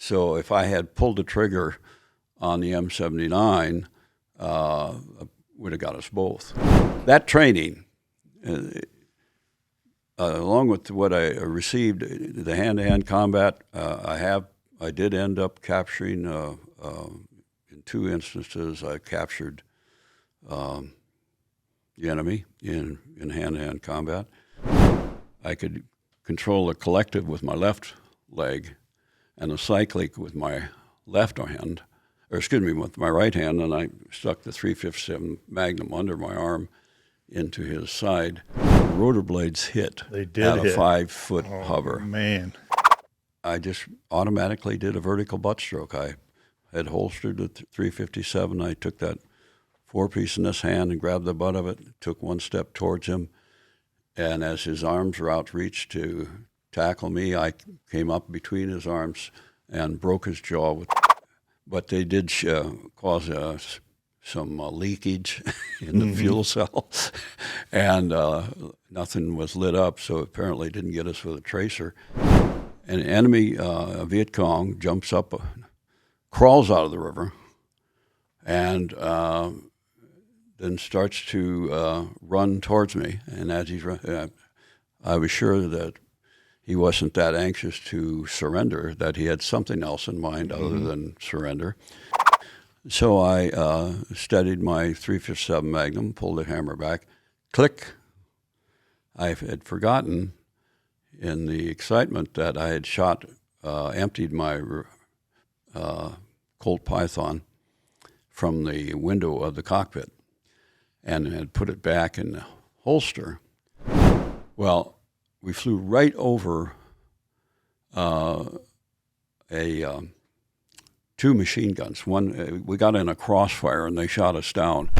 So if I had pulled the trigger on the M79, would have got us both. That training, along with what I received, the hand-to-hand combat, I did end up capturing, in 2 instances, I captured the enemy in hand-to-hand combat. I could control the collective with my left leg and the cyclic with my left hand, with my right hand, and I stuck the .357 Magnum under my arm into his side. The rotor blades hit They did at hit. a 5-foot hover. Man. I just automatically did a vertical butt stroke. I had holstered the .357. I took that 4-piece in this hand and grabbed the butt of it, took 1 step towards him, and as his arms were outreached to tackle me, I came up between his arms and broke his jaw. But they did cause some leakage in the fuel cell, and nothing was lit up, so apparently it didn't get us with a tracer. An enemy Viet Cong jumps up, crawls out of the river, and then starts to run towards me. And as he's running, I was sure that he wasn't that anxious to surrender, that he had something else in mind other than surrender. So I steadied my .357 Magnum, pulled the hammer back, click. I had forgotten in the excitement that I had emptied my Colt Python from the window of the cockpit and had put it back in the holster. Well, we flew right over 2 machine guns. One, we got in a crossfire and they shot us down.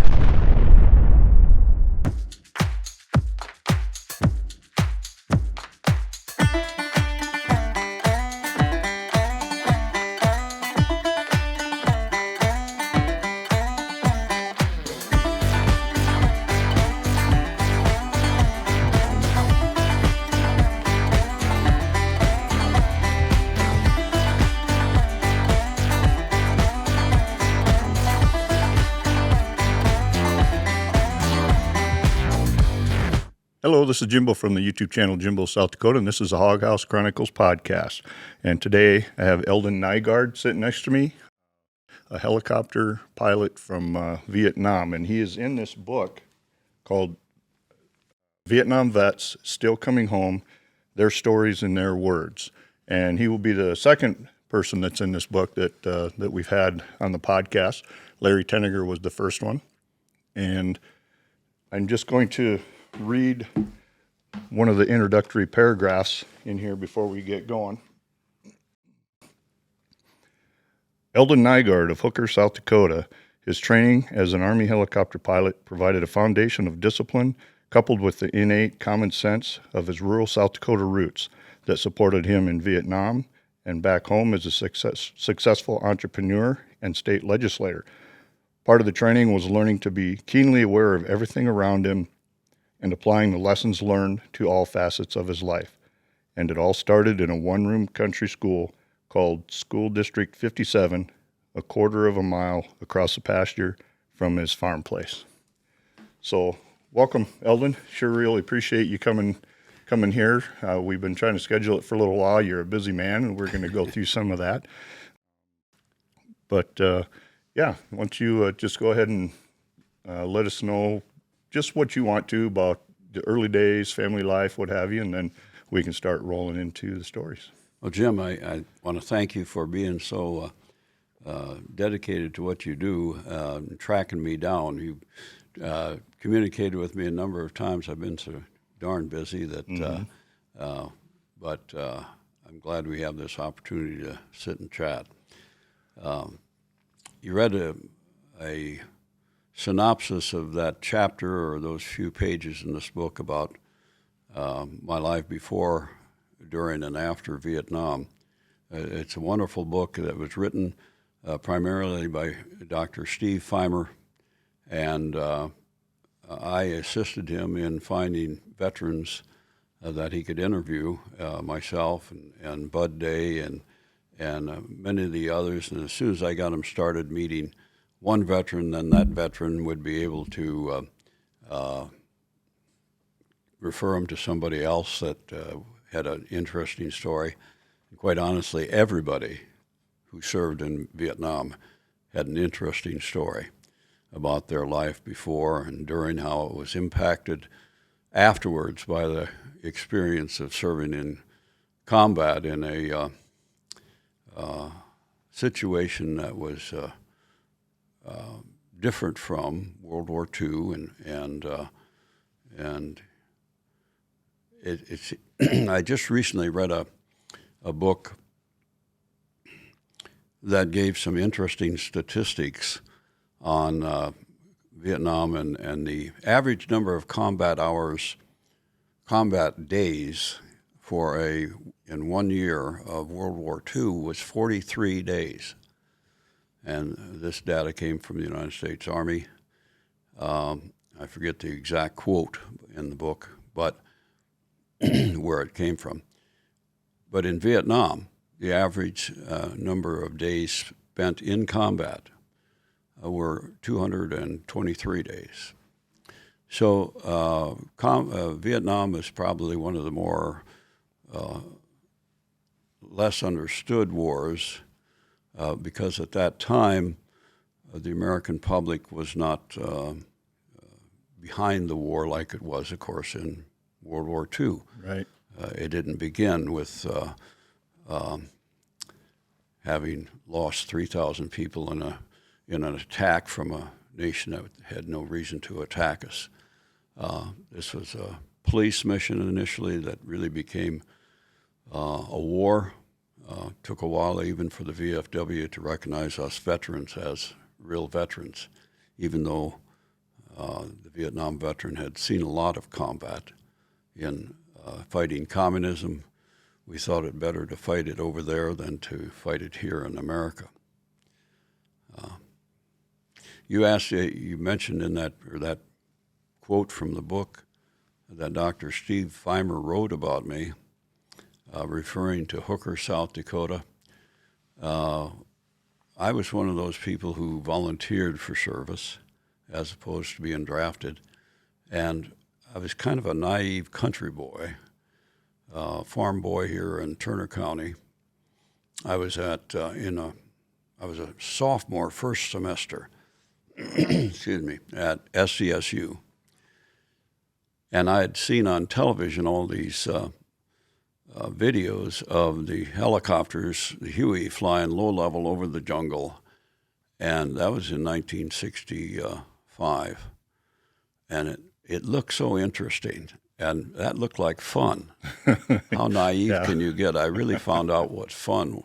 Hello, this is Jimbo from the YouTube channel Jimbo, South Dakota, and this is the Hog House Chronicles podcast. And today I have Eldon Nygaard sitting next to me, a helicopter pilot from Vietnam, and he is in this book called Vietnam Vets Still Coming Home, Their Stories in Their Words. And he will be the second person that's in this book that we've had on the podcast. Larry Tenniger was the first one. And I'm just going to read one of the introductory paragraphs in here before we get going. Eldon Nygaard of Hooker, South Dakota, his training as an Army helicopter pilot provided a foundation of discipline coupled with the innate common sense of his rural South Dakota roots that supported him in Vietnam and back home as a successful entrepreneur and state legislator. Part of the training was learning to be keenly aware of everything around him and applying the lessons learned to all facets of his life. And it all started in a one-room country school called School District 57, a quarter of a mile across the pasture from his farm place. So, welcome, Eldon. Sure really appreciate you coming here. We've been trying to schedule it for a little while. You're a busy man, and we're going to go through some of that. But, why don't you just go ahead and let us know just what you want to about the early days, family life, what have you, and then we can start rolling into the stories. Well, Jim, I want to thank you for being so dedicated to what you do, tracking me down. You communicated with me a number of times. I've been so darn busy that, but I'm glad we have this opportunity to sit and chat. You read a synopsis of that chapter or those few pages in this book about my life before, during, and after Vietnam. It's a wonderful book that was written primarily by Dr. Steve Feimer, and I assisted him in finding veterans that he could interview, myself and Bud Day and many of the others. And as soon as I got them started meeting one veteran, then that veteran would be able to refer them to somebody else that had an interesting story. And quite honestly, everybody who served in Vietnam had an interesting story about their life before and during, how it was impacted afterwards by the experience of serving in combat in a situation that was different from World War II, and it's I just recently read a book that gave some interesting statistics on Vietnam and the average number of combat hours, combat days in 1 year of World War II was 43 days. And this data came from the United States Army. I forget the exact quote in the book, but where it came from. But in Vietnam, the average number of days spent in combat were 223 days. So Vietnam is probably one of the more less understood wars because at that time the American public was not behind the war like it was, of course, in World War II. Right. It didn't begin with having lost 3,000 people in an attack from a nation that had no reason to attack us. This was a police mission initially that really became a war. Took a while even for the VFW to recognize us veterans as real veterans, even though the Vietnam veteran had seen a lot of combat in fighting communism. We thought it better to fight it over there than to fight it here in America. You mentioned in that quote from the book that Dr. Steve Feimer wrote about me, referring to Hooker, South Dakota. I was one of those people who volunteered for service as opposed to being drafted, and I was kind of a naive country boy, farm boy here in Turner County. I was I was a sophomore first semester, excuse me, at SCSU, and I had seen on television all these videos of the helicopters, the Huey, flying low level over the jungle, and that was in 1965, and it looked so interesting, and that looked like fun. How naive can you get? I really found out what fun.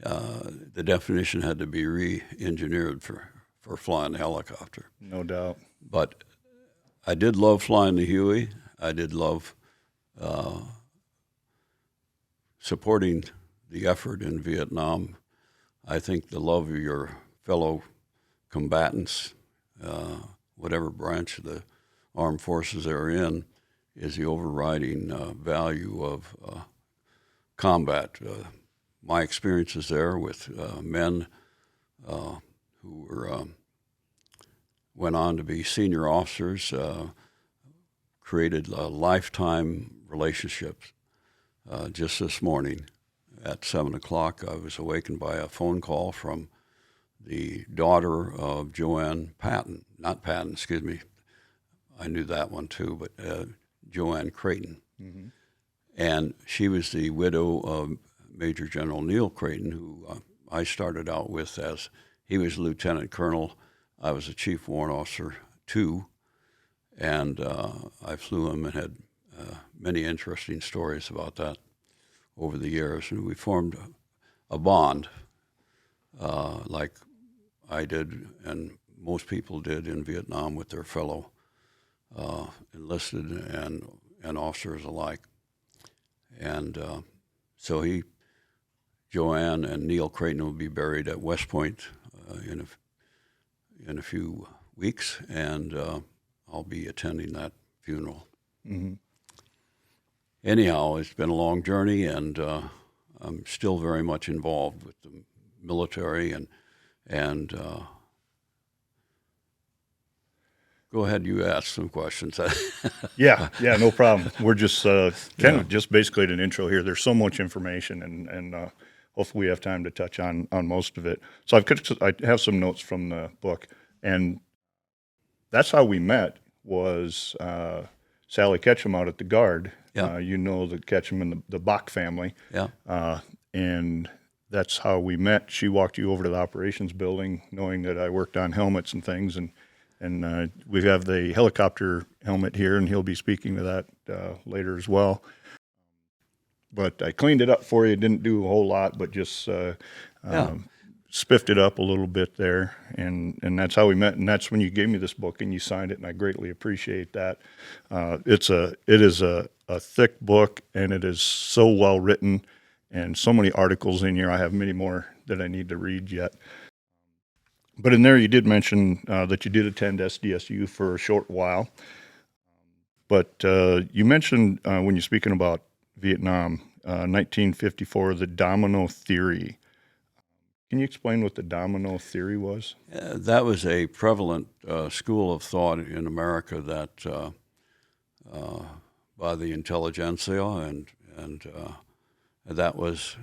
The definition had to be re-engineered for flying a helicopter. No doubt. But I did love flying the Huey. I did love supporting the effort in Vietnam. I think the love of your fellow combatants, whatever branch of the armed forces they're in, is the overriding value of combat. My experiences there with men who went on to be senior officers created lifetime relationships. Just this morning at 7 o'clock, I was awakened by a phone call from the daughter of Joanne Patton. Not Patton, excuse me. I knew that one too, but Joanne Creighton. Mm-hmm. And she was the widow of Major General Neil Creighton, who I started out with as he was a lieutenant colonel. I was a chief warrant officer too, and I flew him and had many interesting stories about that over the years. And we formed a bond like I did and most people did in Vietnam with their fellow enlisted and officers alike. And so Joanne and Neil Creighton will be buried at West Point in a few weeks, and I'll be attending that funeral. Mm-hmm. Anyhow, it's been a long journey, and I'm still very much involved with the military and go ahead, you ask some questions. Yeah, no problem. We're just kind of just basically an intro here. There's so much information, and hopefully we have time to touch on most of it. So I have some notes from the book, and that's how we met. Was Sally Ketchum out at the Guard? Yeah. You know the Ketchum and the Bach family. Yeah. And that's how we met. She walked you over to the operations building, knowing that I worked on helmets and things, and we have the helicopter helmet here, and he'll be speaking to that later as well. But I cleaned it up for you. Didn't do a whole lot, but just spiffed it up a little bit there, and that's how we met. And that's when you gave me this book and you signed it, and I greatly appreciate that. It is a thick book, and it is so well written, and so many articles in here. I have many more that I need to read yet. But in there, you did mention that you did attend SDSU for a short while. But you mentioned when you're speaking about Vietnam, 1954, the domino theory. Can you explain what the domino theory was? That was a prevalent school of thought in America that by the intelligentsia, and that was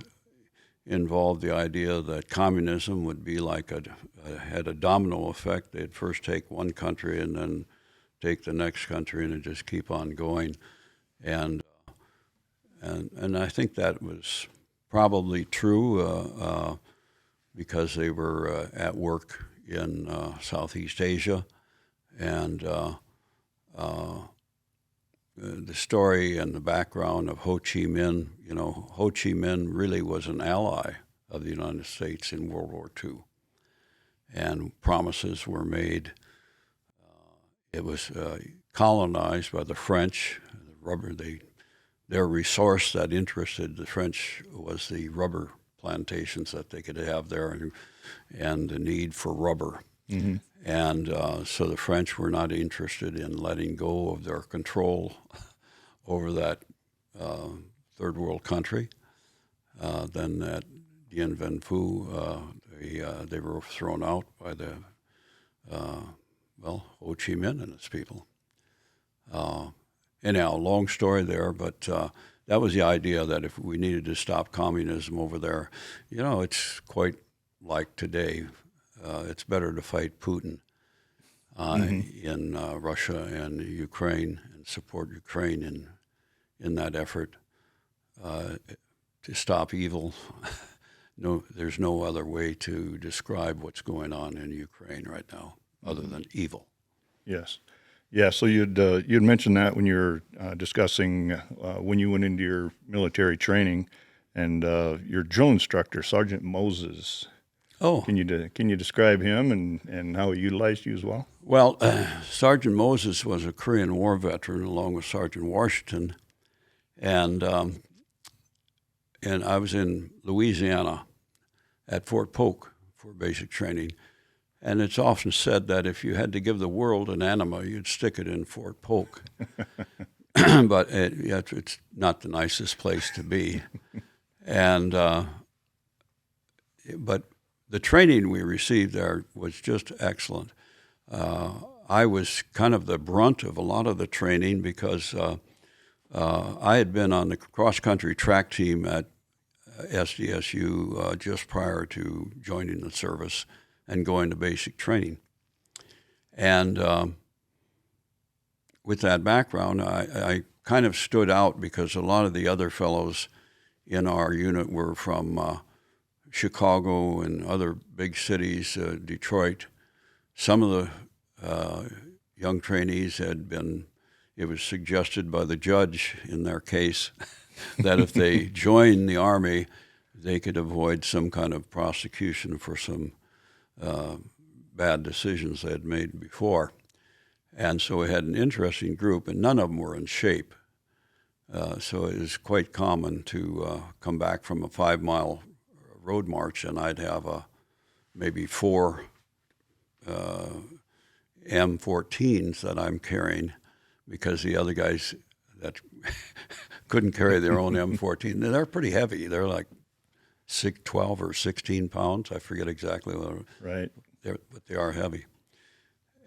involved the idea that communism would be like had a domino effect. They'd first take one country and then take the next country, and it just keep on going. And I think that was probably true because they were at work in Southeast Asia, and the story and the background of Ho Chi Minh. You know, Ho Chi Minh really was an ally of the United States in World War II, and promises were made. It was colonized by the French. Their resource that interested the French was the rubber plantations that they could have there, and the need for rubber. Mm-hmm. And so the French were not interested in letting go of their control over that third world country. Then at Dien Bien Phu, they were thrown out by the Ho Chi Minh and his people. Anyhow, long story there, but that was the idea that if we needed to stop communism over there, you know, it's quite like today. It's better to fight Putin in Russia and Ukraine and support Ukraine in that effort to stop evil. No, there's no other way to describe what's going on in Ukraine right now other than evil. Yes. Yeah, so you'd mentioned that when you were discussing when you went into your military training, and your drill instructor, Sergeant Moses. Oh, can you describe him and how he utilized you as well? Well, Sergeant Moses was a Korean War veteran along with Sergeant Washington, and I was in Louisiana at Fort Polk for basic training. And it's often said that if you had to give the world an enema, you'd stick it in Fort Polk. But it's not the nicest place to be. And but the training we received there was just excellent. I was kind of the brunt of a lot of the training because I had been on the cross-country track team at SDSU just prior to joining the service and going to basic training. And with that background, I kind of stood out because a lot of the other fellows in our unit were from Chicago and other big cities, Detroit. Some of the young trainees it was suggested by the judge in their case that if they joined the Army, they could avoid some kind of prosecution for some bad decisions they had made before. And so we had an interesting group, and none of them were in shape. So it was quite common to come back from a 5-mile road march, and I'd have maybe 4 M14s that I'm carrying because the other guys that couldn't carry their own M14, they're pretty heavy. They're like 12 or 16 pounds. I forget exactly what Right. but they are heavy.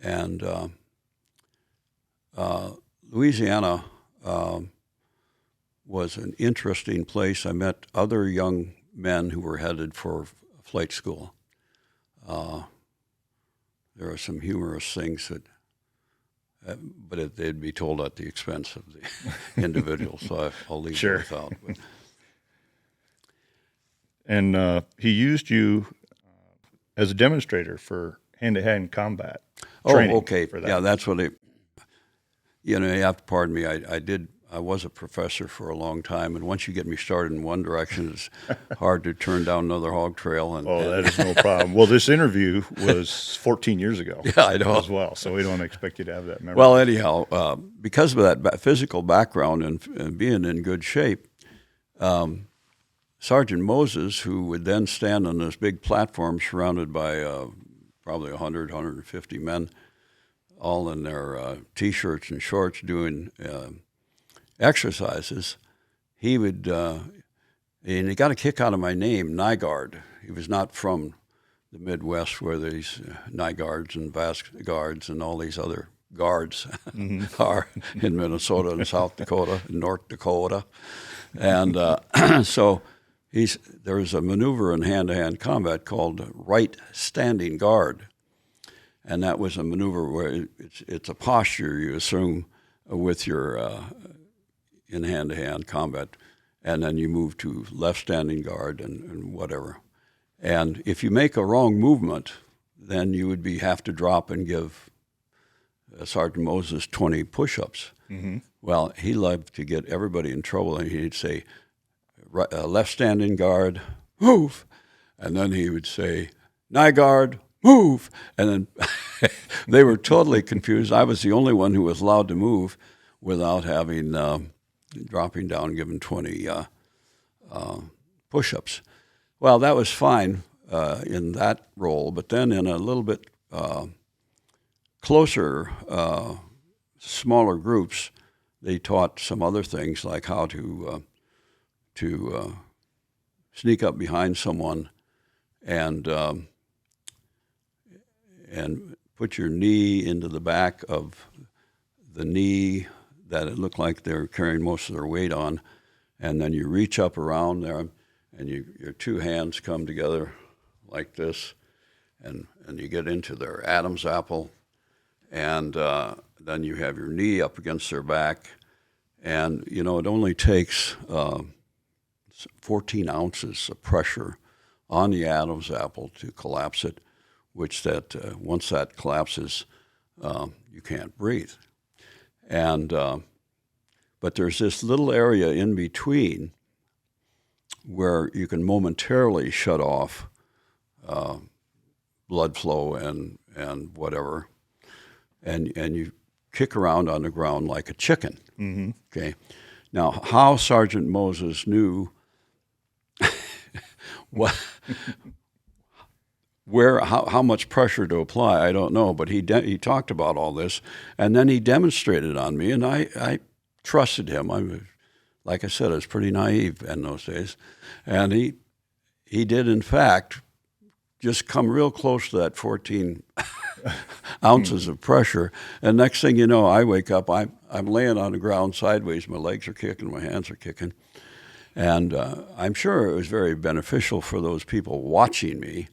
And Louisiana was an interesting place. I met other young men who were headed for flight school. There are some humorous things that, but they'd be told at the expense of the individual, so I'll leave Sure. those out. But, And he used you as a demonstrator for hand-to-hand combat oh, training. okay. For that. Yeah, that's what it. You know, you have to pardon me. I was a professor for a long time, and once you get me started in one direction, it's hard to turn down another hog trail. And, That is no problem. Well, this interview was 14 years ago. Yeah, I know. As well, so we don't expect you to have that memory. Well, anyhow, because of that physical background and being in good shape, Sergeant Moses, who would then stand on this big platform surrounded by probably 100, 150 men, all in their T-shirts and shorts doing exercises, he would, and he got a kick out of my name, Nygaard. He was not from the Midwest where these Nygaards and Basque guards and all these other guards are in Minnesota and South Dakota and North Dakota. And so there's a maneuver in hand-to-hand combat called right standing guard. And that was a maneuver where it's a posture you assume with your in hand-to-hand combat, and then you move to left standing guard and whatever. And if you make a wrong movement, then you would have to drop and give Sergeant Moses 20 push-ups. Mm-hmm. Well, he loved to get everybody in trouble, and he'd say, left standing guard, move. And then he would say, Nygaard, move. And then they were totally confused. I was the only one who was allowed to move without having dropping down and giving 20 push-ups. Well, that was fine in that role, but then in a little bit closer, smaller groups, they taught some other things like how to sneak up behind someone and put your knee into the back of the knee that it looked like they're carrying most of their weight on, and then you reach up around there, and your two hands come together like this, and you get into their Adam's apple, and then you have your knee up against their back, and it only takes 14 ounces of pressure on the Adam's apple to collapse it, which once that collapses, you can't breathe. And but there's this little area in between where you can momentarily shut off blood flow and whatever, and you kick around on the ground like a chicken. Mm-hmm. Okay, now how Sergeant Moses knew how much pressure to apply, I don't know, but he talked about all this, and then he demonstrated on me, and I trusted him. Like I said, I was pretty naive in those days, and he did in fact just come real close to that 14 ounces of pressure, and next thing you know, I wake up, I'm laying on the ground sideways, my legs are kicking, my hands are kicking, and I'm sure it was very beneficial for those people watching me.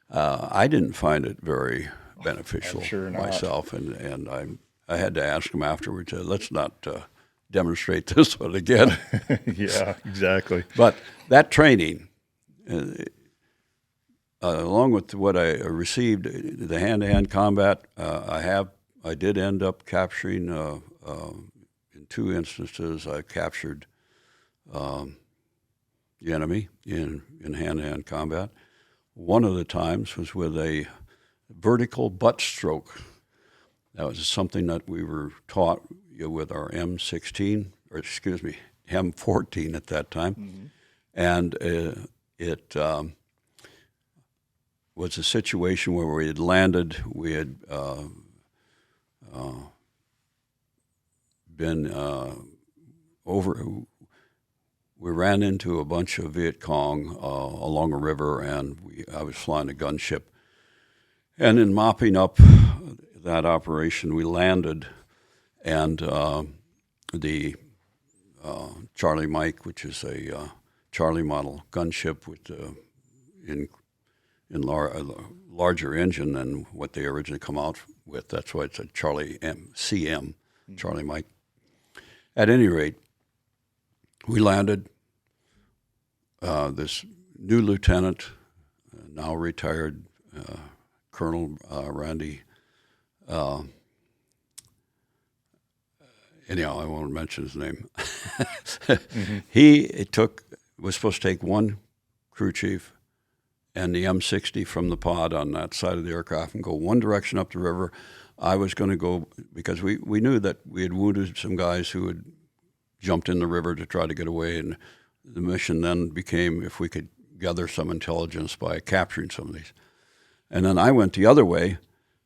I didn't find it very beneficial myself, and I had to ask him afterwards, let's not demonstrate this one again. Yeah, exactly. But that training, along with what I received, the hand-to-hand combat, I did end up capturing, in 2 instances, I captured the enemy in hand-to-hand combat. One of the times was with a vertical butt stroke. That was something that we were taught with our M14 at that time. Mm-hmm. And it was a situation where we had landed, we had been we ran into a bunch of Viet Cong along a river, and I was flying a gunship. And in mopping up that operation, we landed, and the Charlie Mike, which is a Charlie model gunship with a larger engine than what they originally come out with. That's why it's a Charlie CM, Charlie Mike. At any rate, we landed. This new lieutenant, now retired Colonel Randy. Anyhow, I won't mention his name. He was supposed to take one crew chief and the M60 from the pod on that side of the aircraft and go one direction up the river. I was going to go, because we knew that we had wounded some guys who had jumped in the river to try to get away, and the mission then became if we could gather some intelligence by capturing some of these. And then I went the other way,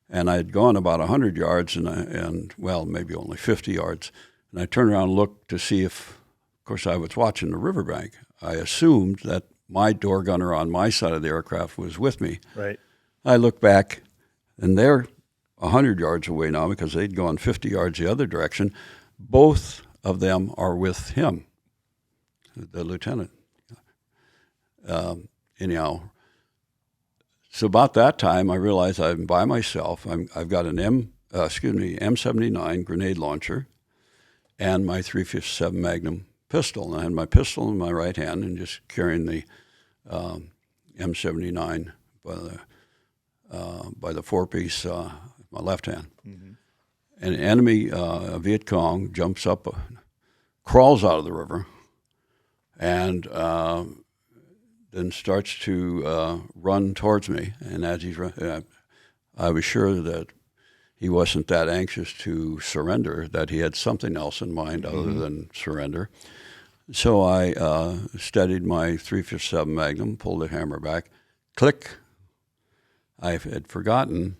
and I had gone about 100 yards, and maybe only 50 yards. And I turned around and looked to see if, of course, I was watching the riverbank. I assumed that my door gunner on my side of the aircraft was with me. Right. I looked back, and they're 100 yards away now because they'd gone 50 yards the other direction. Both of them are with him, the lieutenant. Anyhow, so about that time, I realized I'm by myself. I've got an M79 grenade launcher and my .357 Magnum pistol. And I had my pistol in my right hand and just carrying the M79 by the four-piece my left hand. Mm-hmm. An enemy Viet Cong jumps up, crawls out of the river, and then starts to run towards me. And as he's running, I was sure that he wasn't that anxious to surrender, that he had something else in mind other than surrender. So I steadied my .357 Magnum, pulled the hammer back, click. I had forgotten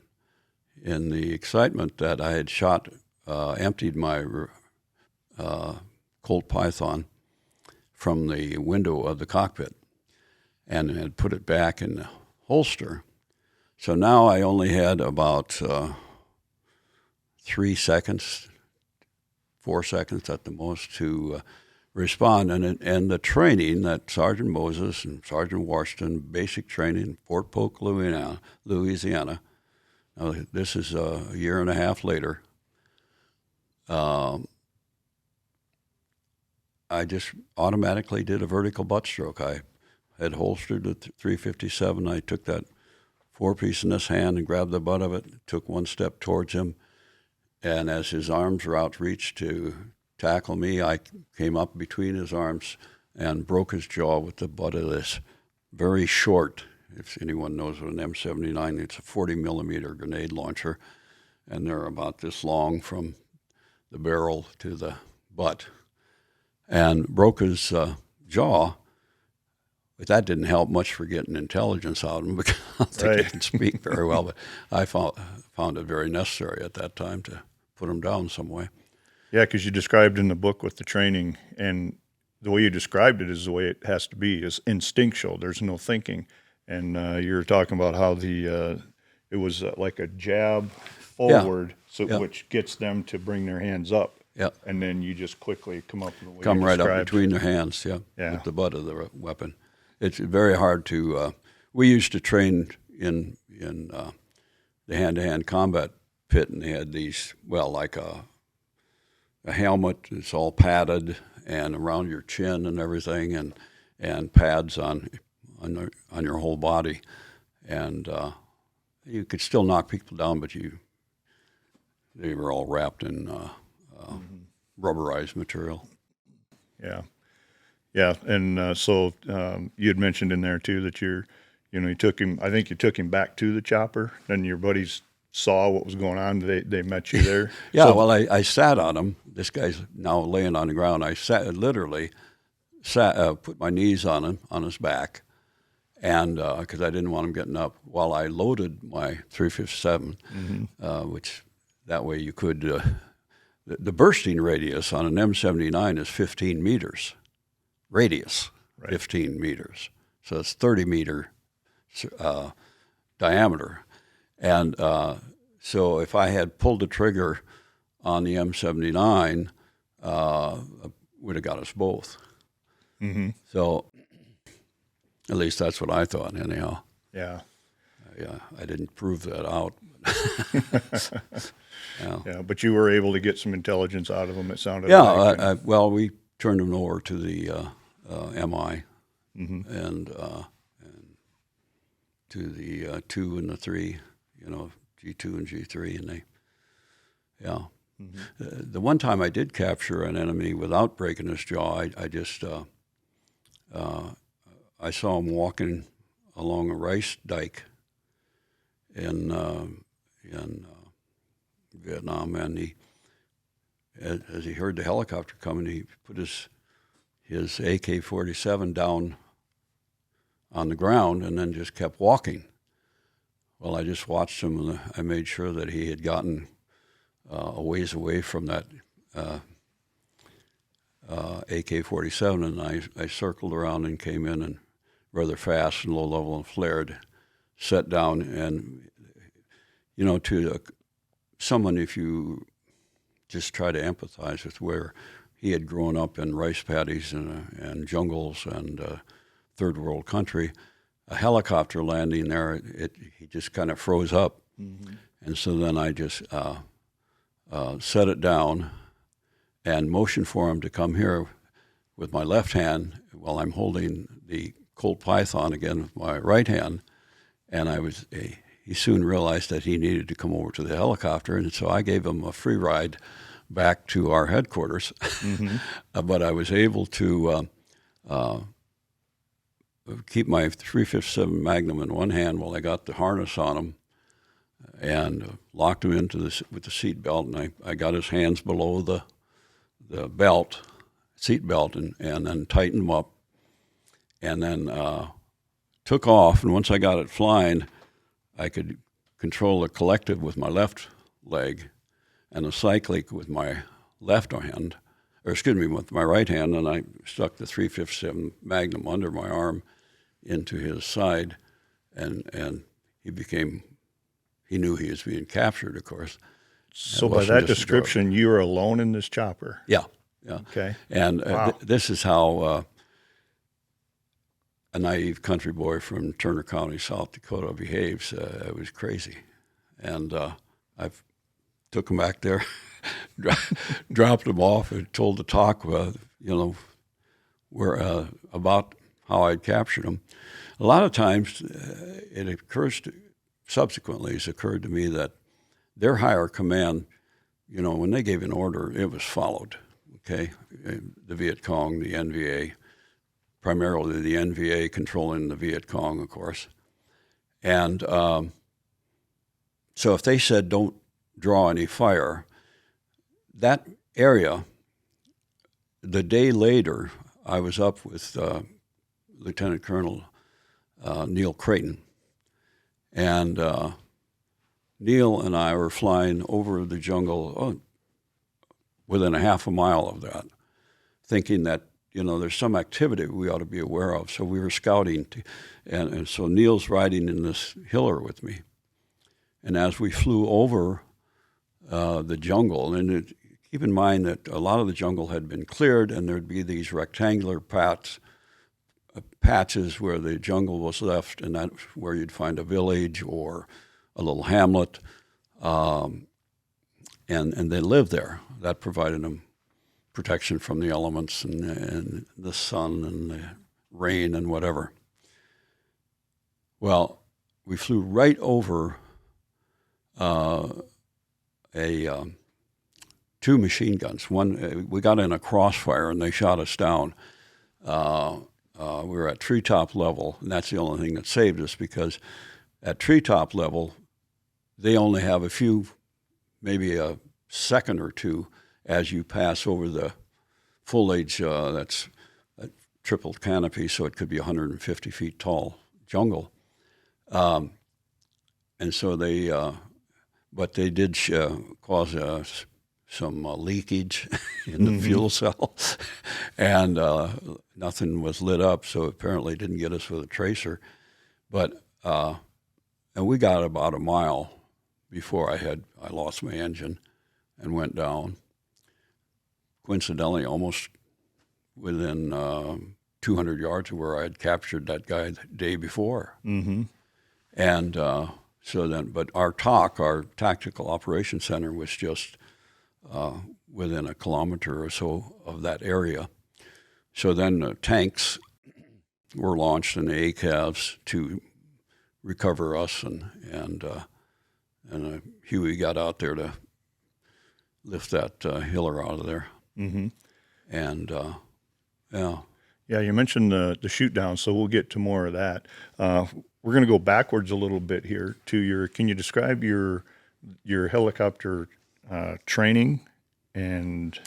in the excitement that I had emptied my Colt Python from the window of the cockpit and had put it back in the holster. So now I only had about 3 seconds, 4 seconds at the most to respond. And the training that Sergeant Moses and Sergeant Washington, basic training, Fort Polk, Louisiana. Now, this is a year and a half later. I just automatically did a vertical butt stroke. I had holstered the .357. I took that four-piece in this hand and grabbed the butt of it, took one step towards him, and as his arms were outreached to tackle me, I came up between his arms and broke his jaw with the butt of this very short, if anyone knows what an M79, it's a 40-millimeter grenade launcher, and they're about this long from the barrel to the butt, and broke his jaw. But that didn't help much for getting intelligence out of him because I don't think he can speak very well, but I found it very necessary at that time to put him down some way. Yeah, because you described in the book with the training, and the way you described it is the way it has to be, is instinctual. There's no thinking. And you were talking about how it was like a jab forward, which gets them to bring their hands up. Yeah. And then you just quickly come up with the way Come right up between their hands, with the butt of the weapon. It's very hard to. We used to train in the hand-to-hand combat pit, and they had these, like a helmet. It's all padded and around your chin and everything, and pads on your whole body, and you could still knock people down, but they were all wrapped in rubberized material. Yeah. Yeah, and so you had mentioned in there too that you took him. I think you took him back to the chopper. Then your buddies saw what was going on. They met you there. I sat on him. This guy's now laying on the ground. I put my knees on him, on his back, and because I didn't want him getting up, while I loaded my .357, which that way you could. The bursting radius on an M79 is 15 meters. radius, Right. 15 meters. So it's 30-meter diameter. And so if I had pulled the trigger on the M79, would have got us both. Mm-hmm. So at least that's what I thought, anyhow. Yeah. Yeah, I didn't prove that out. Yeah, but you were able to get some intelligence out of them, it sounded Yeah, like. well, we turned them over to the MI Mm-hmm. and to the 2 and the 3, G2 and G3, and they, yeah. Mm-hmm. The one time I did capture an enemy without breaking his jaw, I just I saw him walking along a rice dike in Vietnam, and he, as he heard the helicopter coming, he put his AK-47 down on the ground and then just kept walking. Well, I just watched him, and I made sure that he had gotten a ways away from that AK-47, and I circled around and came in and rather fast and low level and flared, set down, and to someone, if you just try to empathize with where he had grown up in rice paddies and jungles and third world country, a helicopter landing there, he just kind of froze up. Mm-hmm. And so then I just set it down and motioned for him to come here with my left hand while I'm holding the Colt Python again with my right hand. And he soon realized that he needed to come over to the helicopter, and so I gave him a free ride back to our headquarters. Mm-hmm. But I was able to keep my 357 Magnum in one hand while I got the harness on him and locked him into with the seat belt, and I got his hands below the seat belt, and then tightened them up, and then took off. And once I got it flying, I could control the collective with my left leg and the cyclic with my left hand, with my right hand, and I stuck the 357 Magnum under my arm into his side, and he knew he was being captured, of course. So by that description, you were alone in this chopper? Yeah. Okay. And wow. This is how a naive country boy from Turner County, South Dakota behaves. It was crazy. And I took him back there, dropped him off, and told the talk, about how I'd captured him. A lot of times it subsequently it's occurred to me that their higher command, when they gave an order, it was followed, okay? The Viet Cong, the NVA, primarily the NVA controlling the Viet Cong, of course. And so if they said don't draw any fire, that area, the day later, I was up with Lieutenant Colonel Neil Creighton. And Neil and I were flying over the jungle within a half a mile of that, thinking that, there's some activity we ought to be aware of. So we were scouting, and so Neil's riding in this hiller with me. And as we flew over the jungle, and keep in mind that a lot of the jungle had been cleared, and there'd be these rectangular patches where the jungle was left, and that's where you'd find a village or a little hamlet, and they lived there. That provided them protection from the elements and the sun and the rain and whatever. Well, we flew right over two machine guns. One, we got in a crossfire and they shot us down. We were at treetop level, and that's the only thing that saved us, because at treetop level, they only have a few, maybe a second or two, as you pass over the foliage that's a triple canopy, so it could be 150 feet tall jungle. And so but they did cause a some leakage in the fuel cell, and nothing was lit up, so apparently didn't get us with a tracer. But and we got about a mile before I lost my engine and went down. Coincidentally, almost within 200 yards of where I had captured that guy the day before. Mm-hmm. And so then, but our Tactical Operations Center, was just within a kilometer or so of that area. So then the tanks were launched and the ACAVs to recover us, and Huey got out there to lift that Hiller out of there. Mm-hmm. And yeah. Yeah, you mentioned the shoot down, so we'll get to more of that. We're going to go backwards a little bit here to your. Can you describe your helicopter training and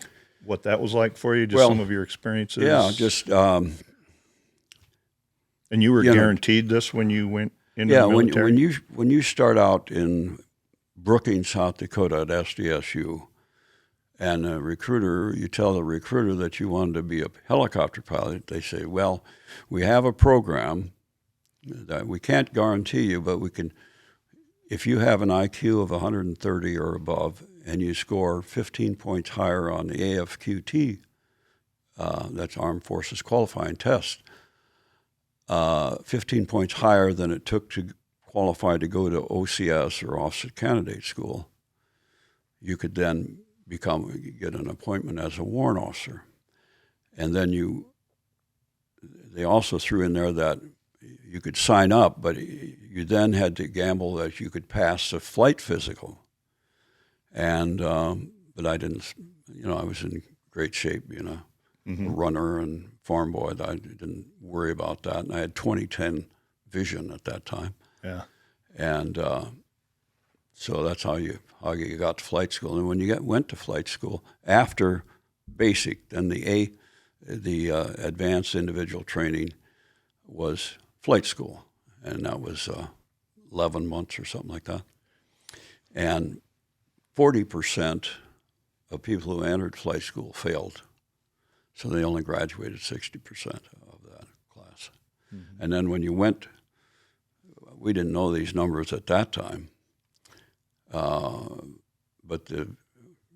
what that was like for you? Just some of your experiences. Yeah, just. And you were guaranteed this when you went into the military? when you start out in Brookings, South Dakota at SDSU, and you tell the recruiter that you wanted to be a helicopter pilot, they say, well, we have a program that we can't guarantee you, but we can, if you have an IQ of 130 or above and you score 15 points higher on the AFQT, that's Armed Forces Qualifying Test, 15 points higher than it took to qualify to go to OCS or Officer Candidate School, you could then get an appointment as a warrant officer. And then they also threw in there that you could sign up, but you then had to gamble that you could pass the flight physical. And, but I didn't, I was in great shape, Mm-hmm. a runner and farm boy. I didn't worry about that. And I had 20/10 vision at that time. Yeah. And so that's how you got to flight school. And when you went to flight school after basic, then the advanced individual training was flight school, and that was 11 months or something like that. And 40% of people who entered flight school failed, so they only graduated 60% of that class. Mm-hmm. And then when you went, we didn't know these numbers at that time. But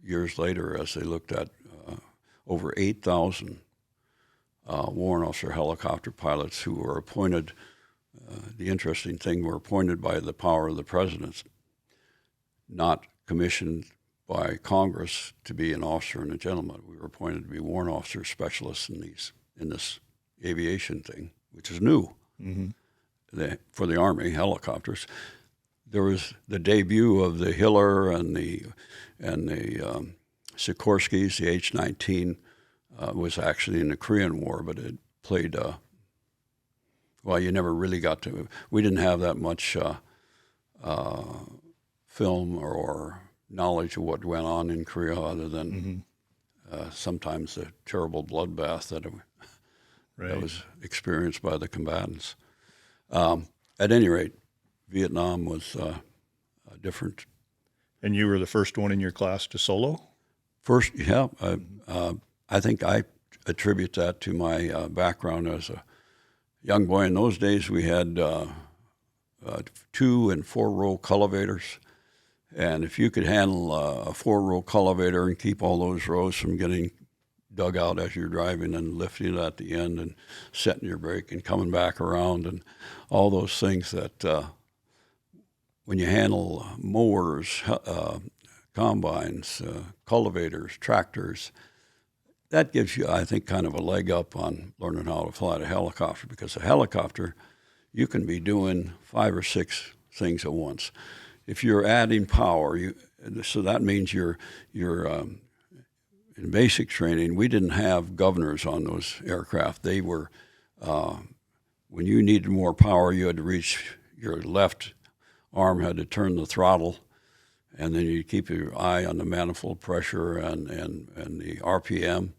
years later, as they looked at over 8,000 warrant officer helicopter pilots who were appointed, the interesting thing, were appointed by the power of the president, not commissioned by Congress to be an officer and a gentleman. We were appointed to be warrant officer specialists in this aviation thing, which is new. Mm-hmm. For the Army helicopters. There was the debut of the Hiller and the Sikorskys. The H-19 was actually in the Korean War, but it played. You never really got to. We didn't have that much film or knowledge of what went on in Korea, other than sometimes the terrible bloodbath that was experienced by the combatants. At any rate, Vietnam was different. And you were the first one in your class to solo? First, yeah. I think I attribute that to my background as a young boy. In those days, we had 2- and 4-row cultivators. And if you could handle a 4-row cultivator and keep all those rows from getting dug out as you're driving and lifting it at the end and setting your brake and coming back around and all those things that when you handle mowers, combines, cultivators, tractors, that gives you, I think, kind of a leg up on learning how to fly a helicopter, because a helicopter, you can be doing 5 or 6 things at once. If you're adding power, so that means you're in basic training, we didn't have governors on those aircraft. They were, when you needed more power, you had to reach your left arm, had to turn the throttle, and then you keep your eye on the manifold pressure and the RPM.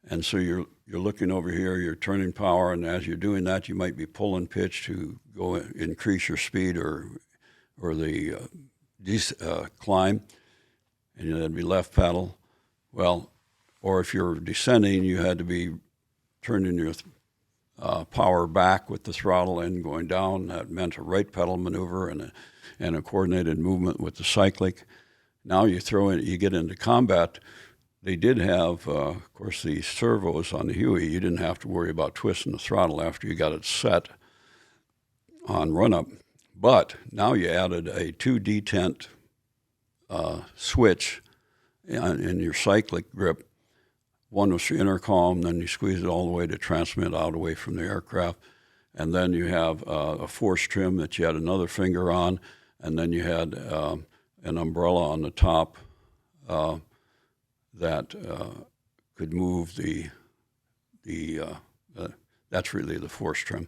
And so you're looking over here, you're turning power, and as you're doing that, you might be pulling pitch to go increase your speed or the climb. and that'd be left pedal. Well, or if you're descending, you had to be turning your power back with the throttle and going down. That meant a right pedal maneuver and a coordinated movement with the cyclic. Now you get into combat. They did have, of course, the servos on the Huey. You didn't have to worry about twisting the throttle after you got it set on run-up. But now you added a 2 detent switch in your cyclic grip. One was for intercom, then you squeeze it all the way to transmit out away from the aircraft. And then you have a force trim that you had another finger on, and then you had an umbrella on the top that could move that's really the force trim.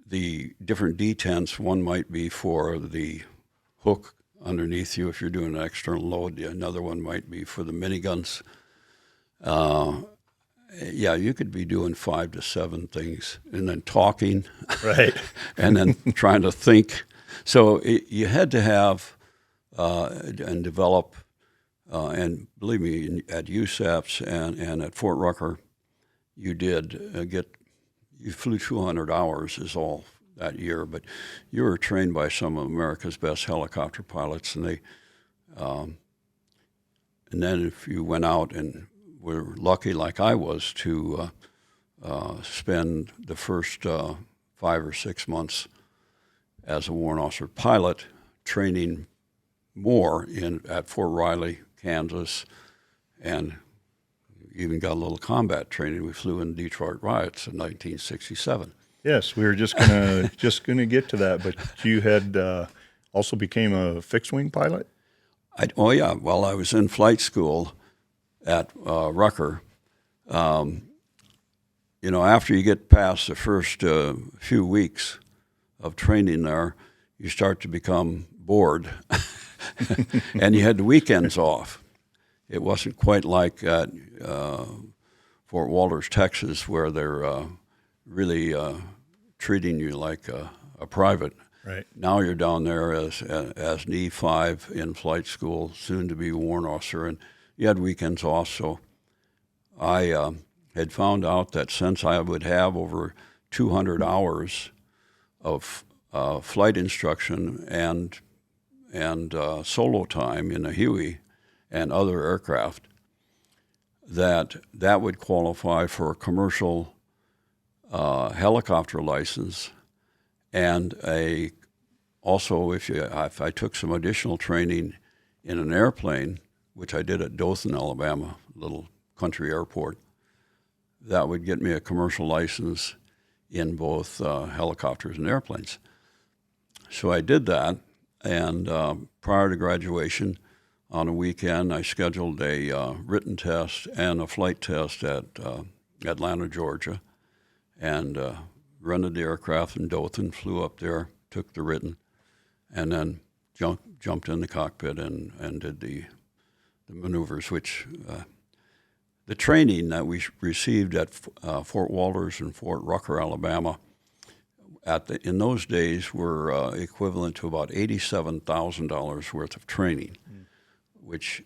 The different detents, one might be for the hook underneath you if you're doing an external load. Another one might be for the miniguns. You could be doing 5 to 7 things and then talking. Right. And then trying to think. So you had to have and develop, and believe me, at USAPS and at Fort Rucker, you did you flew 200 hours is all that year, but you were trained by some of America's best helicopter pilots, and and then if you went out and were lucky like I was to spend the first 5 or 6 months as a warrant officer pilot training more at Fort Riley, Kansas, and even got a little combat training. We flew in Detroit riots in 1967. Yes, we were just gonna get to that, but you had also became a fixed wing pilot. While I was in flight school at Rucker, after you get past the first few weeks of training there, you start to become bored, and you had the weekends off. It wasn't quite like at Fort Walters, Texas, where they're really treating you like a private. Right. Now you're down there as an E5 in flight school, soon to be a warrant officer, and you had weekends off. So I had found out that since I would have over 200 hours of flight instruction and solo time in a Huey and other aircraft, that would qualify for a commercial helicopter license, and also if I took some additional training in an airplane, which I did at Dothan, Alabama, a little country airport, that would get me a commercial license in both helicopters and airplanes. So I did that, and prior to graduation, on a weekend, I scheduled a written test and a flight test at Atlanta, Georgia, and rented the aircraft in Dothan, flew up there, took the written, and then jumped in the cockpit and did the maneuvers, which the training that we received at Fort Walters and Fort Rucker, Alabama, in those days were equivalent to about $87,000 worth of training, which,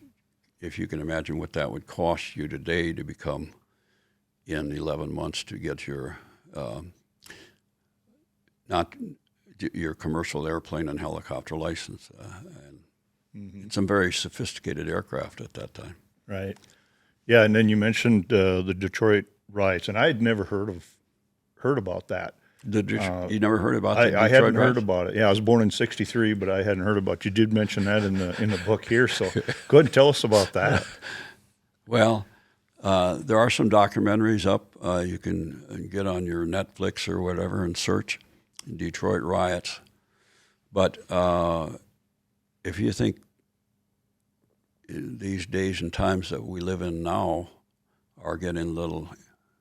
if you can imagine what that would cost you today to become, in 11 months, to get your your commercial airplane and helicopter license. And some very sophisticated aircraft at that time. Right. Yeah, and then you mentioned the Detroit riots, and I had never heard about that. You never heard about the Detroit I hadn't riots? heard about it. Yeah, I was born in '63, but I hadn't heard about it. You did mention that in the book here, so go ahead and tell us about that. Well, there are some documentaries up. You can get on your Netflix or whatever and search Detroit riots. But if you think these days and times that we live in now are getting a little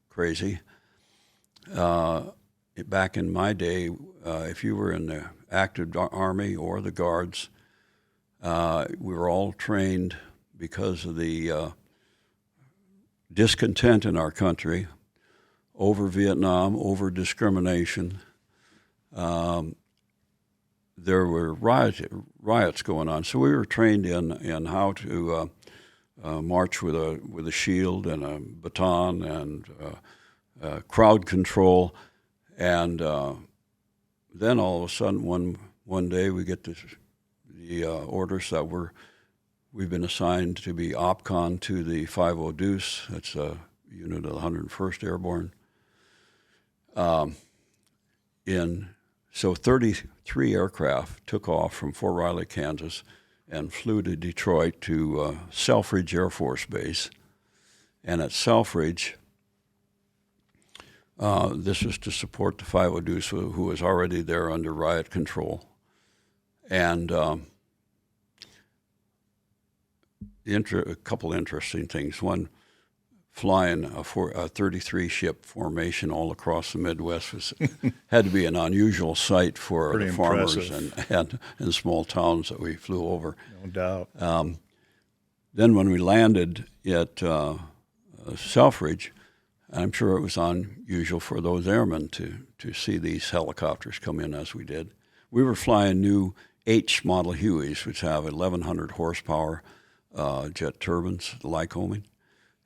crazy, back in my day, if you were in the active Army or the Guards, we were all trained because of the discontent in our country over Vietnam, over discrimination. there were riots going on. So we were trained in how to march with a shield and a baton and crowd control. And then all of a sudden, one day, we get the orders that we've been assigned to be OPCON to the 50 Deuce. That's a unit of the 101st Airborne. So 33 aircraft took off from Fort Riley, Kansas, and flew to Detroit to Selfridge Air Force Base. And at Selfridge, this was to support the 50 Deuce, who was already there under riot control. And a couple interesting things. One, flying a 33-ship formation all across the Midwest had to be an unusual sight for Pretty the farmers impressive. and small towns that we flew over. No doubt. Then when we landed at Selfridge, I'm sure it was unusual for those airmen to see these helicopters come in as we did. We were flying new H model Hueys, which have 1,100 horsepower jet turbines, Lycoming.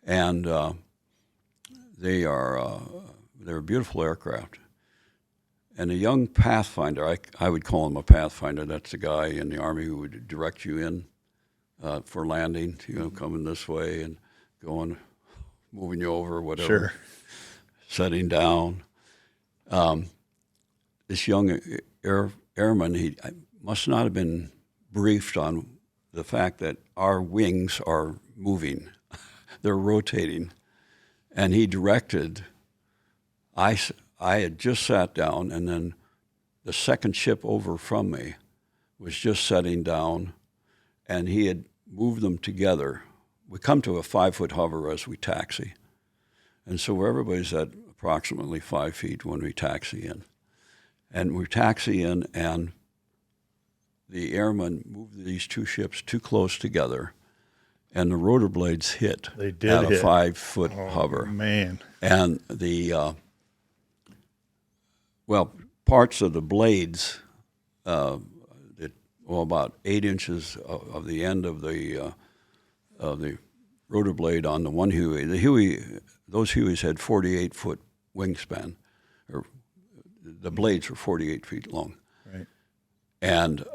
And they're beautiful aircraft. And a young pathfinder, I would call him a pathfinder. That's the guy in the Army who would direct you in for landing, coming this way and going, moving you over, whatever, Sure. setting down. This young airman, he must not have been briefed on the fact that our wings are moving. They're rotating. And he directed, I had just sat down, and then the second ship over from me was just setting down, and he had moved them together. We come to a 5-foot hover as we taxi. And so everybody's at approximately 5 feet when we taxi in. And we taxi in, and the airmen moved these two ships too close together, and the rotor blades hit They did at a hit. 5-foot hover. Man. And the, parts of the blades, about 8 inches of the end of the rotor blade on the one Huey. Those Hueys had 48-foot wingspan, or the blades were 48 feet long. Right. And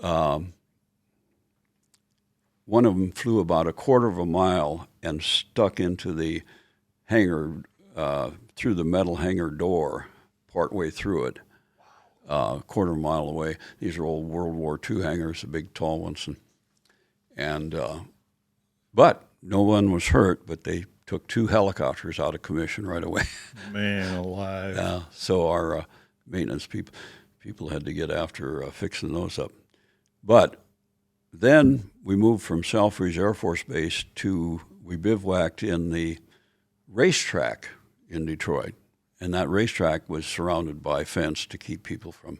one of them flew about a quarter of a mile and stuck into the hangar, through the metal hangar door, partway through it, a quarter of a mile away. These are old World War II hangars, the big tall ones. But no one was hurt, but they took 2 helicopters out of commission right away. Man alive. So our maintenance people had to get after fixing those up. But then we moved from Selfridge Air Force Base we bivouacked in the racetrack in Detroit. And that racetrack was surrounded by fence to keep people from,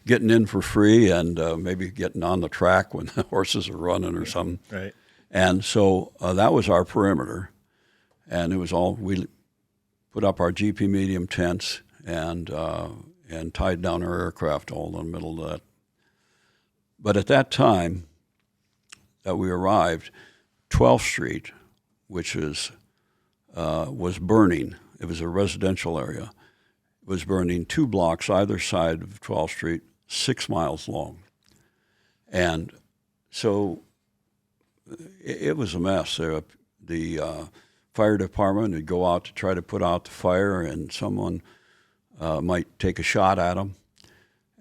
getting in for free and maybe getting on the track when the horses are running or something. Right. And so that was our perimeter. And it was we put up our GP medium tents and tied down our aircraft all in the middle of that. But at that time that we arrived, 12th Street, which was burning. It was a residential area. It was burning 2 blocks either side of 12th Street, 6 miles long. And so it was a mess. The fire department would go out to try to put out the fire, and someone might take a shot at them.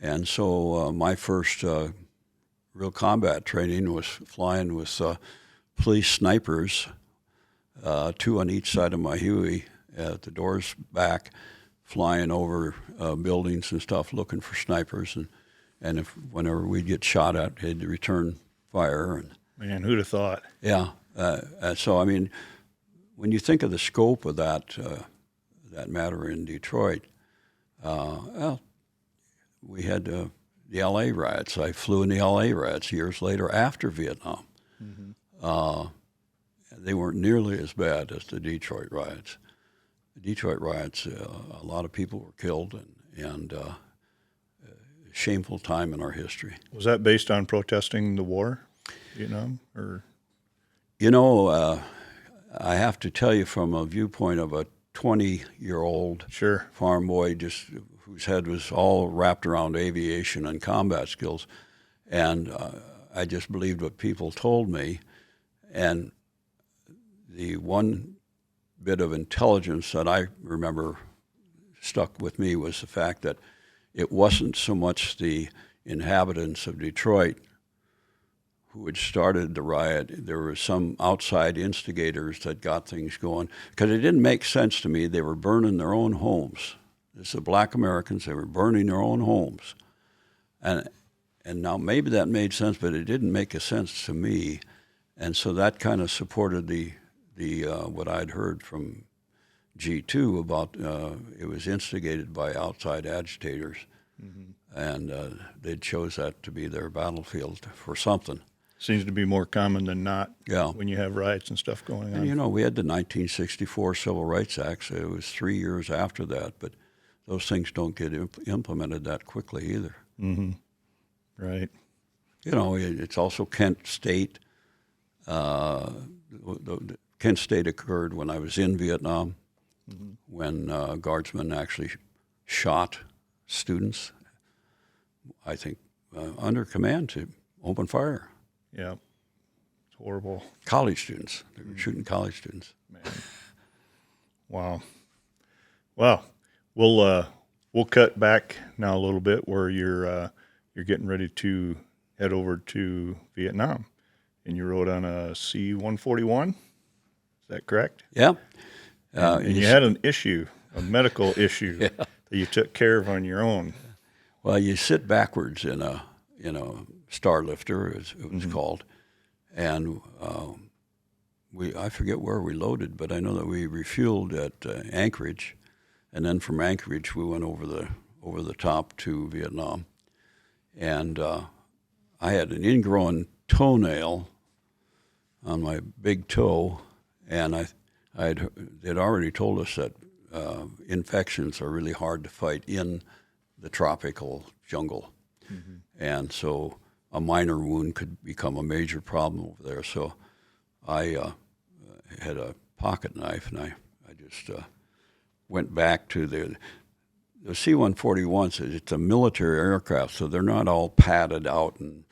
And so my first real combat training was flying with police snipers, 2 on each side of my Huey at the doors back, flying over buildings and stuff, looking for snipers. And whenever we'd get shot at, they'd return fire. And Man, who'd have thought? yeah. So, I mean, when you think of the scope of that matter in Detroit, we had the L.A. riots. I flew in the L.A. riots years later after Vietnam. Mm-hmm. They weren't nearly as bad as the Detroit riots. The Detroit riots, a lot of people were killed and shameful time in our history. Was that based on protesting the war, Vietnam, or? You know, I have to tell you from a viewpoint of a 20-year-old Sure. farm boy whose head was all wrapped around aviation and combat skills, and I just believed what people told me. And the one bit of intelligence that I remember stuck with me was the fact that it wasn't so much the inhabitants of Detroit who had started the riot. There were some outside instigators that got things going, because it didn't make sense to me. They were burning their own homes. This is Black Americans. They were burning their own homes. And now maybe that made sense, but it didn't make a sense to me. And so that kind of supported the what I'd heard from G2 about it was instigated by outside agitators. Mm-hmm. And they chose that to be their battlefield for something. Seems to be more common than not. Yeah. When you have riots and stuff going on. And, you know, we had the 1964 Civil Rights Act. So it was 3 years after that, but those things don't get implemented that quickly either. Mm-hmm. Right. You know, it's also Kent State. Kent State occurred when I was in Vietnam, mm-hmm. when guardsmen actually shot students, I think, under command to open fire. Yeah. It's horrible. College students. They were shooting college students. Man. Wow. Well, we'll cut back now a little bit where you're getting ready to head over to Vietnam, and you rode on a C-141. Is that correct? Yeah. And you had an issue, a medical issue yeah. that you took care of on your own. Well, you sit backwards in a star lifter, as it was mm-hmm. called, and I forget where we loaded, but I know that we refueled at Anchorage, and then from Anchorage we went over the top to Vietnam, and I had an ingrown toenail on my big toe, and they'd already told us that infections are really hard to fight in the tropical jungle, mm-hmm. and so a minor wound could become a major problem over there. So I had a pocket knife, and I just went back to the C-141s. It's a military aircraft, so they're not all padded out and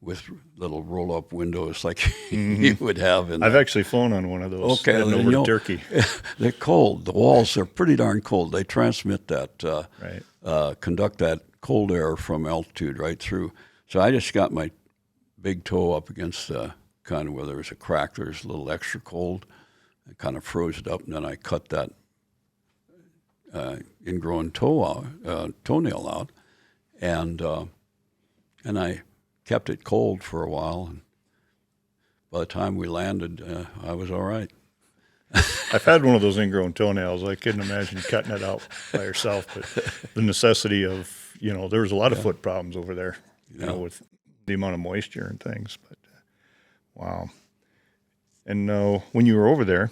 with little roll-up windows like mm-hmm. you would have in. I've actually flown on one of those. Okay, over to Turkey. They're cold. The walls are pretty darn cold. They transmit that, right. Conduct that cold air from altitude right through. So I just got my big toe up against kind of where there was a crack. There was a little extra cold. I kind of froze it up, and then I cut that ingrown toenail out, and I kept it cold for a while. And by the time we landed, I was all right. I've had one of those ingrown toenails. I couldn't imagine cutting it out by yourself, but the necessity of, there was a lot of foot problems over there, with the amount of moisture and things. But wow. And when you were over there,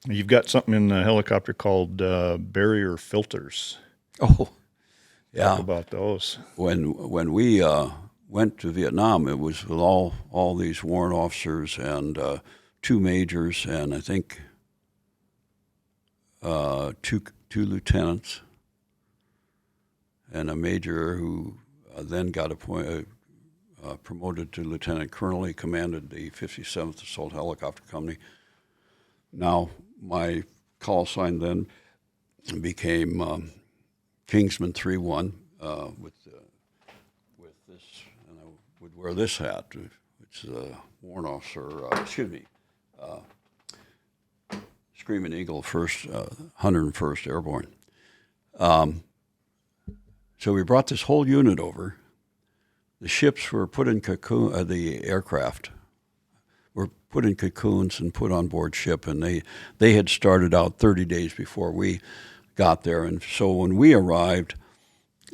you've got something in the helicopter called barrier filters. Oh, yeah. Talk about those. When we went to Vietnam, it was with all these warrant officers and 2 majors, and I think two lieutenants, and a major who then got promoted to lieutenant colonel. He commanded the 57th Assault Helicopter Company. Now, my call sign then became Kingsman 3-1 with this, and I would wear this hat, which is a warrant officer, Screaming Eagle, 101st Airborne. So we brought this whole unit over. The ships were put in cocoon, the aircraft were put in cocoons and put on board ship, and they had started out 30 days before we got there. And so when we arrived,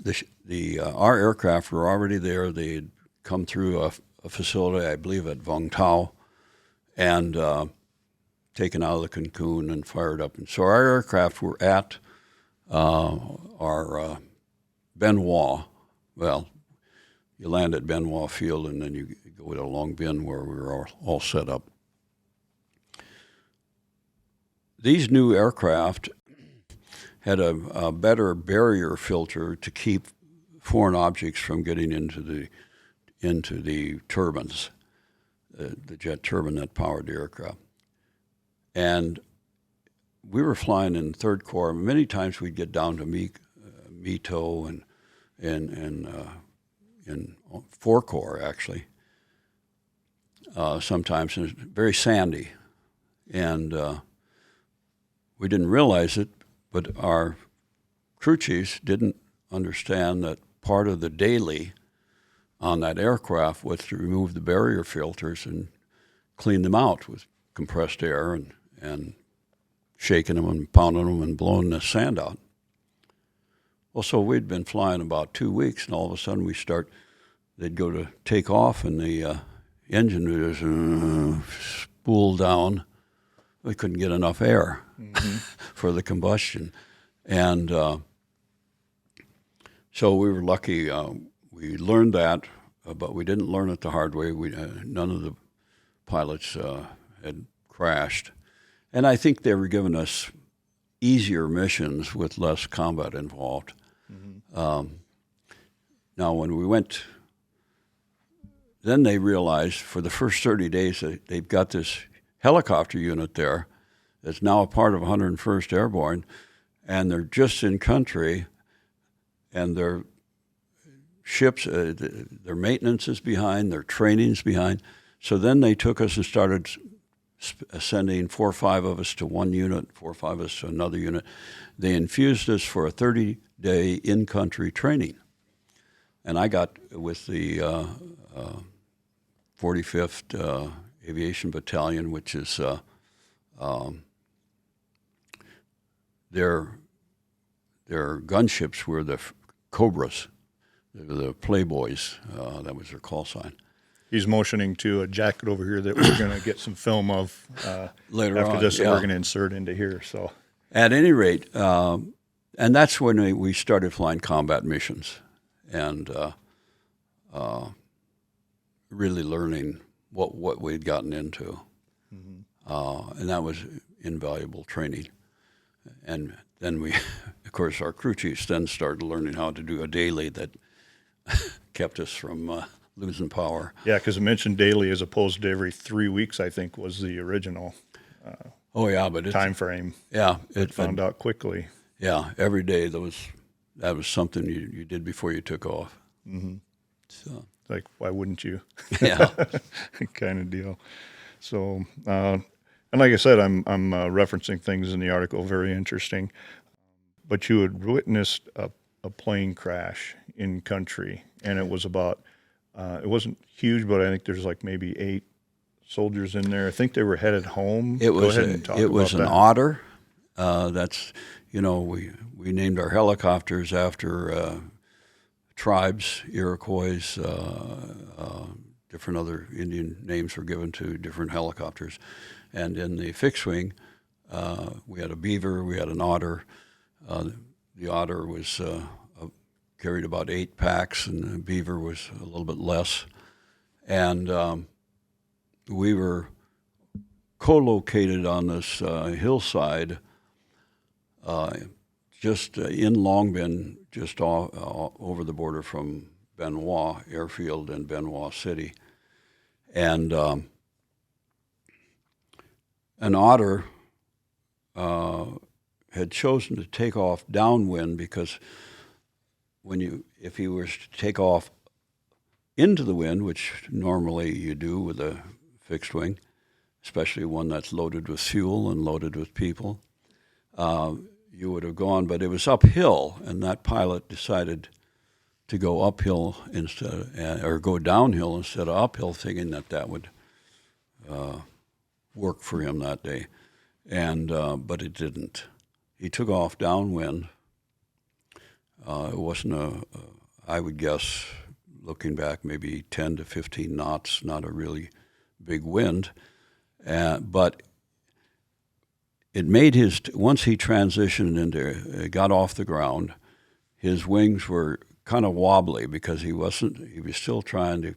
our aircraft were already there. They had come through a facility, I believe, at Vung Tau, and taken out of the cocoon and fired up. And so our aircraft were at our Ben Hoa, well, you land at Benoit Field, and then you go to Long Bin where we were all set up. These new aircraft had a better barrier filter to keep foreign objects from getting into the turbines, the jet turbine that powered the aircraft. And we were flying in Third Corps. Many times we'd get down to Mito and in 4 Corps actually. Sometimes it's very sandy, and we didn't realize it, but our crew chiefs didn't understand that part of the daily on that aircraft was to remove the barrier filters and clean them out with compressed air and shaking them and pounding them and blowing the sand out. Well, so we'd been flying about 2 weeks, and all of a sudden they'd go to take off, and the engine would just spool down. We couldn't get enough air for the combustion. And so we were lucky. We learned that, but we didn't learn it the hard way. None of the pilots had crashed. And I think they were giving us easier missions with less combat involved. Now, when we went, then they realized for the first 30 days that they've got this helicopter unit there that's now a part of 101st Airborne, and they're just in country, and their ships, their maintenance is behind, their training's behind. So then they took us and started sending 4 or 5 of us to one unit, 4 or 5 of us to another unit. They infused us for a 30-day in-country training. And I got with the 45th Aviation Battalion, which is their gunships were the Cobras, the Playboys. That was their call sign. He's motioning to a jacket over here that we're going to get some film of later after on, this that yeah. we're going to insert into here. So, at any rate, and that's when we started flying combat missions and really learning what we'd gotten into. And that was invaluable training. And then we, of course, our crew chiefs then started learning how to do a daily that kept us from losing power. yeah, because it mentioned daily as opposed to every 3 weeks, I think, was the original Oh yeah, but time frame. Yeah, Found out quickly. Yeah, every day that was something you did before you took off. So Like, why wouldn't you? yeah, kind of deal. So, and like I said, I'm referencing things in the article, very interesting. But you had witnessed a plane crash in country, and it was about, it wasn't huge, but I think there's like maybe 8 soldiers in there. I think they were headed home. it was Go ahead and talk it was about an that. otter. That's we named our helicopters after tribes, Iroquois, different other Indian names were given to different helicopters. And in the fixed wing, we had a beaver, we had an otter. The otter was carried about 8 packs, and the beaver was a little bit less. And we were co-located on this hillside just in Long Bin, just over the border from Benoit Airfield and Benoit City. And an otter had chosen to take off downwind because if he was to take off into the wind, which normally you do with a fixed wing, especially one that's loaded with fuel and loaded with people, you would have gone, but it was uphill, and that pilot decided to go uphill or go downhill instead of uphill, thinking that would work for him that day, and but it didn't. He took off downwind. It wasn't I would guess, looking back, maybe 10 to 15 knots, not a really big wind, but it made once he transitioned got off the ground, his wings were kind of wobbly because he was still trying to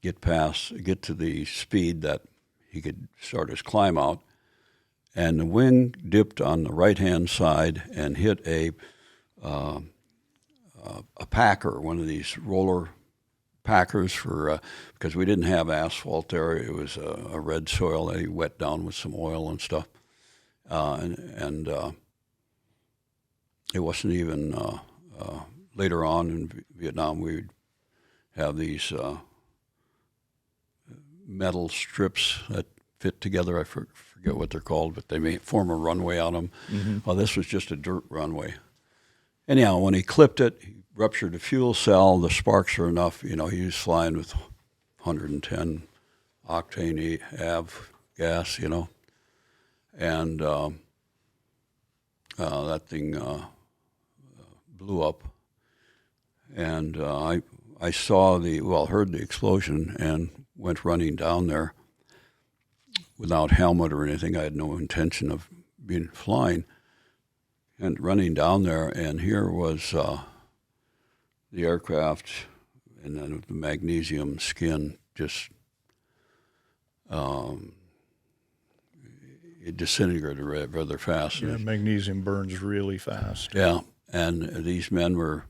get to the speed that he could start his climb out. And the wing dipped on the right-hand side and hit a packer, one of these roller packers because we didn't have asphalt there. It was a red soil that he wet down with some oil and stuff. And it wasn't even later on in Vietnam we would have these metal strips that fit together. I forget what they're called, but they may form a runway on them. Mm-hmm. Well, this was just a dirt runway. Anyhow, when he clipped it, he ruptured the fuel cell. The sparks were enough. He was flying with 110 octane AV gas, and that thing blew up. And I saw heard the explosion and went running down there without helmet or anything. I had no intention of being flying. And running down there, and here was the aircraft, and then the magnesium skin just it disintegrated rather fast. Yeah, magnesium burns really fast. Yeah, and these men were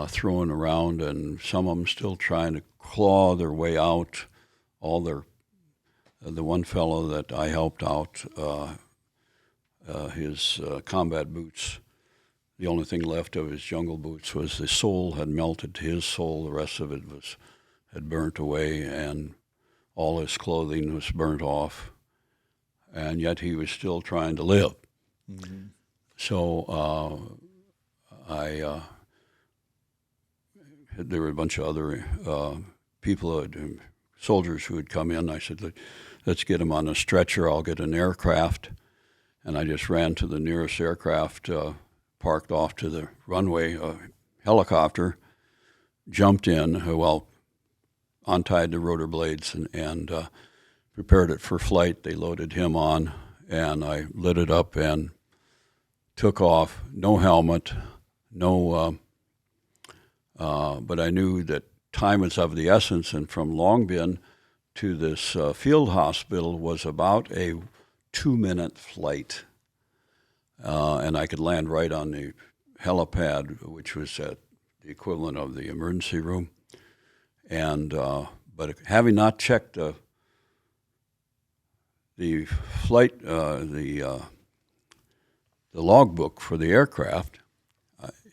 throwing around, and some of them still trying to claw their way out. The one fellow that I helped out, his combat boots, the only thing left of his jungle boots was the sole had melted to his sole. The rest of it had burnt away, and all his clothing was burnt off. And yet he was still trying to live. Mm-hmm. So there were a bunch of other people, soldiers who had come in. I said, let's get him on a stretcher. I'll get an aircraft. And I just ran to the nearest aircraft, parked off to the runway, helicopter, jumped in, untied the rotor blades and prepared it for flight. They loaded him on, and I lit it up and took off. No helmet, but I knew that time was of the essence, and from Long Binh to this field hospital was about a 2-minute flight, and I could land right on the helipad, which was at the equivalent of the emergency room. And but having not checked the flight, the logbook for the aircraft,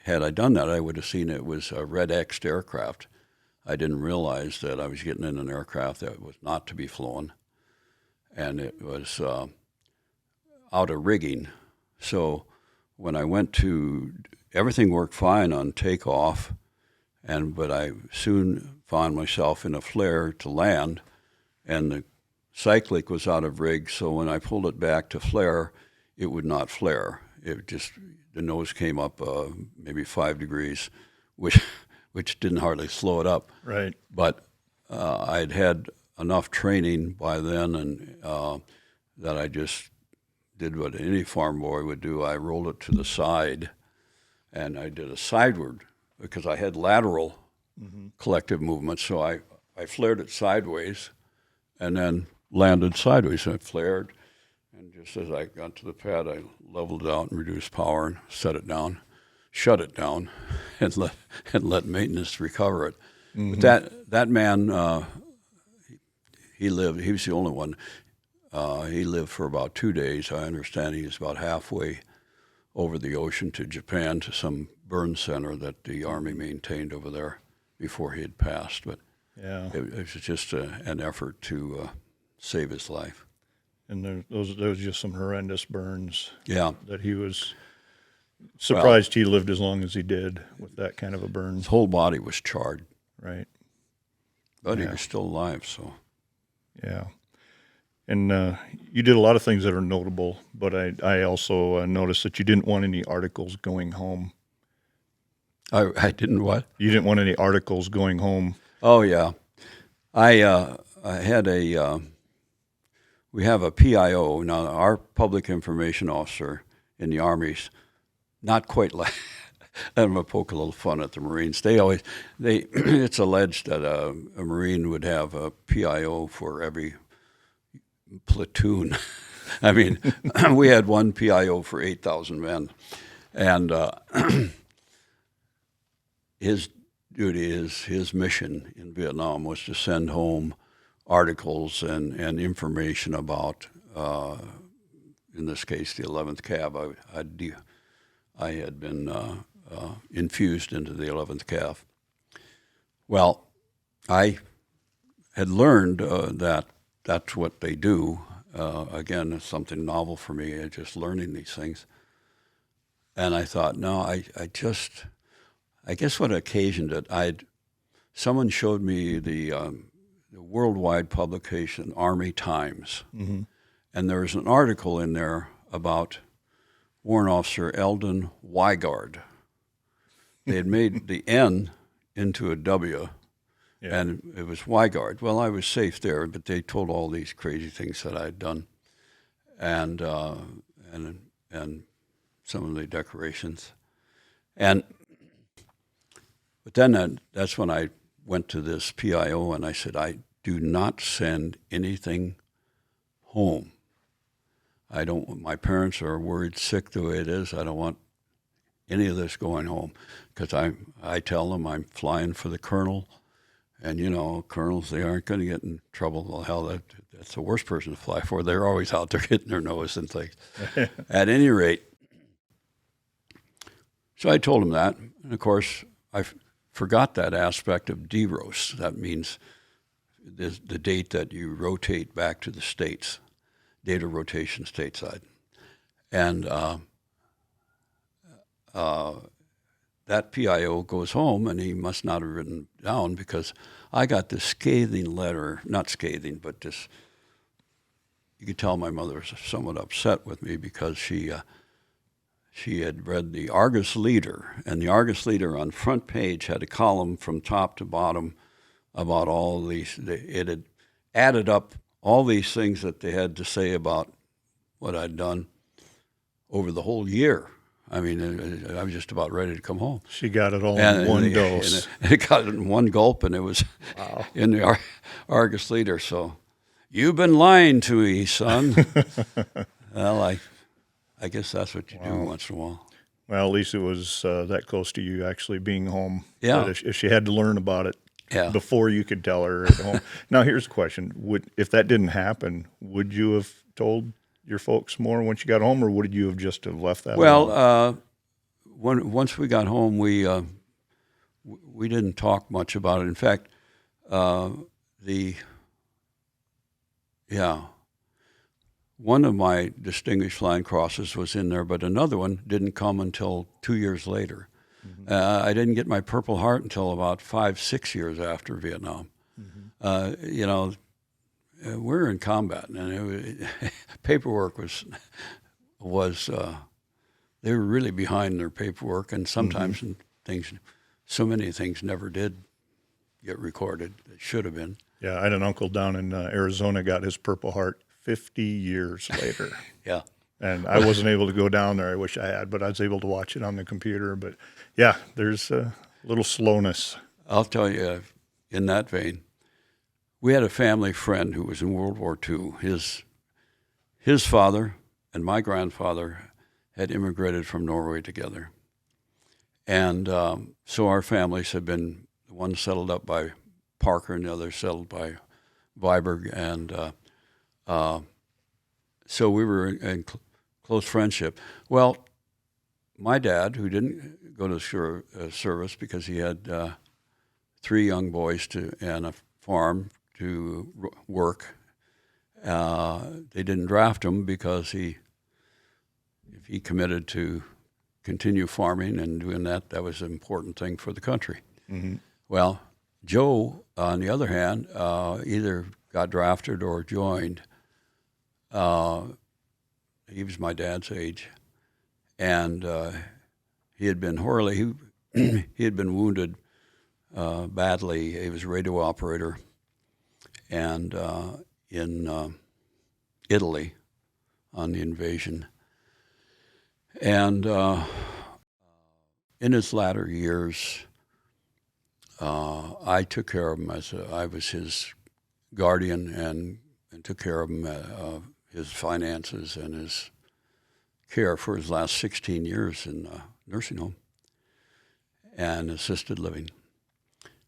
had I done that, I would have seen it was a red X'd aircraft. I didn't realize that I was getting in an aircraft that was not to be flown, and it was out of rigging. So when I went to, everything worked fine on takeoff, but I soon found myself in a flare to land, and the cyclic was out of rig, so when I pulled it back to flare, it would not flare. It just, the nose came up maybe 5 degrees, which didn't hardly slow it up. Right. But I'd had enough training by then, and that I just did what any farm boy would do. I rolled it to the side, and I did a sideward because I had lateral collective movement. So I flared it sideways, and then landed sideways. And I flared, and just as I got to the pad, I leveled it out and reduced power and set it down, shut it down, and let maintenance recover it. Mm-hmm. But that man, he lived. He was the only one. He lived for about 2 days. I understand he was about halfway over the ocean to Japan to some burn center that the Army maintained over there before he had passed. But yeah, it was just an effort to save his life. And there was just some horrendous burns. Yeah, that he was surprised he lived as long as he did with that kind of a burn. His whole body was charred. Right. But he was still alive, so. Yeah. And you did a lot of things that are notable, but I also noticed that you didn't want any articles going home. I didn't what? You didn't want any articles going home. Oh, yeah. I had we have a PIO. Now, our public information officer in the Army's not quite like I'm gonna poke a little fun at the Marines. It's alleged that a Marine would have a PIO for every platoon. I mean, we had one PIO for 8,000 men, and his duty his mission in Vietnam was to send home articles and information about, in this case, the 11th Cav. I had been infused into the 11th Cav. Well, I had learned that that's what they do. Again, it's something novel for me, just learning these things. And I thought, no, I guess what occasioned it, someone showed me the worldwide publication, Army Times. Mm-hmm. And there was an article in there about Warrant Officer Eldon Nygaard. They had made the N into a W, and it was Nygaard. Well, I was safe there, but they told all these crazy things that I'd done, and some of the decorations, but then that's when I went to this PIO and I said, I do not send anything home. I don't. My parents are worried sick the way it is. I don't want any of this going home, because I tell them I'm flying for the colonel, and colonels, they aren't going to get in trouble. Well, hell, that's the worst person to fly for. They're always out there hitting their nose and things. At any rate, so I told them that, and of course I forgot that aspect of DROS. That means the date that you rotate back to the States. Data rotation stateside. And that PIO goes home, and he must not have written down, because I got this scathing letter, not scathing, but just, you could tell my mother was somewhat upset with me, because she had read the Argus Leader, and the Argus Leader on front page had a column from top to bottom about all these. It had added up all these things that they had to say about what I'd done over the whole year. I mean, I was just about ready to come home. She got it all in one dose. And it got it in one gulp, and it was in the Argus Leader. So, you've been lying to me, son. Well, I guess that's what you do once in a while. Well, at least it was that close to you actually being home. Yeah. If she had to learn about it, yeah, before you could tell her at home. Now, here's a question. If that didn't happen, would you have told your folks more once you got home, or would you have just have left that alone? Once we got home, we didn't talk much about it. In fact, one of my Distinguished Flying Crosses was in there, but another one didn't come until 2 years later. Mm-hmm. I didn't get my Purple Heart until about 5-6 years after Vietnam. Mm-hmm. We're in combat, and paperwork was they were really behind their paperwork, and sometimes so many things never did get recorded that should have been. Yeah, I had an uncle down in Arizona got his Purple Heart 50 years later. Yeah. And I wasn't able to go down there. I wish I had, but I was able to watch it on the computer. But yeah, there's a little slowness. I'll tell you, in that vein, we had a family friend who was in World War II. His father and my grandfather had immigrated from Norway together. And so our families had been, one settled up by Parker and the other settled by Viborg. And so we were in close friendship. Well, my dad, who didn't go to service because he had 3 young boys and a farm to work, they didn't draft him because if he committed to continue farming and doing that was an important thing for the country. Mm-hmm. Well, Joe, on the other hand, either got drafted or joined. He was my dad's age, and he had been horribly. He had been wounded badly. He was a radio operator, and in Italy on the invasion, and in his latter years, I took care of him I was his guardian and took care of him, his finances and his care for his last 16 years in nursing home and assisted living.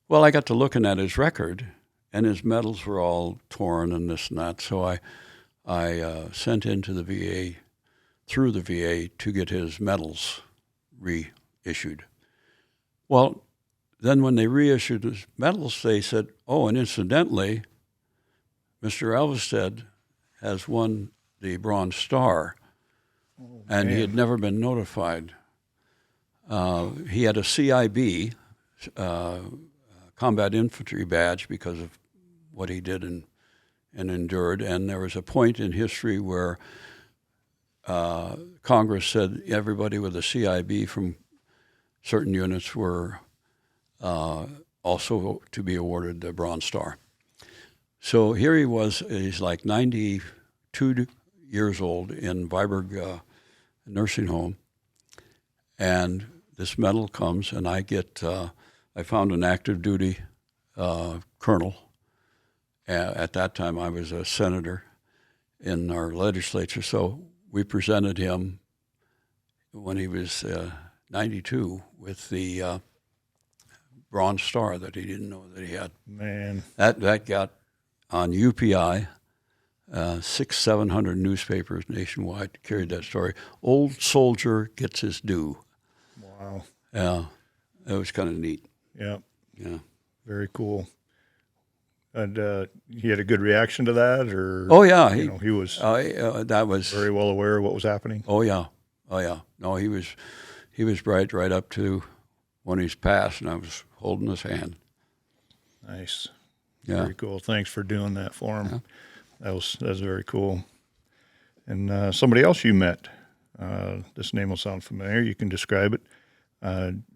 Well, I got to looking at his record, and his medals were all torn and this and that. So I sent into the VA, through the VA, to get his medals reissued. Well, then when they reissued his medals, they said, oh, and incidentally, Mr. Elvested has won the Bronze Star, and he had never been notified. He had a CIB, Combat Infantry Badge, because of what he did and endured, and there was a point in history where Congress said everybody with a CIB from certain units were also to be awarded the Bronze Star. So here he was, he's like 92 years old in Viborg nursing home, and this medal comes, and I found an active duty colonel. At that time, I was a senator in our legislature, so we presented him when he was 92 with the Bronze Star that he didn't know that he had. Man. That got on UPI, 600-700 newspapers nationwide carried that story. Old soldier gets his due. Wow. Yeah, that was kind of neat. Yeah. Yeah. Very cool. And he had a good reaction to that, or Oh yeah, he was that was very well aware of what was happening. Oh yeah. No, he was bright right up to when he's passed, and I was holding his hand. Nice. Yeah. Very cool. Thanks for doing that for him. Yeah. That was very cool. And somebody else you met, this name will sound familiar. You can describe it.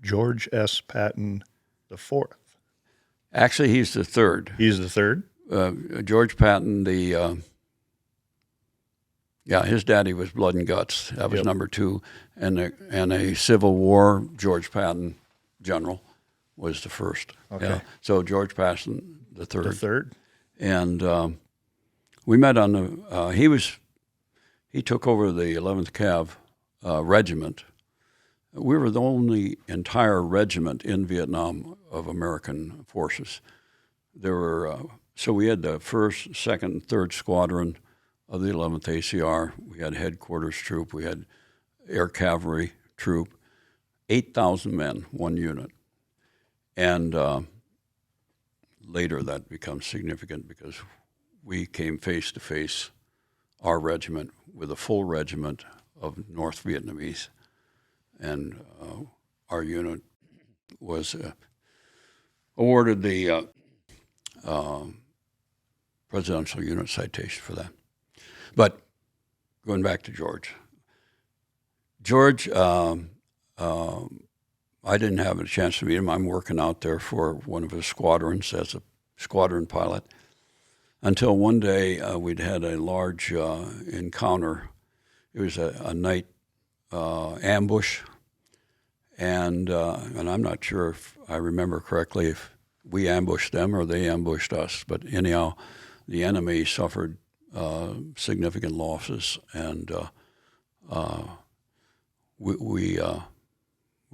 George S. Patton IV. Actually, he's the third. He's the third? George Patton, his daddy was Blood and Guts. That was number two. And a Civil War George Patton general was the first. Okay. Yeah. So George Patton, the third. The third? And we met on he took over the 11th Cav regiment. We were the only entire regiment in Vietnam of American forces. There were so we had the 1st, 2nd, 3rd Squadron of the 11th ACR. We had headquarters troop. We had air cavalry troop. 8,000 men, one unit. And later that becomes significant because we came face to face, our regiment, with a full regiment of North Vietnamese. And our unit was awarded the Presidential Unit Citation for that. But going back to George, I didn't have a chance to meet him. I'm working out there for one of his squadrons as a squadron pilot until one day we'd had a large encounter. It was a night ambush, and I'm not sure if I remember correctly if we ambushed them or they ambushed us, but anyhow, the enemy suffered significant losses, and we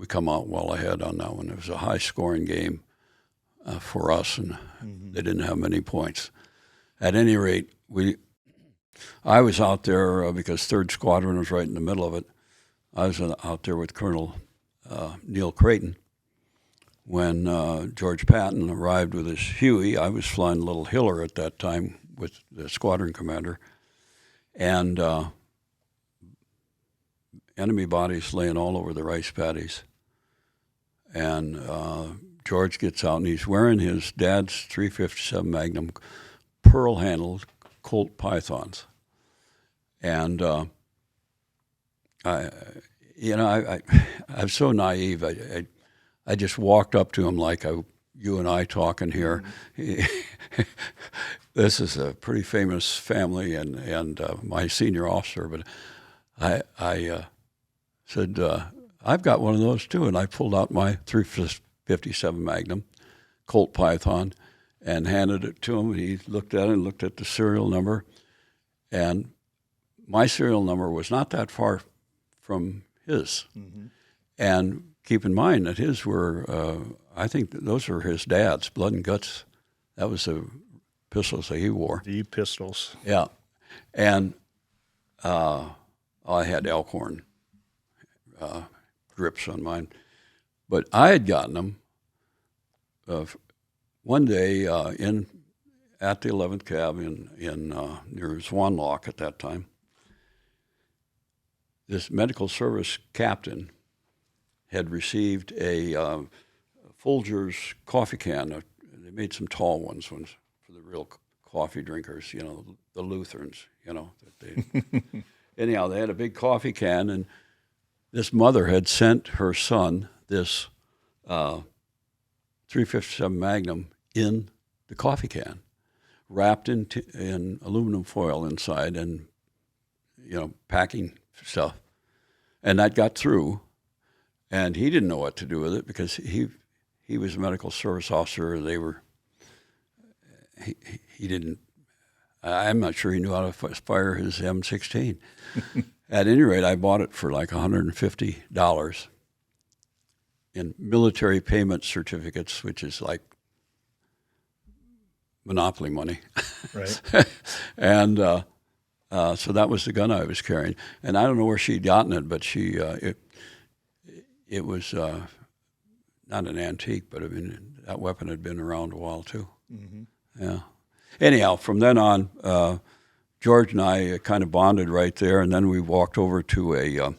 come out well ahead on that one. It was a high-scoring game for us, and they didn't have many points. At any rate, I was out there because 3rd Squadron was right in the middle of it. I was out there with Colonel Neil Creighton when George Patton arrived with his Huey. I was flying Little Hiller at that time with the squadron commander, and enemy bodies laying all over the rice paddies. And George gets out, and he's wearing his dad's 357 Magnum pearl-handled Colt Pythons. And I'm so naive. I just walked up to him like you and I talking here. This is a pretty famous family, and my senior officer. But I said, I've got one of those too. And I pulled out my 357 Magnum Colt Python and handed it to him. He looked at it and looked at the serial number. And my serial number was not that far from his. Mm-hmm. And keep in mind that his were, I think those were his dad's, Blood and Guts. That was the pistols that he wore. The pistols. Yeah. And I had Elkhorn grips on mine. But I had gotten them one day at the 11th Cab in near Swanlock at that time. This medical service captain had received a Folgers coffee can. They made some tall ones for the real coffee drinkers, the Lutherans, that they. Anyhow, they had a big coffee can, and this mother had sent her son this 357 Magnum in the coffee can, wrapped in aluminum foil inside, and packing stuff, and that got through, and he didn't know what to do with it because he was a medical service officer. They were he didn't. I'm not sure he knew how to fire his M16. At any rate, I bought it for like $150 in military payment certificates, which is like monopoly money. Right. And so that was the gun I was carrying. And I don't know where she'd gotten it, but it was not an antique, but I mean, that weapon had been around a while too. Mm-hmm. Yeah. Anyhow, from then on, George and I kind of bonded right there, and then we walked over to a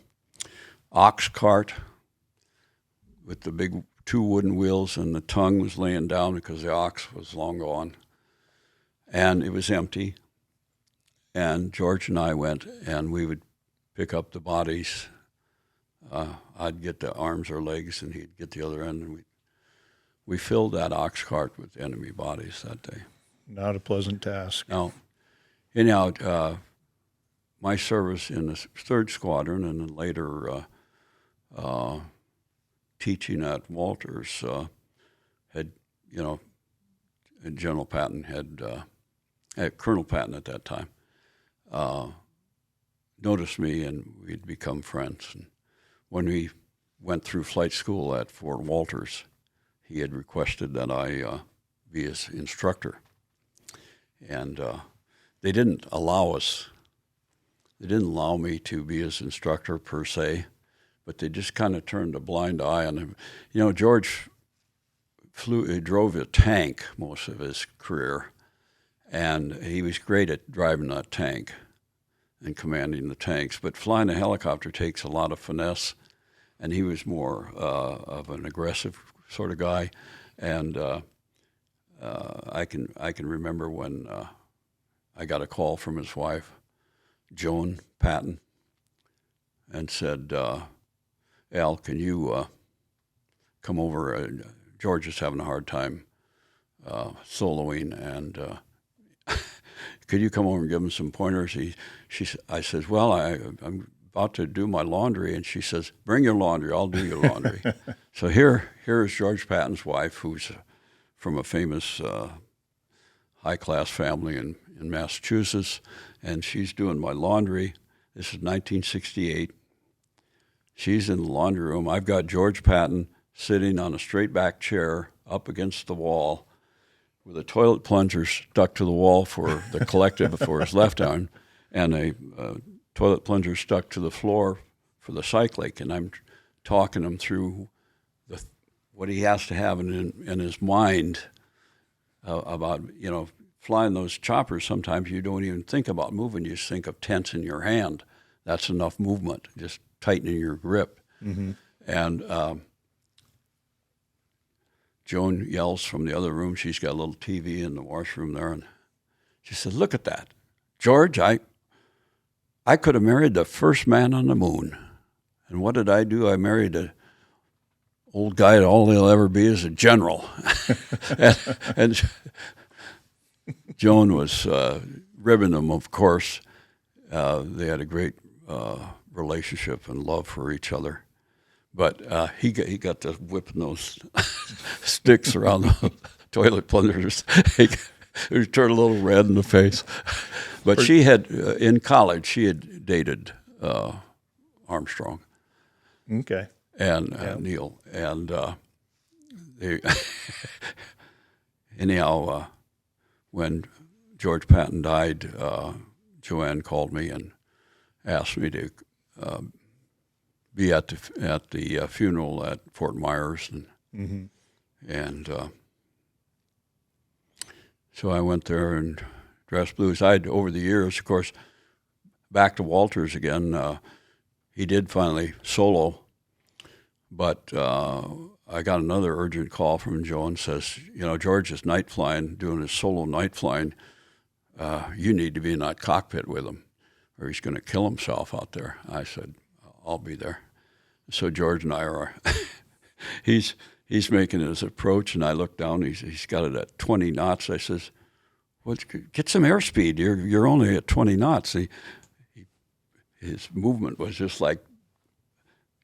ox cart with the big 2 wooden wheels, and the tongue was laying down because the ox was long gone, and it was empty. And George and I went, and we would pick up the bodies. I'd get the arms or legs, and he'd get the other end, and we filled that ox cart with enemy bodies that day. Not a pleasant task. No. Anyhow, my service in the 3rd Squadron and then later teaching at Walters had, General Patton had Colonel Patton at that time, noticed me, and we'd become friends. And when we went through flight school at Fort Walters, he had requested that I be his instructor. And they didn't allow me to be his instructor per se, but they just kind of turned a blind eye on him. George drove a tank most of his career, and he was great at driving that tank and commanding the tanks. But flying a helicopter takes a lot of finesse, and he was more of an aggressive sort of guy. And I can remember when I got a call from his wife, Joan Patton, and said, Al, can you come over? George is having a hard time soloing, and could you come over and give him some pointers? I said, well, I'm about to do my laundry, and she says, bring your laundry, I'll do your laundry. So here is George Patton's wife, who's from a famous high-class family in Massachusetts, and she's doing my laundry. This is 1968. She's in the laundry room. I've got George Patton sitting on a straight-back chair up against the wall with a toilet plunger stuck to the wall for the collective for his left arm, and a toilet plunger stuck to the floor for the cyclic, and I'm talking him through what he has to have in his mind about, flying those choppers. Sometimes you don't even think about moving. You just think of tensing your hand. That's enough movement, just tightening your grip. Mm-hmm. And Joan yells from the other room. She's got a little TV in the washroom there, and she said, look at that. George, I could have married the first man on the moon. And what did I do? I married a old guy that all he'll ever be is a general. and Joan was ribbing them, of course. They had a great relationship and love for each other. But he got to whipping those sticks around the toilet plungers. He turned a little red in the face. But she had, in college, she had dated Armstrong. Okay. And Neil. And they anyhow, when George Patton died, Joanne called me and asked me to be at the funeral at Fort Myers, and so I went there and dressed blues. I'd over the years, of course, back to Walters again. He did finally solo, but I got another urgent call from Joe and says, George is night flying, doing his solo night flying. You need to be in that cockpit with him, or he's going to kill himself out there. I said, I'll be there. So George and I are. he's making his approach, and I look down. He's got it at 20 knots. I says, "Well, get some airspeed. You're only at 20 knots." His movement was just like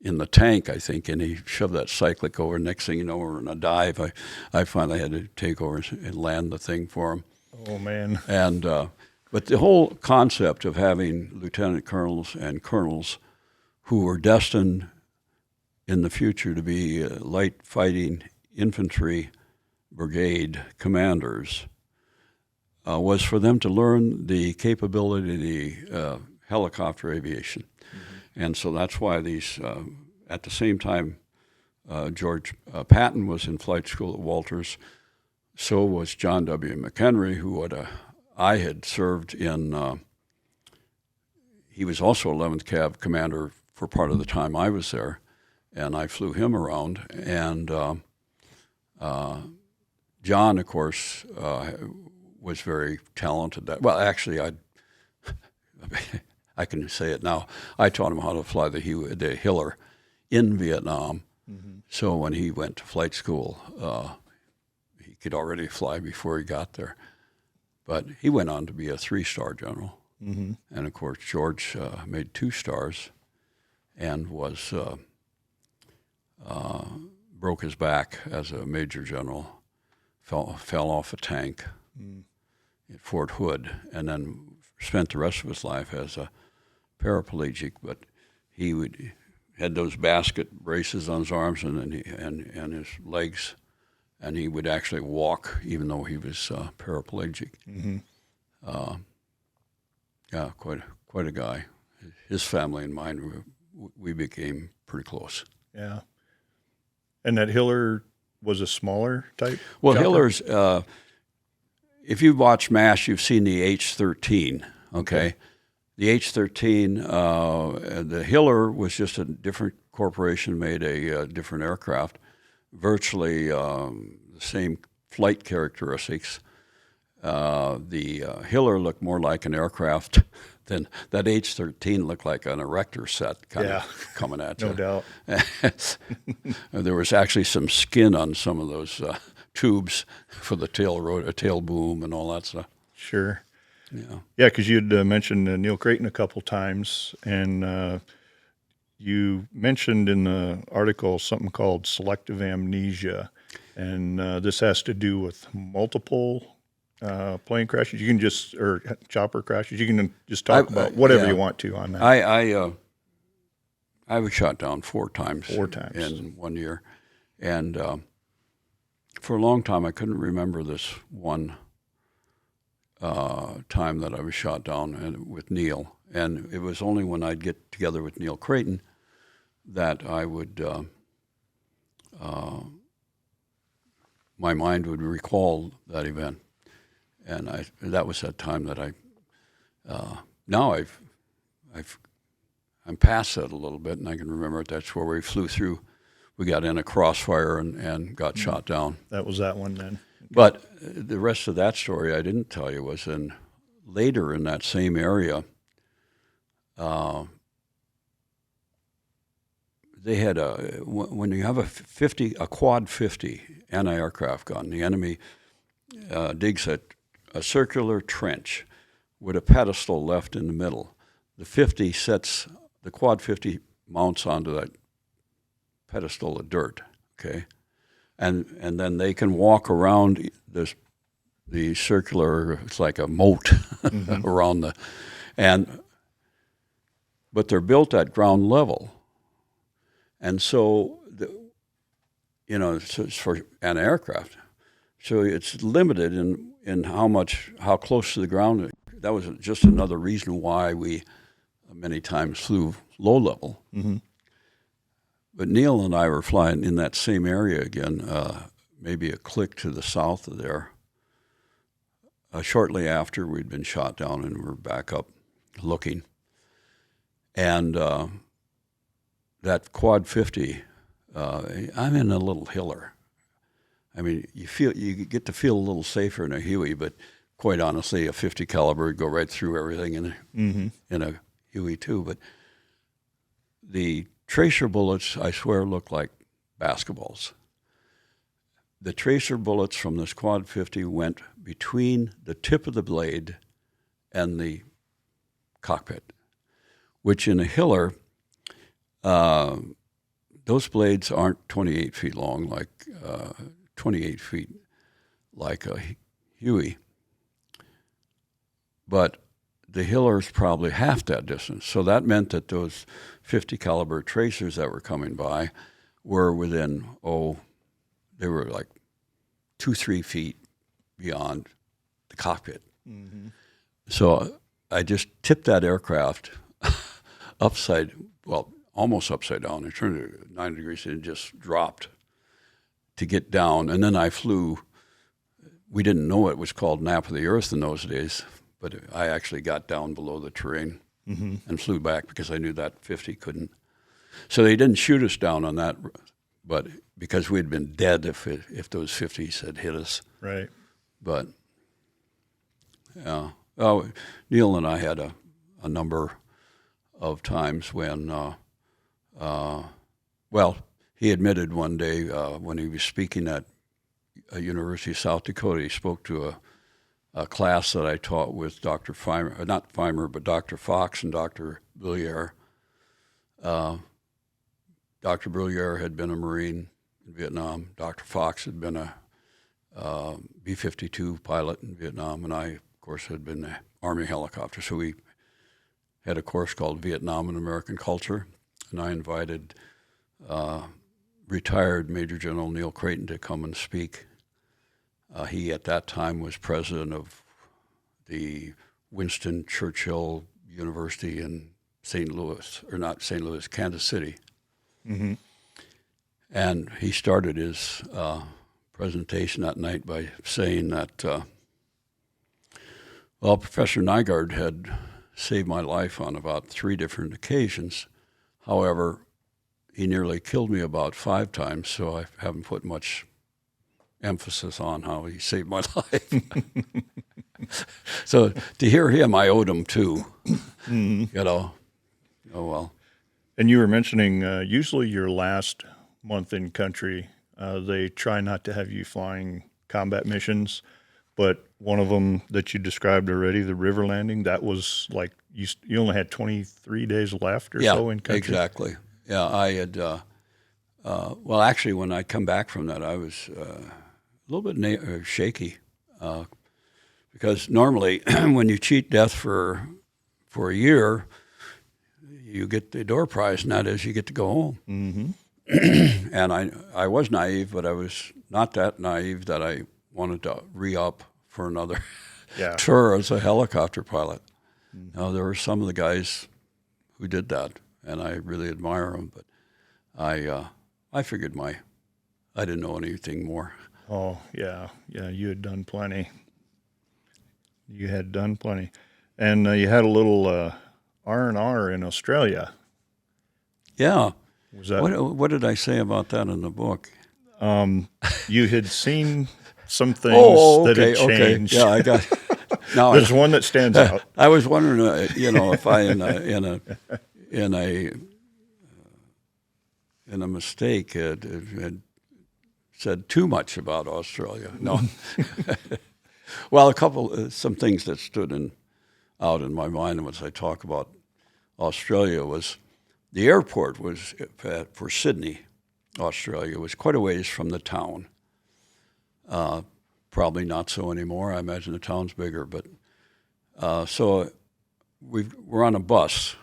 in the tank, I think, and he shoved that cyclic over. Next thing you know, we're in a dive. I finally had to take over and land the thing for him. Oh man! And but the whole concept of having lieutenant colonels and colonels who were destined in the future to be light fighting infantry brigade commanders was for them to learn the capability of the helicopter aviation. And so that's why these, at the same time, George Patton was in flight school at Walters. So was John W. McHenry, who I had served in, he was also 11th Cav commander for part of the time I was there, and I flew him around. And John, of course, was very talented. Actually, I can say it now. I taught him how to fly the Hiller in Vietnam. So when he went to flight school, he could already fly before he got there. But he went on to be a 3-star general. And of course, George made 2 stars and was broke his back as a major general, fell off a tank at Fort Hood, and then spent the rest of his life as a paraplegic. But he had those basket braces on his arms and his legs, and he would actually walk even though he was paraplegic. Yeah, quite a guy. His family and mine, we became pretty close. Yeah. And that Hiller was a smaller type? Well, chopper? Hiller's, if you've watched MASH, you've seen the H-13, okay? The H-13, the Hiller was just a different corporation, made a different aircraft, virtually the same flight characteristics. The Hiller looked more like an aircraft than that H-13 looked like an erector set kind of coming at you. No doubt. There was actually some skin on some of those tubes for the tail boom and all that stuff. Sure. Yeah. Yeah, because you'd mentioned Neil Creighton a couple times, and you mentioned in the article something called selective amnesia, and this has to do with multiple plane crashes. You can or chopper crashes. You can just talk about whatever you want to on that. I was shot down 4 times. 4 times in 1 year, and for a long time I couldn't remember this one time that I was shot down with Neil, and it was only when I'd get together with Neil Creighton that I would my mind would recall that event. And that was that time that now I'm past that a little bit, and I can remember that's where we flew through. We got in a crossfire and got shot down. That was that one then. But the rest of that story I didn't tell you was later in that same area. They had when you have a quad 50 anti-aircraft gun, the enemy digs a circular trench with a pedestal left in the middle. The quad 50 mounts onto that pedestal of dirt, okay? And then they can walk around the circular, it's like a moat around but they're built at ground level. And so, it's for an aircraft. So it's limited in how close to the ground. That was just another reason why we many times flew low level. Mm-hmm. But Neil and I were flying in that same area again, maybe a click to the south of there. Shortly after we'd been shot down and we were back up looking. And that quad 50, I'm in a little hiller. I mean, you get to feel a little safer in a Huey, but quite honestly, a 50 caliber would go right through everything in a Huey too. But the tracer bullets, I swear, look like basketballs. The tracer bullets from this quad 50 went between the tip of the blade and the cockpit, which in a hiller, those blades aren't 28 feet long, like 28 feet like a Huey. But the hiller's probably half that distance. So that meant that those 50 caliber tracers that were coming by were within, they were like 2-3 feet beyond the cockpit. Mm-hmm. So I just tipped that aircraft almost upside down. I turned it 9 degrees and just dropped to get down. And then I flew. We didn't know it was called nap of the earth in those days, but I actually got down below the terrain and flew back because I knew that 50 couldn't. So they didn't shoot us down on that, but because we'd been dead if those 50s had hit us. Right. But, yeah. Neil and I had a number of times when, he admitted one day when he was speaking at University of South Dakota, he spoke to a class that I taught with Dr. Feimer, not Feimer, but Dr. Fox and Dr. Bruyere. Dr. Bruyere had been a Marine in Vietnam. Dr. Fox had been a B-52 pilot in Vietnam, and I, of course, had been an Army helicopter. So we had a course called Vietnam and American Culture, and I invited retired Major General Neil Creighton to come and speak. He, at that time, was president of the Winston Churchill University in Kansas City. Mm-hmm. And he started his presentation that night by saying that, Professor Nygaard had saved my life on about 3 different occasions. However, he nearly killed me about 5 times, so I haven't put much emphasis on how he saved my life. So to hear him, I owed him too. Mm-hmm. Oh well. And you were mentioning usually your last month in country, they try not to have you flying combat missions, but one of them that you described already, the river landing, that was like you only had 23 days left or so in country? Exactly. Yeah, I had, actually when I come back from that, I was a little bit shaky because normally when you cheat death for a year, you get the door prize, and that is you get to go home. Mm-hmm. And I was naive, but I was not that naive that I wanted to re-up for another tour as a helicopter pilot. Mm-hmm. Now, there were some of the guys who did that, and I really admire them, but I figured I didn't know anything more. Oh, yeah, you had done plenty. You had done plenty. And you had a little R&R in Australia. Yeah. Was that what did I say about that in the book? You had seen some things that had changed. Okay. Yeah, I got. Now there's one that stands out. I was wondering, if I in a mistake had said too much about Australia. No. Well, some things that stood out in my mind as I talk about Australia was the airport was for Sydney Australia. It was quite a ways from the town. Probably not so anymore. I imagine the town's bigger. But so we're on a bus.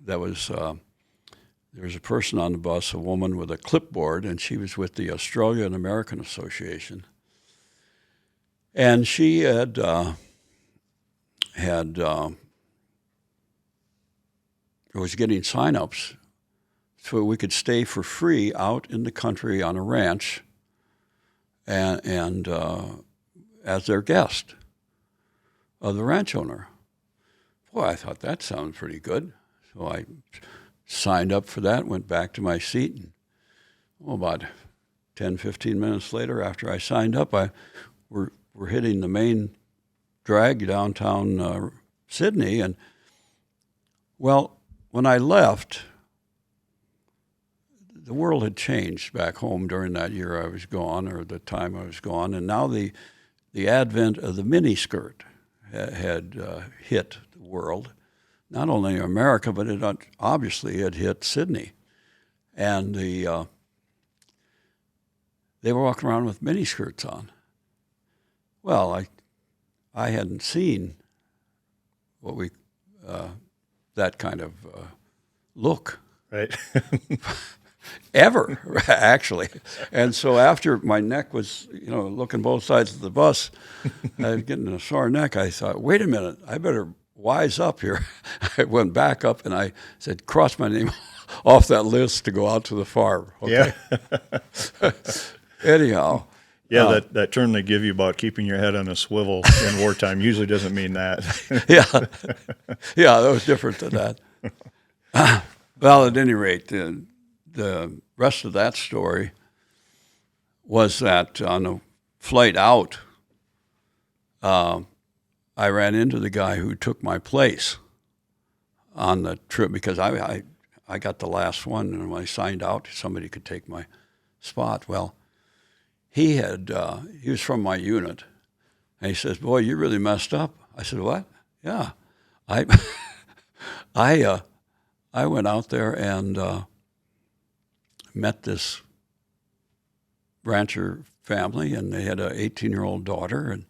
That was there was a person on the bus, a woman with a clipboard, and she was with the Australian American Association. And she was getting sign-ups so we could stay for free out in the country on a ranch and as their guest of the ranch owner. Boy, I thought that sounded pretty good. So I signed up for that, went back to my seat, and about 10, 15 minutes later after I signed up, we're hitting the main drag downtown Sydney. And, well, when I left, the world had changed back home during that year I was gone, or the time I was gone, and now the advent of the miniskirt had hit the world. Not only America, but it obviously had hit Sydney. And they were walking around with miniskirts on. Well, I hadn't seen what that kind of look. Right. Ever, actually. And so after my neck was, looking both sides of the bus, I was getting a sore neck, I thought, wait a minute, I better wise up here. I went back up and I said, cross my name off that list to go out to the farm. Okay? Yeah. Anyhow. Yeah, that term they give you about keeping your head on a swivel in wartime usually doesn't mean that. Yeah, that was different than that. Well, at any rate, the rest of that story was that on the flight out, I ran into the guy who took my place on the trip because I got the last one, and when I signed out, somebody could take my spot. Well, he was from my unit, and he says, "Boy, you really messed up." I said, "What?" "Yeah, I went out there and met this rancher family, and they had an 18-year-old daughter, and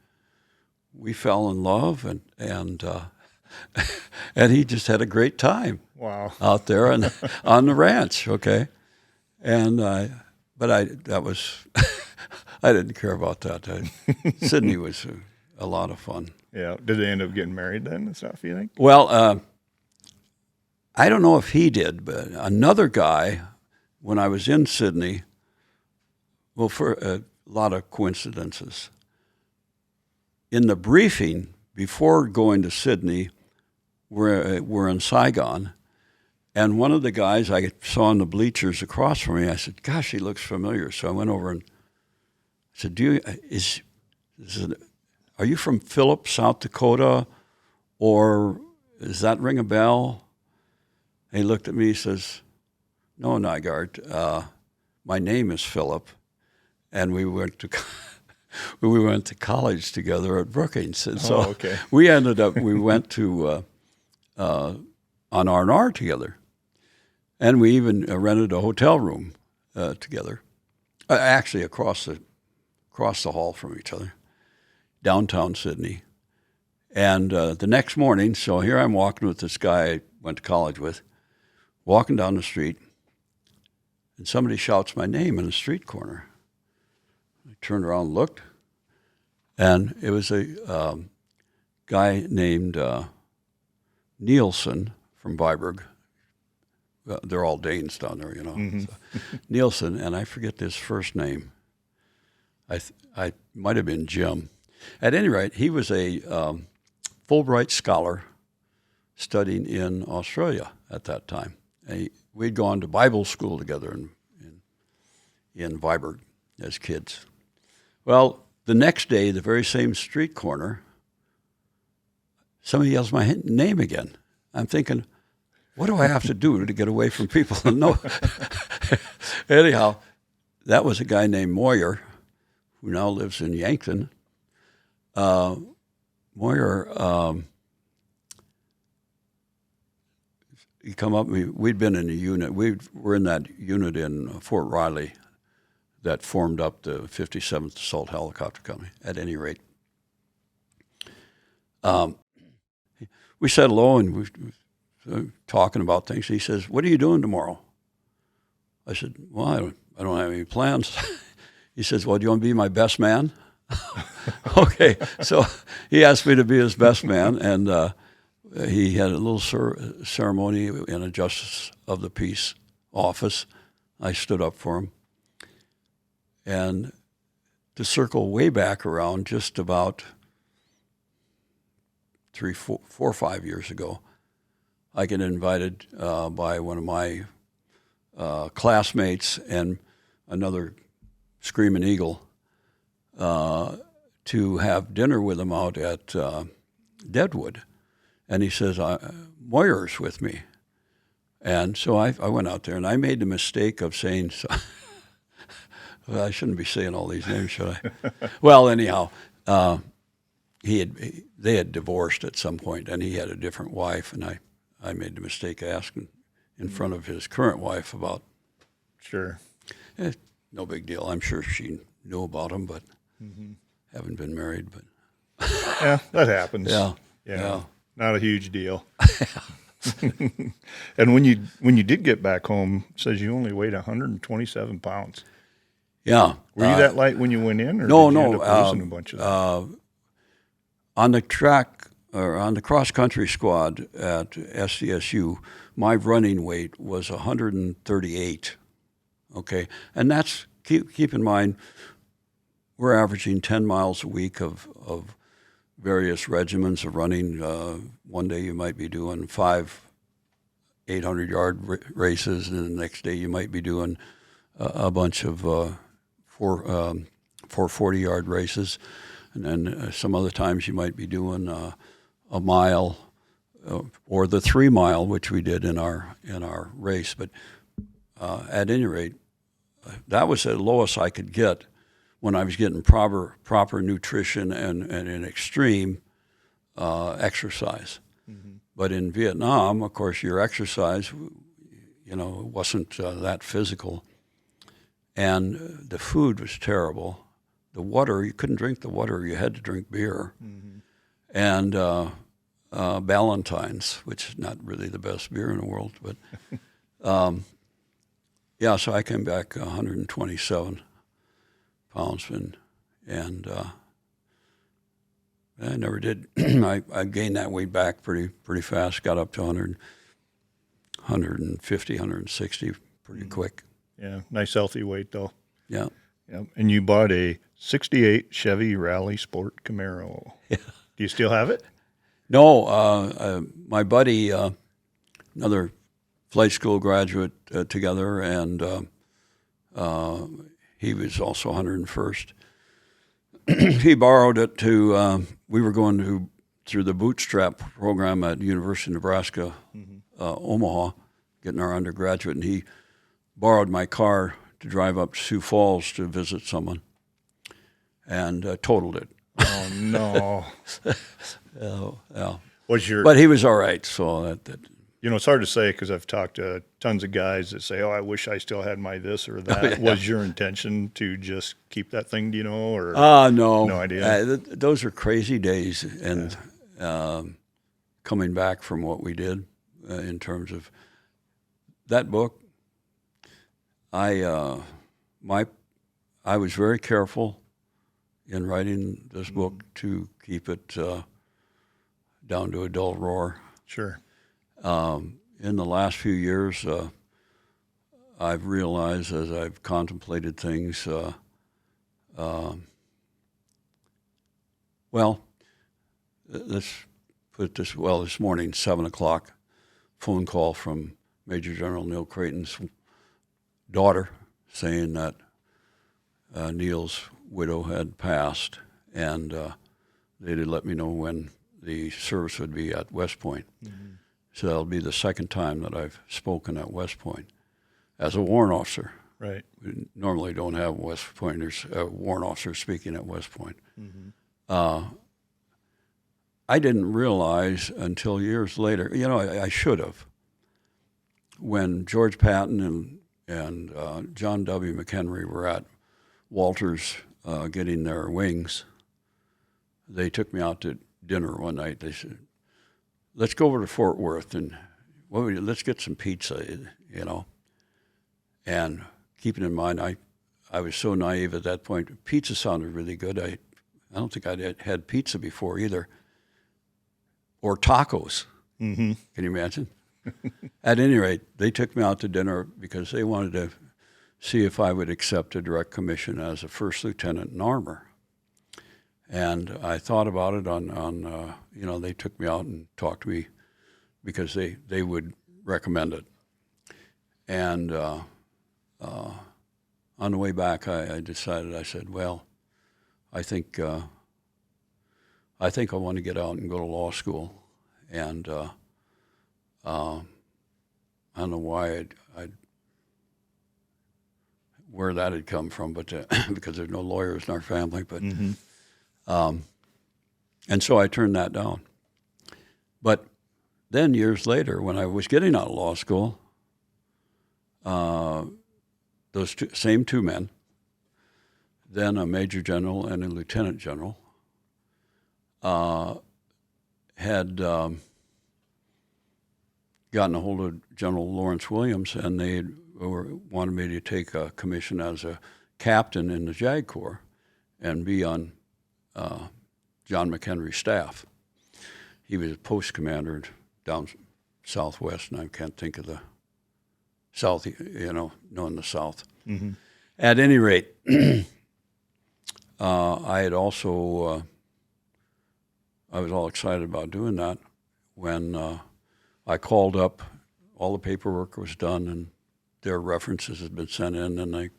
we fell in love, and and he just had a great time. Wow. Out there on the ranch, okay, and but I didn't care about that. Sydney was a lot of fun. Yeah. Did they end up getting married then and stuff, you think? Well, I don't know if he did, but another guy, when I was in Sydney, well, for a lot of coincidences. In the briefing before going to Sydney, we're in Saigon, and one of the guys I saw in the bleachers across from me, I said, "Gosh, he looks familiar." So I went over and said, "Are you from Phillips, South Dakota, or does that ring a bell?" And he looked at me. He says, "No, Nygaard. My name is Philip, and we went to college together at Brookings." And so okay. we went to on R&R together, and we even rented a hotel room together. Actually, across the hall from each other, downtown Sydney. And the next morning, so here I'm walking with this guy I went to college with, walking down the street, and somebody shouts my name in a street corner. I turned around and looked, and it was a guy named Nielsen from Viborg. They're all Danes down there, Mm-hmm. So, Nielsen, and I forget his first name. I might have been Jim. At any rate, he was a Fulbright scholar studying in Australia at that time. We'd gone to Bible school together in Viborg as kids. Well, the next day, the very same street corner, somebody yells my name again. I'm thinking, what do I have to do to get away from people to know? Anyhow, that was a guy named Moyer, who now lives in Yankton. Moyer, he come up. We'd been in a unit. We were in that unit in Fort Riley that formed up the 57th Assault Helicopter Company, at any rate. We said hello, and we were talking about things. He says, "What are you doing tomorrow?" I said, "Well, I don't have any plans." He says, "Well, do you want to be my best man?" Okay, so he asked me to be his best man, and he had a little ceremony in a Justice of the Peace office. I stood up for him. And to circle way back around, just about 4 or 5 years ago, I get invited by one of my classmates and another Screaming Eagle to have dinner with him out at Deadwood. And he says, Moyer's with me. And so I went out there, and I made the mistake of saying, well, I shouldn't be saying all these names, should I? Well, anyhow, they had divorced at some point, and he had a different wife, and I made the mistake of asking in front of his current wife about. Sure. No big deal. I'm sure she knew about him, but haven't been married. But yeah, that happens. Yeah. Not a huge deal. And when you did get back home, it says you only weighed 127 pounds. Yeah. Were you that light when you went in, or no, did you no. end up losing a bunch of that? On the track, or on the cross-country squad at SDSU, my running weight was 138, okay? And that's, keep in mind, we're averaging 10 miles a week of various regimens of running. One day you might be doing 5 800-yard races, and the next day you might be doing a bunch of 4 40-yard races. And then some other times you might be doing a mile or the 3 mile, which we did in our race. But at any rate, that was the lowest I could get when I was getting proper nutrition and an extreme exercise. Mm-hmm. But in Vietnam, of course, your exercise, wasn't that physical, and the food was terrible. The water, you couldn't drink the water; you had to drink beer. Mm-hmm. And Ballantine's, which is not really the best beer in the world, but so I came back 127 pounds, and I never did. I gained that weight back pretty fast. Got up to 100, 150, 160 pretty quick. Yeah, nice healthy weight though. Yeah. Yeah, and you bought a '68 Chevy Rally Sport Camaro. Yeah. Do you still have it? No, my buddy, another flight school graduate together, and he was also 101st. He borrowed it to, we were going through the bootstrap program at University of Nebraska, Omaha, getting our undergraduate, and he borrowed my car to drive up to Sioux Falls to visit someone, and totaled it. Oh, no. Yeah. But he was all right, so that it's hard to say because I've talked to tons of guys that say, I wish I still had my this or that. Yeah. Was your intention to just keep that thing, do you know? Or no. No idea? Those are crazy days, and coming back from what we did in terms of that book, I was very careful in writing this book to keep it down to a dull roar. Sure. In the last few years, I've realized as I've contemplated things, let's put it this, this morning, 7 o'clock, phone call from Major General Neil Creighton's daughter saying that Neil's widow had passed, and they did let me know when the service would be at West Point. Mm-hmm. So that'll be the second time that I've spoken at West Point as a warrant officer. Right. We normally don't have West Pointers, warrant officers speaking at West Point. Mm-hmm. I didn't realize until years later, I should have, when George Patton and John W. McHenry were at Walters getting their wings, they took me out to dinner one night. They said, let's go over to Fort Worth and let's get some pizza, you know. And keeping in mind, I was so naive at that point. Pizza sounded really good. I don't think I'd had pizza before either. Or tacos. Mm-hmm. Can you imagine? At any rate, they took me out to dinner because they wanted to see if I would accept a direct commission as a first lieutenant in armor. And I thought about it you know, they took me out and talked to me because they would recommend it. And on the way back, I decided, I said, well, I think I want to get out and go to law school. And I don't know why where that had come from, but because there's no lawyers in our family. But and so I turned that down. But then years later, when I was getting out of law school, those same two men, then a major general and a lieutenant general, had gotten a hold of General Lawrence Williams, and they wanted me to take a commission as a captain in the JAG Corps and be on John McHenry's staff. He was a post commander down southwest, and I can't think of the south, you know, knowing the South. Mm-hmm. At any rate, I had also, I was all excited about doing that when I called up, all the paperwork was done, and their references had been sent in. And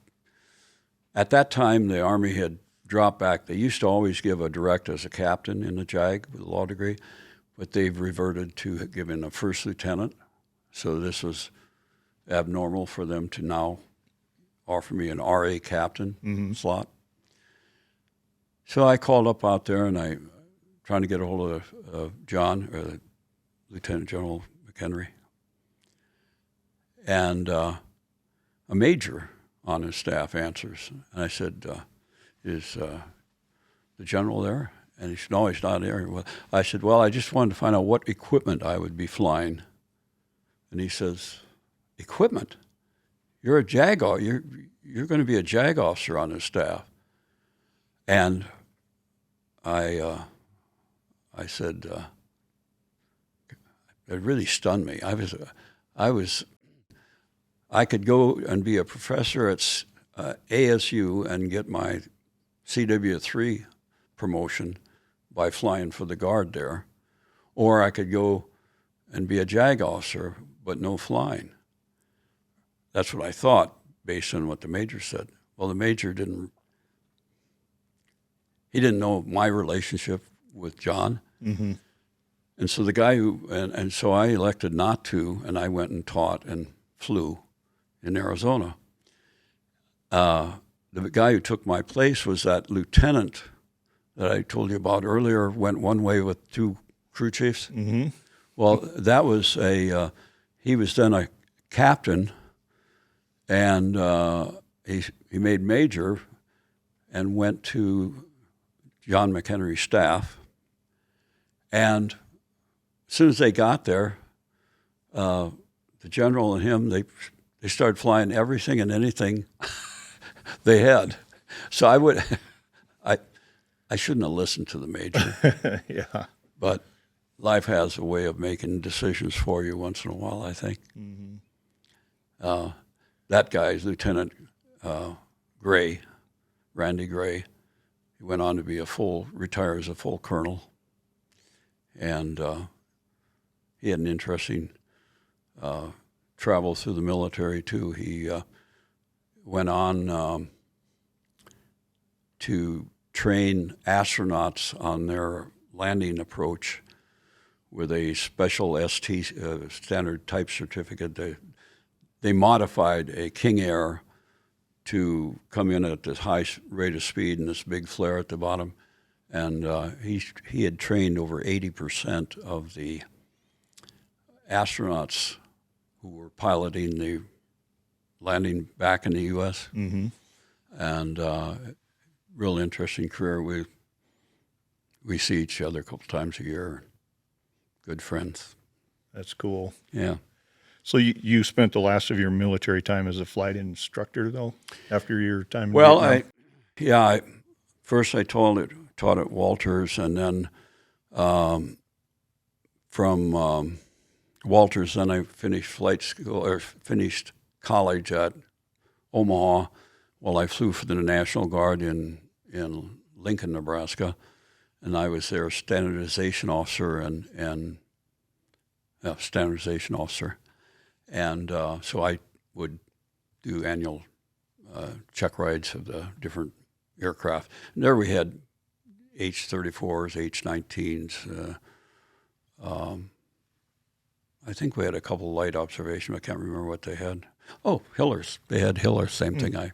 at that time, the Army had dropped back. They used to always give a direct as a captain in the JAG with a law degree, but they've reverted to giving a first lieutenant. So this was abnormal for them to now offer me an RA captain slot. So I called up out there, and I trying to get a hold of John, or Lieutenant General McHenry, and a major on his staff answers. And I said, is the general there? And he said, no, he's not there. Well, I said, well, I just wanted to find out what equipment I would be flying. And he says, equipment? You're a JAG, you're going to be a JAG officer on his staff. And I said, it really stunned me. I could go and be a professor at ASU and get my CW3 promotion by flying for the Guard there, or I could go and be a JAG officer, but no flying. That's what I thought, based on what the major said. Well, the major didn't know my relationship with John. Mm-hmm. And so the guy and so I elected not to, and I went and taught and flew in Arizona. The guy who took my place was that lieutenant that I told you about earlier, went one way with two crew chiefs. Mm-hmm. Well, that was he was then a captain, and he made major and went to John McHenry's staff. And as soon as they got there, the general and him, they started flying everything and anything they had. So I shouldn't have listened to the major. Yeah. But life has a way of making decisions for you once in a while, I think. Mm-hmm. That guy's Lieutenant Gray, Randy Gray. He went on to be retire as a full colonel. And he had an interesting travel through the military, too. He went on to train astronauts on their landing approach with a special ST standard type certificate. They modified a King Air to come in at this high rate of speed and this big flare at the bottom. And he had trained over 80% of the astronauts who were piloting the landing back in the U.S. Mm-hmm. and real interesting career. We see each other a couple times a year. Good friends. That's cool. Yeah. So you spent the last of your military time as a flight instructor, though, after your time in Well, Vietnam? first I taught at Walters, and then from Walters, then I finished flight school or finished college at Omaha. Well, I flew for the National Guard in Lincoln, Nebraska, and I was their standardization officer and so I would do annual check rides of the different aircraft. And there we had H-34s, H-19s. I think we had a couple light observation. I can't remember what they had. Oh, Hillers. They had Hillers. Same thing. I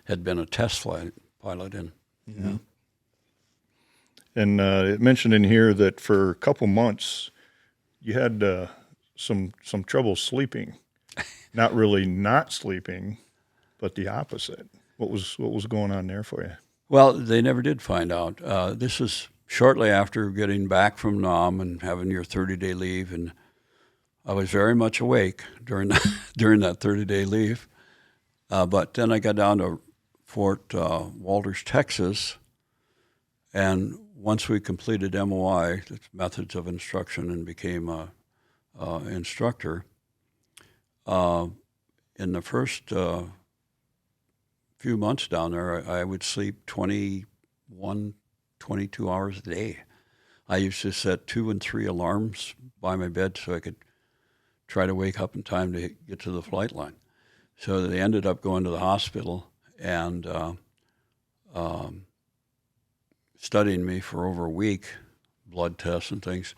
had been a test pilot in. Mm-hmm. Yeah. And it mentioned in here that for a couple months you had some trouble sleeping. Not really not sleeping, but the opposite. What was going on there for you? Well, they never did find out. This is shortly after getting back from Nam and having your 30-day leave, and I was very much awake during that 30-day leave. But then I got down to Fort Walters, Texas, and once we completed MOI, that's Methods of Instruction, and became a instructor, in the first few months down there, I would sleep 21, 22 hours a day. I used to set 2 and 3 alarms by my bed so I could try to wake up in time to get to the flight line. So they ended up going to the hospital and studying me for over a week, blood tests and things.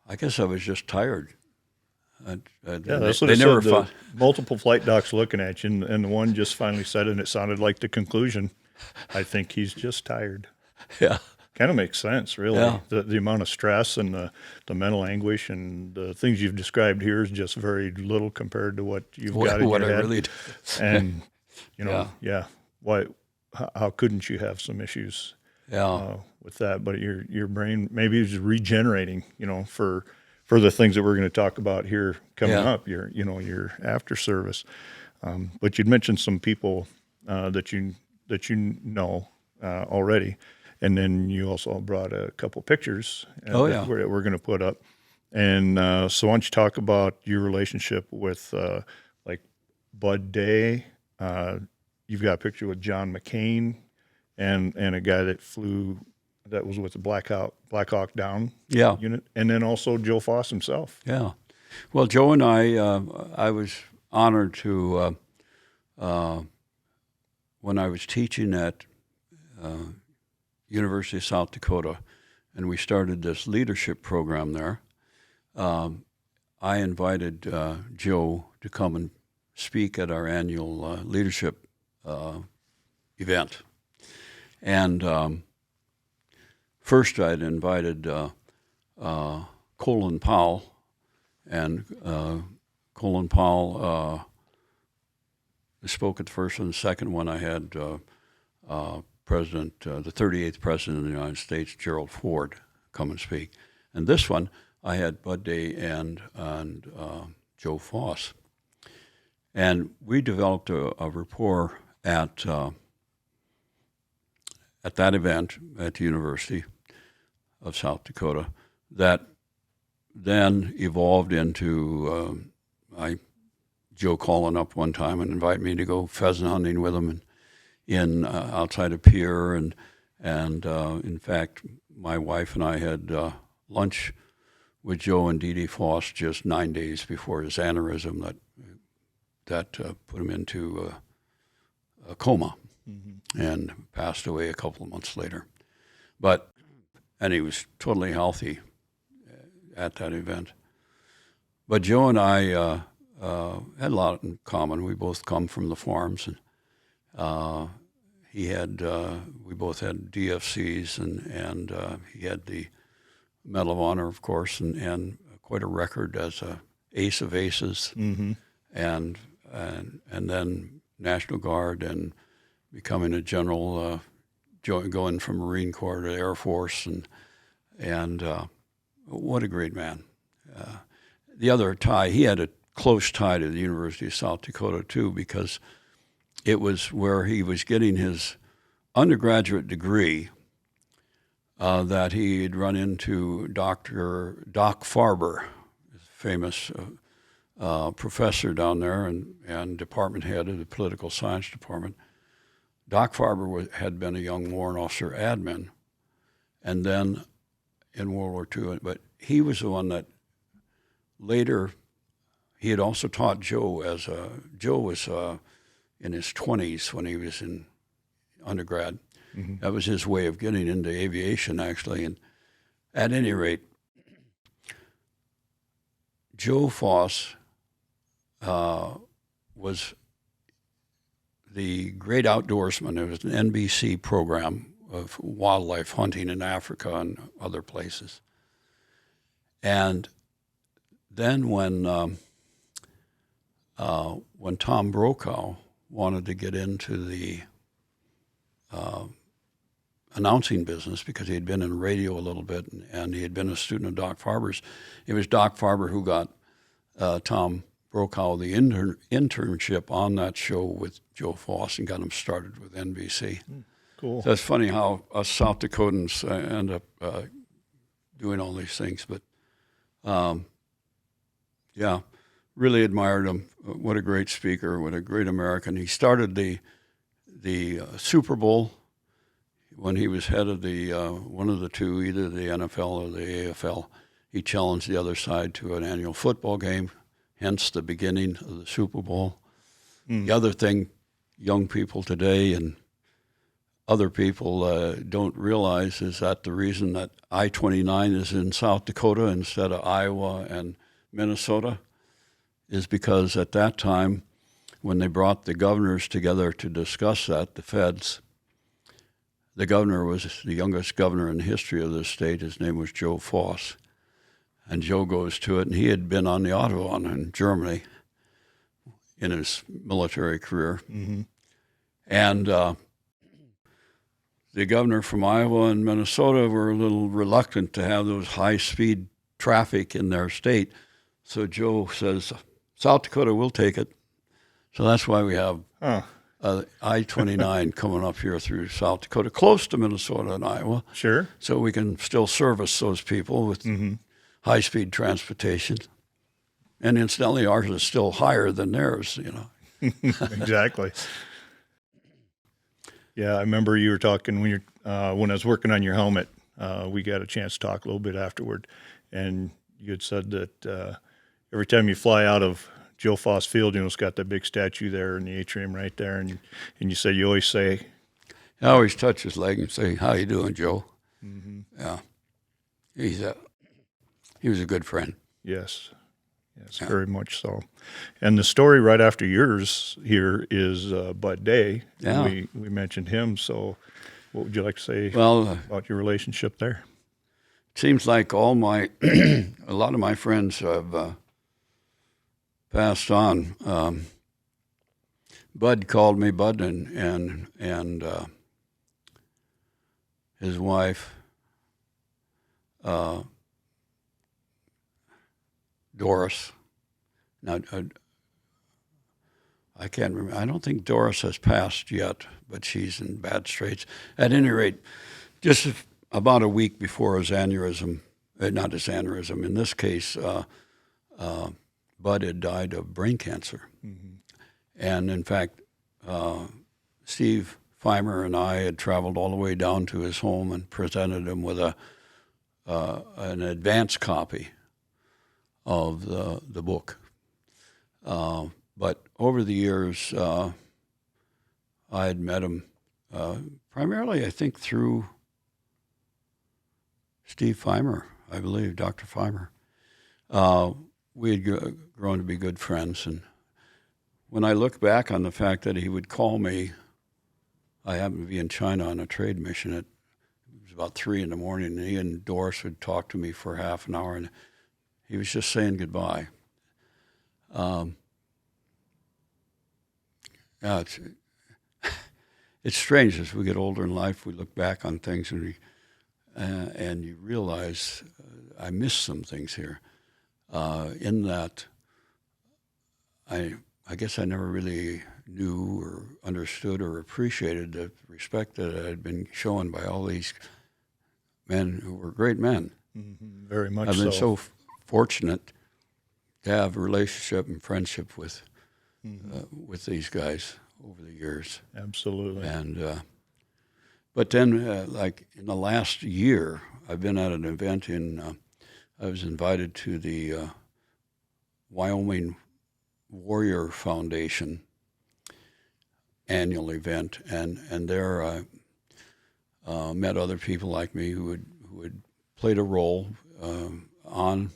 I guess I was just tired. That's what it said. Multiple flight docs looking at you, and the one just finally said it, and it sounded like the conclusion. I think he's just tired. Yeah. Kind of makes sense, really. Yeah. The amount of stress and the mental anguish and the things you've described here is just very little compared to what you've got in your head. Really do. And, why? How couldn't you have some issues with that? But your brain maybe is regenerating, for the things that we're going to talk about here coming up, your after service. But you'd mentioned some people that you know already, and then you also brought a couple pictures that we're going to put up. And so why don't you talk about your relationship with like Bud Day? You've got a picture with John McCain and a guy that was with the Black Hawk Down unit, and then also Joe Foss himself. Yeah. Well, Joe and I was honored to, when I was teaching at University of South Dakota, and we started this leadership program there, I invited Joe to come and speak at our annual leadership event. And first I'd invited Colin Powell, and Colin Powell spoke at the first one. The second one I had the 38th President of the United States, Gerald Ford, come and speak. And this one, I had Bud Day and Joe Foss. And we developed a rapport at that event at the University of South Dakota that then evolved into Joe calling up one time and invite me to go pheasant hunting with him in outside of Pierre, and in fact my wife and I had lunch with Joe and Dee Dee Foss just 9 days before his aneurysm that put him into a coma, and passed away a couple of months later. And he was totally healthy at that event. But Joe and I had a lot in common. We both come from the farms, and we both had DFCs, and he had the Medal of Honor, of course, and quite a record as a ace of aces, and then National Guard and becoming a general, going from Marine Corps to Air Force, and what a great man. The other tie, he had a close tie to the University of South Dakota too, because it was where he was getting his undergraduate degree that he had run into Doc Farber, famous professor down there and department head of the political science department. Doc Farber had been a young warrant officer admin, and then in World War II, but he was the one that later, he had also taught Joe Joe was in his 20s when he was in undergrad. Mm-hmm. That was his way of getting into aviation, actually. And at any rate, Joe Foss was the great outdoorsman. It was an NBC program of wildlife hunting in Africa and other places. And then when Tom Brokaw wanted to get into the announcing business, because he had been in radio a little bit and he had been a student of Doc Farber's, it was Doc Farber who got Tom Brokaw the internship on that show with Joe Foss and got him started with NBC. Cool. So it's funny how us South Dakotans end up doing all these things. But yeah, really admired him. What a great speaker, what a great American. He started the Super Bowl when he was head of the one of the two, either the NFL or the AFL. He challenged the other side to an annual football game, hence the beginning of the Super Bowl. The other thing young people today and other people don't realize is that the reason that I-29 is in South Dakota instead of Iowa and Minnesota is because at that time, when they brought the governors together to discuss that, the feds, the governor was the youngest governor in the history of this state. His name was Joe Foss. And Joe goes to it, and he had been on the Autobahn in Germany in his military career. Mm-hmm. And the governor from Iowa and Minnesota were a little reluctant to have those high-speed traffic in their state. So Joe says, South Dakota will take it. So that's why we have I-29 coming up here through South Dakota, close to Minnesota and Iowa. Sure. So we can still service those people with high-speed transportation. And incidentally, ours is still higher than theirs, you know. Exactly. Yeah, I remember you were talking when I was working on your helmet. We got a chance to talk a little bit afterward, and you had said that every time you fly out of Joe Foss Field, it's got that big statue there in the atrium right there, and you said you always say, I always touch his leg and say, "How you doing, Joe?" Mm-hmm. Yeah, he was a good friend. Yes, yeah. Very much so. And the story right after yours here is Bud Day. Yeah. We mentioned him, so what would you like to say about your relationship there? It seems like a lot of my friends have passed on. Bud called me, Bud and his wife, Doris. Now, I can't remember. I don't think Doris has passed yet, but she's in bad straits. At any rate, just about a week before his aneurysm, not his aneurysm, in this case, Bud had died of brain cancer. Mm-hmm. And in fact, Steve Feimer and I had traveled all the way down to his home and presented him with an advance copy of the book. But over the years, I had met him primarily, I think, through Steve Feimer, I believe, Dr. Feimer. We had grown to be good friends. And when I look back on the fact that he would call me, I happened to be in China on a trade mission. It was about 3 a.m, and he and Doris would talk to me for half an hour, and he was just saying goodbye. Yeah, it's strange as we get older in life, we look back on things and you realize I missed some things here. In that, I guess I never really knew or understood or appreciated the respect that I had been shown by all these men who were great men. Mm-hmm. Very much I've been so. so fortunate to have a relationship and friendship with these guys over the years. Absolutely. And but then, like in the last year, I've been at an event I was invited to the Wyoming Warrior Foundation annual event, and there I met other people like me who had played a role on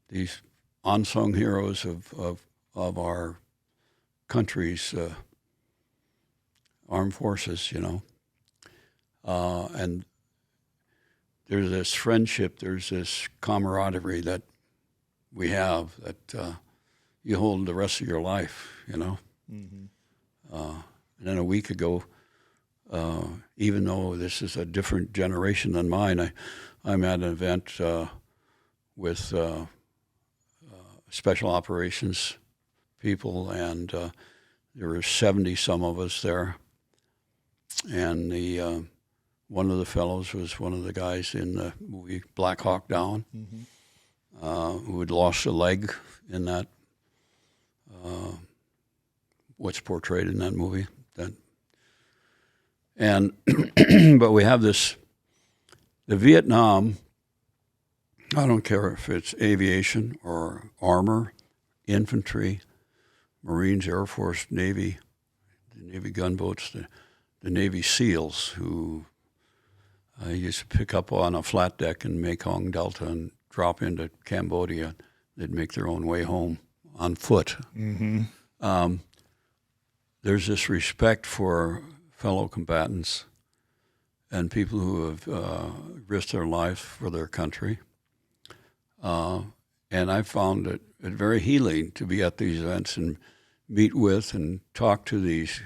these unsung heroes of our country's armed forces, and there's this friendship, there's this camaraderie that we have that you hold the rest of your life, Mm-hmm. And then a week ago, even though this is a different generation than mine, I'm at an event with special operations people, and there were 70 some of us there. And the one of the fellows was one of the guys in the movie Black Hawk Down, who had lost a leg in that, what's portrayed in that movie. And but we have the Vietnam, I don't care if it's aviation or armor, infantry, Marines, Air Force, Navy, the Navy gunboats, the Navy SEALs who used to pick up on a flat deck in Mekong Delta and drop into Cambodia. They'd make their own way home on foot. Mm-hmm. There's this respect for fellow combatants and people who have risked their life for their country. And I found it very healing to be at these events and meet with and talk to these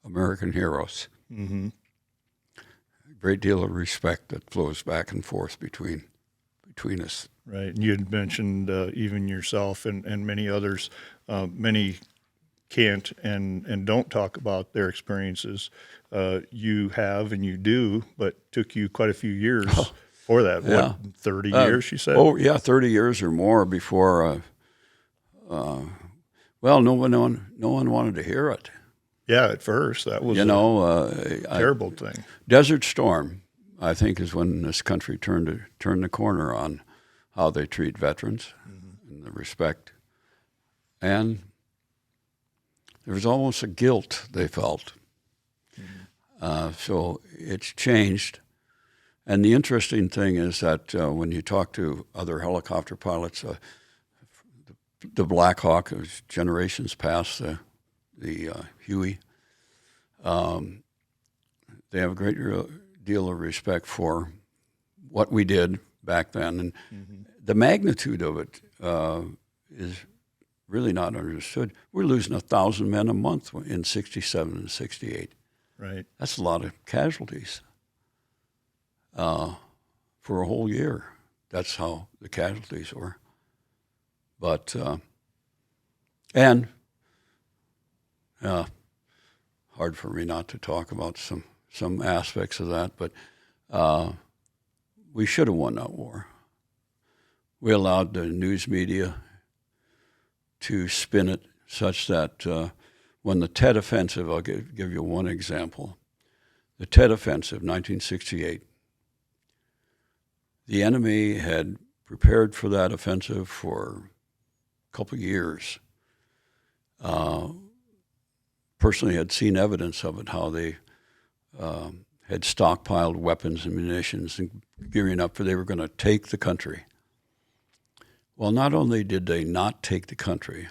American heroes. Mm-hmm. A great deal of respect that flows back and forth between us. Right. And you had mentioned even yourself and many others, many can't and don't talk about their experiences. You have and you do, but took you quite a few years for that. Yeah. What, 30 years, you said? Oh, yeah, 30 years or more before, well, no one wanted to hear it. Yeah, at first. That was a terrible thing. Desert Storm, I think, is when this country turned the corner on how they treat veterans and the respect. And there was almost a guilt they felt. So it's changed. And the interesting thing is that when you talk to other helicopter pilots, the Black Hawk, generations past the Huey, they have a great deal of respect for what we did back then. And the magnitude of it is really not understood. We're losing 1,000 men a month in 67 and 68. Right. That's a lot of casualties for a whole year. That's how the casualties were. But, and hard for me not to talk about some aspects of that, but we should have won that war. We allowed the news media to spin it such that when the Tet Offensive, I'll give you one example, the Tet Offensive, 1968, the enemy had prepared for that offensive for a couple of years. Personally had seen evidence of it, how they had stockpiled weapons and munitions and gearing up for they were going to take the country. Well, not only did they not take the country,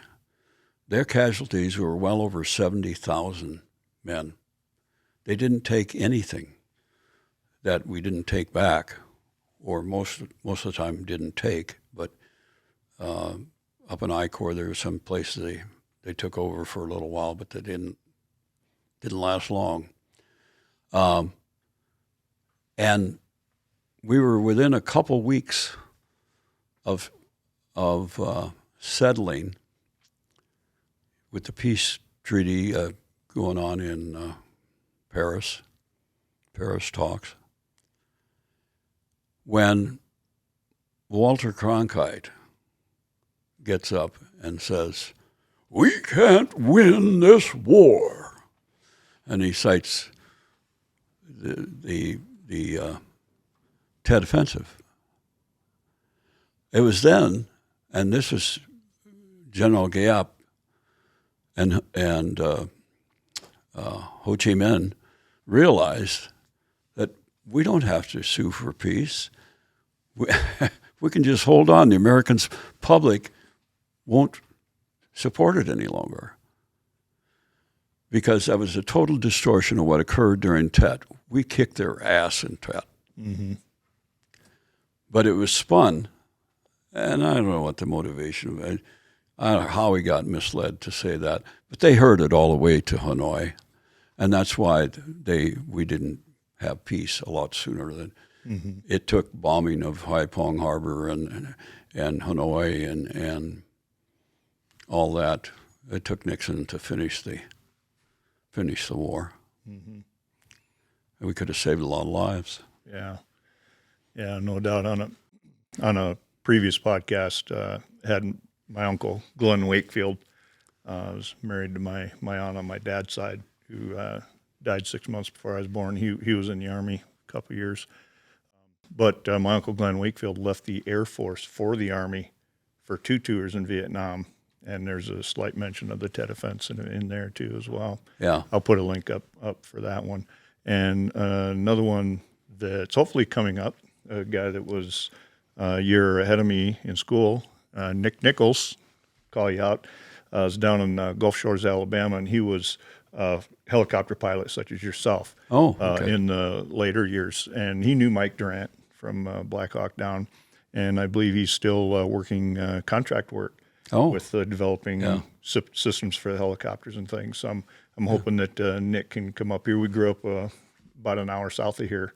their casualties were well over 70,000 men. They didn't take anything that we didn't take back, or most of the time didn't take. But up in I Corps, there was some places they took over for a little while, but they didn't Didn't last long. And we were within a couple weeks of settling with the peace treaty going on in Paris talks, when Walter Cronkite gets up and says, "We can't win this war," and he cites the Tet Offensive. It was then, and this was General Giap and Ho Chi Minh realized that we don't have to sue for peace. We can just hold on. The American public won't support it any longer, because that was a total distortion of what occurred during Tet. We kicked their ass in Tet. Mm-hmm. But it was spun, and I don't know what the motivation was. I don't know how he got misled to say that, but they heard it all the way to Hanoi, and that's why we didn't have peace a lot sooner than it took bombing of Haiphong Harbor and Hanoi and all that. It took Nixon to finish the war. Mm-hmm. And we could have saved a lot of lives. Yeah, no doubt. On a previous podcast, had my uncle Glenn Wakefield. Was married to my aunt on my dad's side, who died 6 months before I was born. He was in the Army a couple of years. But my uncle Glenn Wakefield left the Air Force for the Army for 2 tours in Vietnam, and there's a slight mention of the Tet Offense in there too as well. Yeah, I'll put a link up for that one. And another one that's hopefully coming up, a guy that was a year ahead of me in school, Nick Nichols, call you out, was down in Gulf Shores, Alabama, and he was a helicopter pilot such as yourself in the later years. And he knew Mike Durant from Black Hawk Down, and I believe he's still working contract work with developing systems for the helicopters and things. So I'm hoping that Nick can come up here. We grew up about an hour south of here,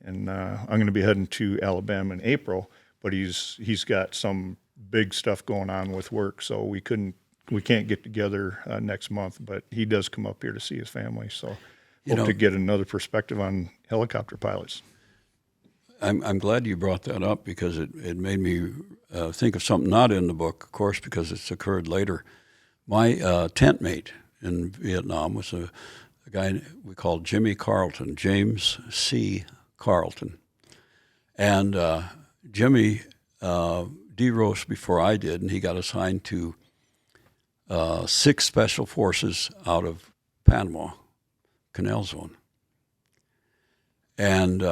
and I'm going to be heading to Alabama in April. But he's got some big stuff going on with work, so we can't get together next month. But he does come up here to see his family, so hope to get another perspective on helicopter pilots. I'm glad you brought that up, because it made me think of something not in the book, of course, because it's occurred later. My tent mate in Vietnam was a guy we called Jimmy Carlton, James C. Carlton. And Jimmy de-roast before I did, and he got assigned to 6 special forces out of Panama Canal Zone. And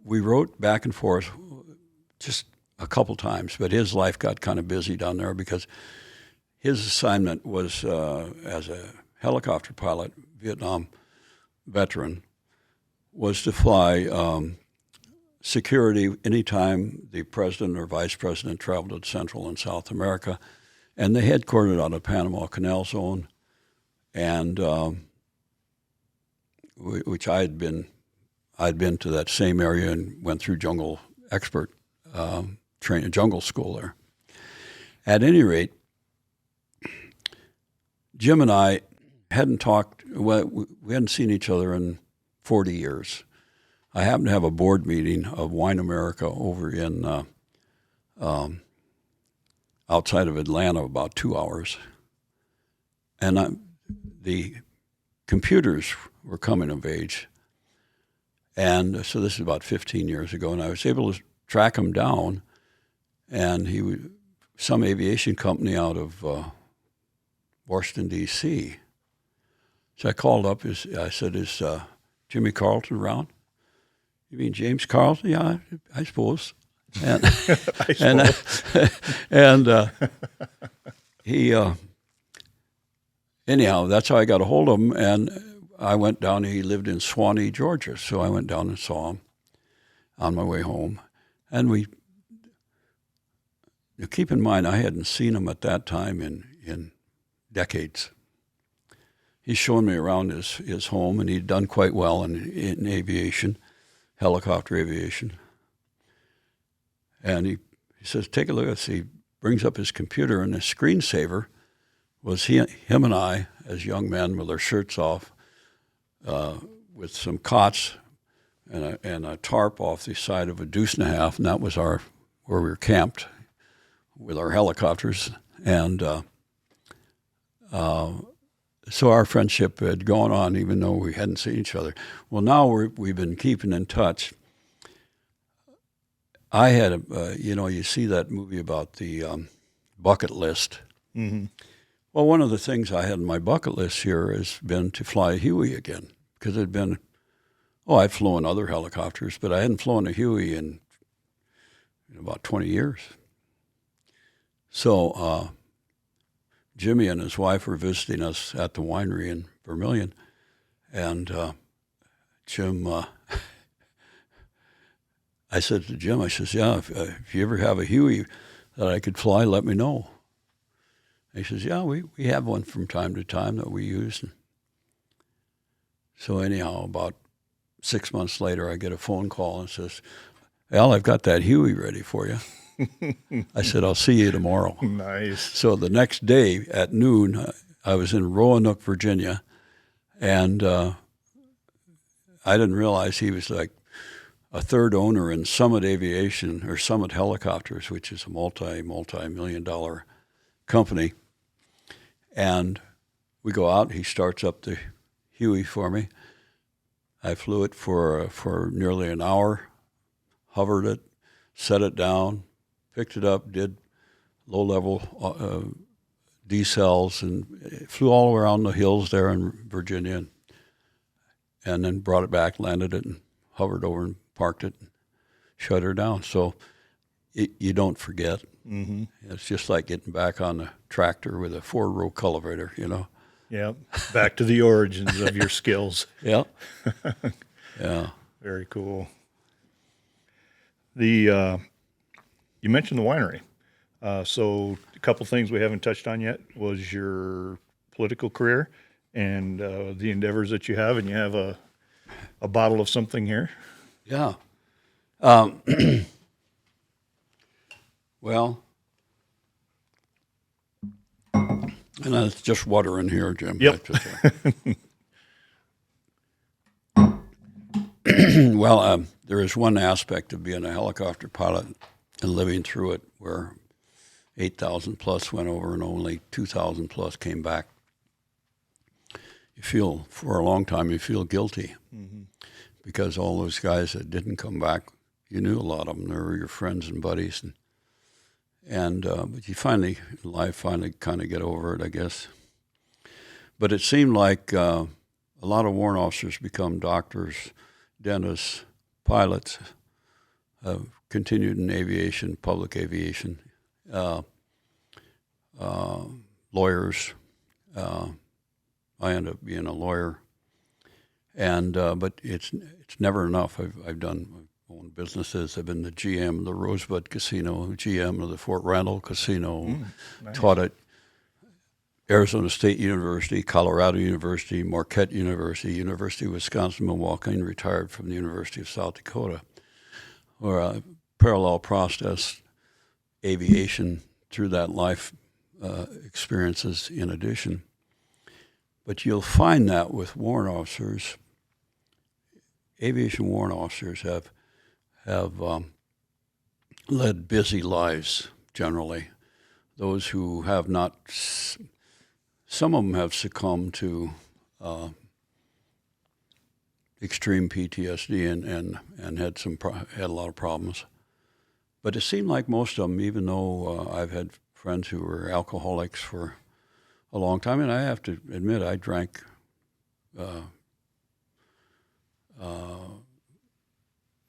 we wrote back and forth just a couple times, but his life got kind of busy down there, because his assignment was as a helicopter pilot, Vietnam veteran, was to fly security anytime the president or vice president traveled to Central and South America. And they headquartered out of Panama Canal Zone, and which I'd been to that same area and went through jungle expert jungle school there. At any rate, Jim and I hadn't talked. Well, we hadn't seen each other in 40 years. I happened to have a board meeting of Wine America over in outside of Atlanta, about 2 hours, and the computers were coming of age. And so this is about 15 years ago, and I was able to track him down, and he was some aviation company out of Washington, D.C. So I called up. I said, "Is Jimmy Carlton around?" "You mean James Carlton?" "Yeah, I suppose." And he anyhow, that's how I got a hold of him, and I went down. He lived in Swanee, Georgia, so I went down and saw him on my way home. And we keep in mind, I hadn't seen him at that time in decades. he's showing me around his home, and he'd done quite well in aviation, helicopter aviation. And he says, take a look at this. He brings up his computer, and the screensaver was him and I as young men with our shirts off, with some cots and a tarp off the side of a deuce and a half, and that was where we were camped with our helicopters. And so our friendship had gone on even though we hadn't seen each other. Well, now we've been keeping in touch. I had, you see that movie about the bucket list. Mm-hmm. Well, one of the things I had on my bucket list here has been to fly a Huey again, because it had been, I'd flown other helicopters, but I hadn't flown a Huey in about 20 years. So Jimmy and his wife were visiting us at the winery in Vermilion, and Jim, I said to Jim, I says, yeah, if you ever have a Huey that I could fly, let me know. And he says, yeah, we have one from time to time that we use. So anyhow, about 6 months later, I get a phone call and says, Al, I've got that Huey ready for you. I said, I'll see you tomorrow. Nice. So the next day at noon, I was in Roanoke, Virginia, and I didn't realize he was like a third owner in Summit Aviation, or Summit Helicopters, which is a multi-million-dollar company. And we go out, he starts up the Huey for me. I flew it for nearly an hour, hovered it, set it down, picked it up, did low-level decels, and flew all around the hills there in Virginia, and then brought it back, landed it, and hovered over and parked it, and shut her down. So you don't forget. Mm-hmm. It's just like getting back on the tractor with a 4-row cultivator, Yeah, back to the origins of your skills. Yeah. Yeah. Very cool. You mentioned the winery. So a couple things we haven't touched on yet was your political career and the endeavors that you have, and you have a bottle of something here. Yeah. Well, and it's just water in here, Jim. Yep. Well, there is one aspect of being a helicopter pilot and living through it where 8,000 plus went over and only 2,000 plus came back. You feel, for a long time, you feel guilty, mm-hmm. because all those guys that didn't come back, you knew a lot of them. They were your friends and buddies, and but you finally kind of get over it, I guess. But it seemed like a lot of warrant officers become doctors, dentists, pilots, continued in aviation, public aviation, lawyers. I ended up being a lawyer, and but it's never enough. I've owned businesses. I've been the GM of the Rosebud Casino, GM of the Fort Randall Casino, Nice. Taught at Arizona State University, Colorado University, Marquette University, University of Wisconsin-Milwaukee, and retired from the University of South Dakota, where I parallel processed aviation through that life experiences in addition. But you'll find that with warrant officers, aviation warrant officers have led busy lives generally. Those who have not, some of them have succumbed to extreme PTSD and had a lot of problems. But it seemed like most of them, even though I've had friends who were alcoholics for a long time, and I have to admit I drank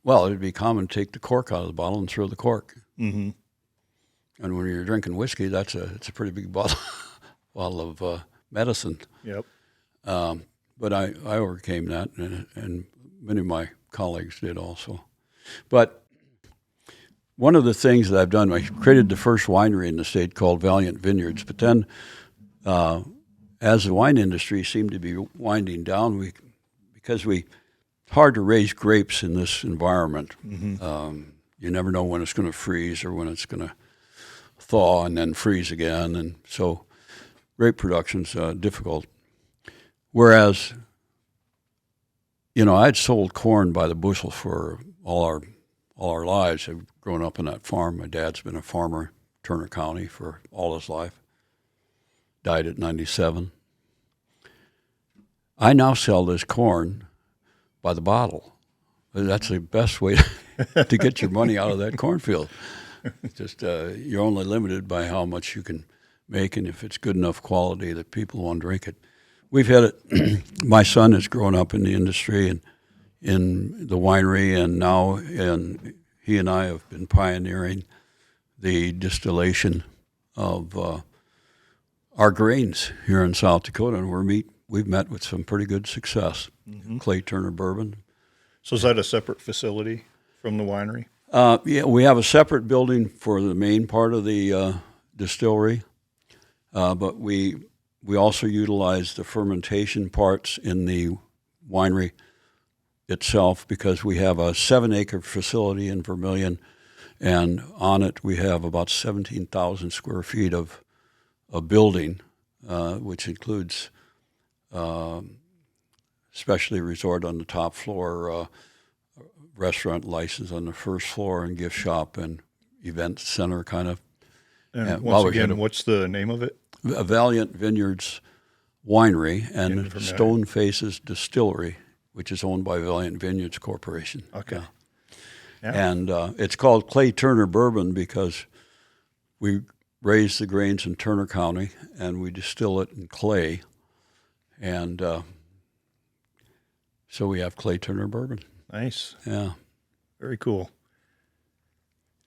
well, it'd be common to take the cork out of the bottle and throw the cork. Mm-hmm. And when you're drinking whiskey, it's a pretty big bottle of medicine. Yep. But I overcame that, and many of my colleagues did also. But one of the things that I've done, I created the first winery in the state called Valiant Vineyards. But then as the wine industry seemed to be winding down, it's hard to raise grapes in this environment. You never know when it's going to freeze or when it's going to thaw and then freeze again, and so grape production's difficult. Whereas, I'd sold corn by the bushel for all our lives. I've grown up on that farm. My dad's been a farmer, Turner County, for all his life. Died at 97. I now sell this corn by the bottle. That's the best way to get your money out of that cornfield. Just you're only limited by how much you can make, and if it's good enough quality that people want to drink it. We've had it. My son has grown up in the industry and in the winery, and he and I have been pioneering the distillation of our grains here in South Dakota, and we've met with some pretty good success. Clay Turner Bourbon. So is that a separate facility from the winery? Yeah, we have a separate building for the main part of the distillery, but we also utilize the fermentation parts in the winery itself because we have a 7-acre facility in Vermilion, and on it we have about 17,000 square feet of a building, which includes specialty resort on the top floor, restaurant license on the first floor, and gift shop and event center kind of. And once again, what's the name of it? Valiant Vineyards Winery and Stone Faces Distillery, which is owned by Valiant Vineyards Corporation. Okay. Yeah. And it's called Clay Turner Bourbon because we raise the grains in Turner County and we distill it in clay. And so we have Clay Turner Bourbon. Nice. Yeah. Very cool.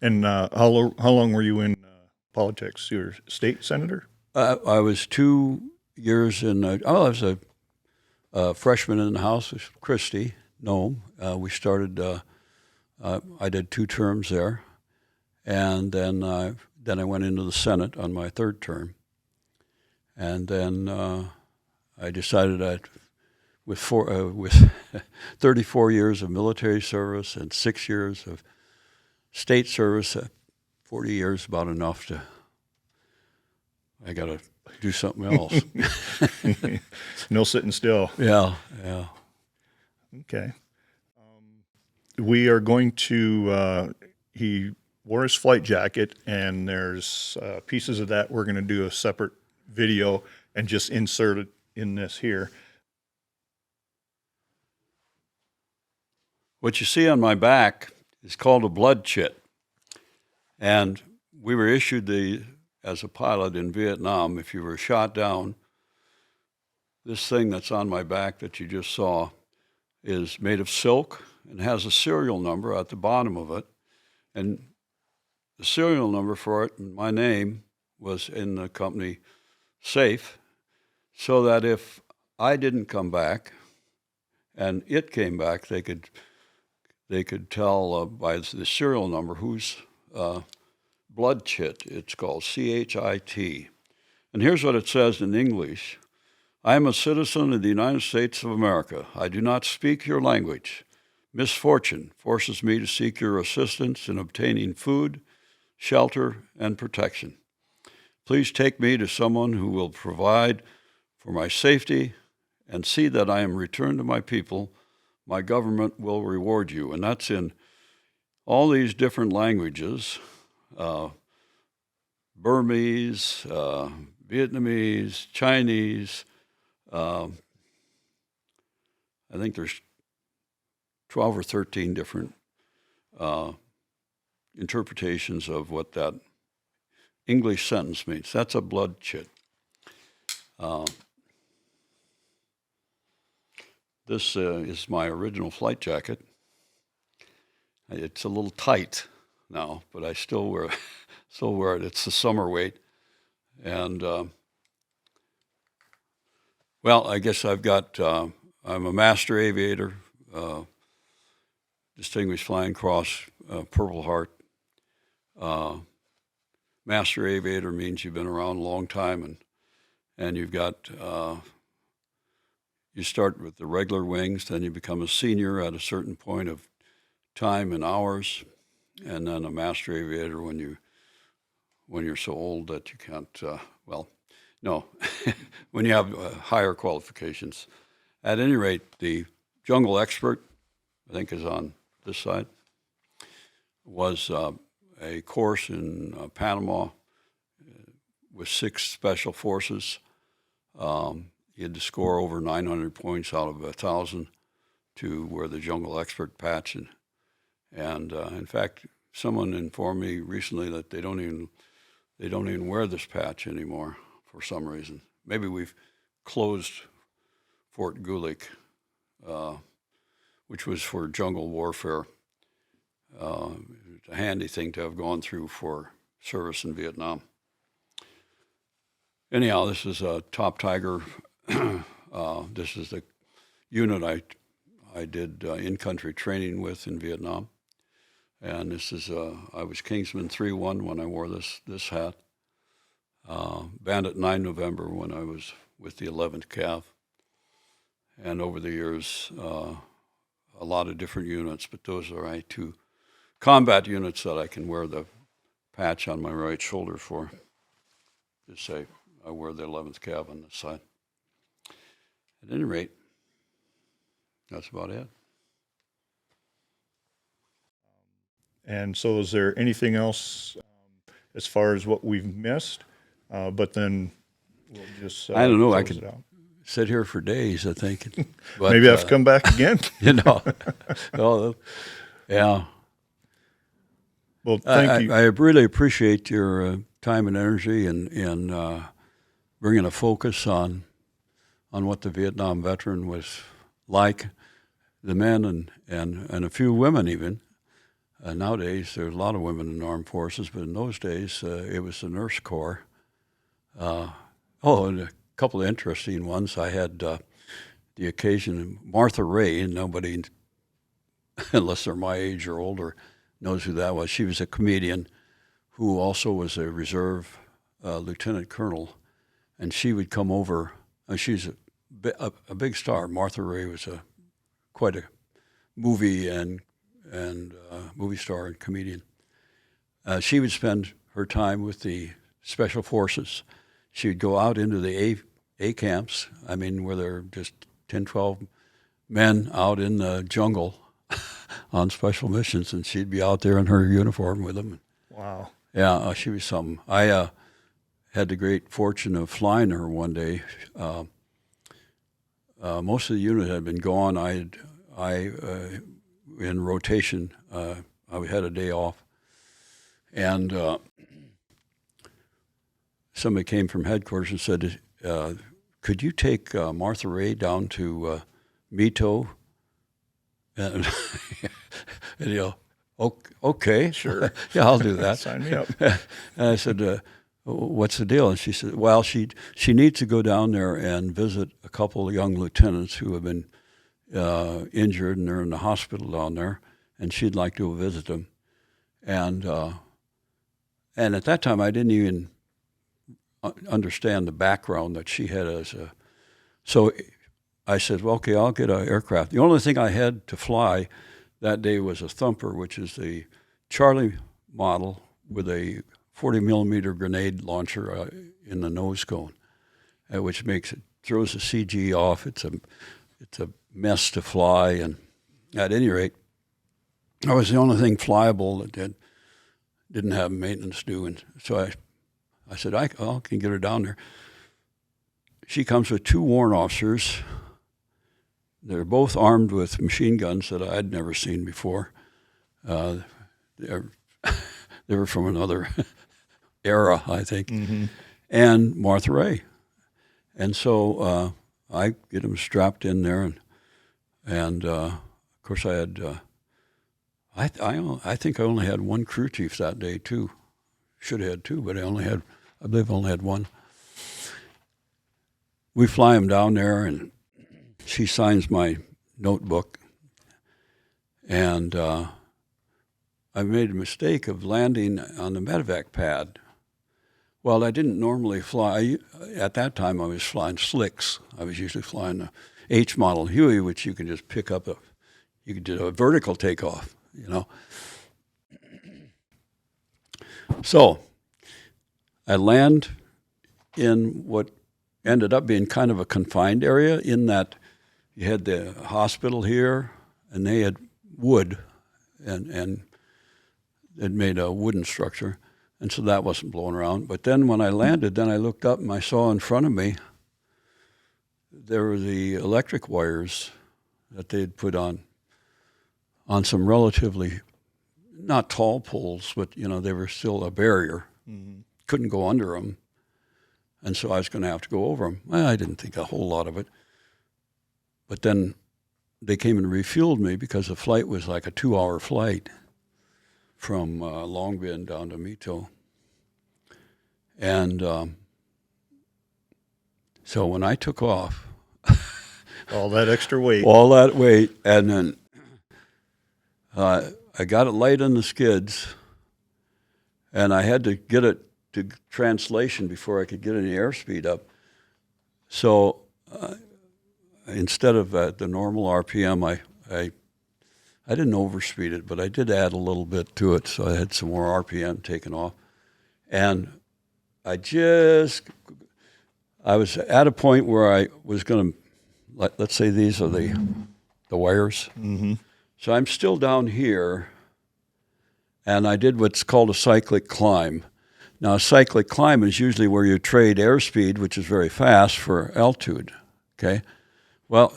And how long were you in politics? You were state senator? I was 2 years in. I was a freshman in the House with Christie Nome. We started. I did 2 terms there, and then I went into the Senate on my 3rd term, and then I decided with 34 years of military service and 6 years of state service, 40 years about enough to. I got to do something else. No sitting still. Yeah. Okay. We are going to. He wore his flight jacket, and there's pieces of that. We're going to do a separate video and just insert it in this here. What you see on my back is called a blood chit. And we were issued as a pilot in Vietnam, if you were shot down, this thing that's on my back that you just saw is made of silk and has a serial number at the bottom of it. And the serial number for it, and my name, was in the company safe, so that if I didn't come back and it came back, they could tell by the serial number whose blood chit it's called, CHIT. And here's what it says in English. I am a citizen of the United States of America. I do not speak your language. Misfortune forces me to seek your assistance in obtaining food, shelter, and protection. Please take me to someone who will provide for my safety and see that I am returned to my people. My government will reward you. And that's in all these different languages, Burmese, Vietnamese, Chinese. I think there's 12 or 13 different interpretations of what that English sentence means. That's a blood chit. This is my original flight jacket. It's a little tight now, but I still wear it. It's the summer weight. And, well, I guess I'm a master aviator, Distinguished Flying Cross, Purple Heart. Master aviator means you've been around a long time and you've got you start with the regular wings, then you become a senior at a certain point of time and hours, and then a master aviator when you're so old that you can't. No, when you have higher qualifications. At any rate, the jungle expert, I think, is on this side, was a course in Panama with 6 special forces. You had to score over 900 points out of 1,000 to wear the jungle expert patch. And in fact, someone informed me recently that they don't even wear this patch anymore for some reason. Maybe we've closed Fort Gulick, which was for jungle warfare. It's a handy thing to have gone through for service in Vietnam. Anyhow, this is a Top Tiger. This is the unit I did in-country training with in Vietnam. And this is, I was Kingsman 3-1 when I wore this hat. Bandit 9 November when I was with the 11th Cav. And over the years, a lot of different units, but those are my 2 combat units that I can wear the patch on my right shoulder for. Just say I wear the 11th Cav on this side. At any rate, that's about it. And so is there anything else as far as what we've missed? But then we'll just I don't know. I close could it out. sit here for days, I think. But, Maybe I have to come back again. Well, yeah. Well, thank you. I really appreciate your time and energy and bringing a focus on what the Vietnam veteran was like, the men and a few women even. Nowadays, there's a lot of women in the armed forces, but in those days, it was the nurse corps. And a couple of interesting ones. I had the occasion, Martha Ray, and nobody, unless they're my age or older, knows who that was. She was a comedian who also was a reserve lieutenant colonel, and she would come over. She's a big star. Martha Ray was quite a movie and movie star and comedian. She would spend her time with the special forces. She would go out into the A camps, where there are just 10, 12 men out in the jungle on special missions, and she'd be out there in her uniform with them. Wow. Yeah, she was something. I had the great fortune of flying her one day. Most of the unit had been gone. In rotation, I had a day off, and somebody came from headquarters and said, could you take Martha Ray down to Mito? And, okay. sure. Yeah, I'll do that. Sign me up. And I said, what's the deal? And she said, well, she needs to go down there and visit a couple of young lieutenants who have been injured and they're in the hospital down there, and she'd like to go visit them. And at that time, I didn't even understand the background that she had so I said, well, okay, I'll get an aircraft. The only thing I had to fly that day was a Thumper, which is the Charlie model with a 40 millimeter grenade launcher in the nose cone, which throws the CG off. It's a mess to fly, and at any rate, I was the only thing flyable that didn't have maintenance due, and so I said, I can get her down there. She comes with 2 warrant officers. They're both armed with machine guns that I'd never seen before. They were from another era, I think. Mm-hmm. And Martha Ray. And so I get them strapped in there, and of course I had, I think I only had 1 crew chief that day too. Should have had 2, but I believe I only had 1. We fly him down there, and she signs my notebook, and I made a mistake of landing on the medevac pad. Well, I didn't normally fly. At that time, I was flying slicks. I was usually flying the H model Huey, which you can just pick up. You could do a vertical takeoff, you know. So I land in what ended up being kind of a confined area in that you had the hospital here, and they had wood, and it made a wooden structure, and so that wasn't blowing around. But then when I landed, then I looked up and I saw in front of me there were the electric wires that they had put on some relatively not tall poles, but you know they were still a barrier. Mm-hmm. Couldn't go under them, and so I was going to have to go over them. Well, I didn't think a whole lot of it, but then they came and refueled me because the flight was like a 2-hour flight from Long Binh down to Mito. And so when I took off, all that extra weight, and then I got it light on the skids, and I had to get it to translation before I could get any airspeed up. So instead of the normal RPM, I didn't overspeed it, but I did add a little bit to it, so I had some more RPM taken off. And I was at a point where I was going to, let's say these are the wires. Mm-hmm. So I'm still down here, and I did what's called a cyclic climb. Now, a cyclic climb is usually where you trade airspeed, which is very fast, for altitude, okay? Well,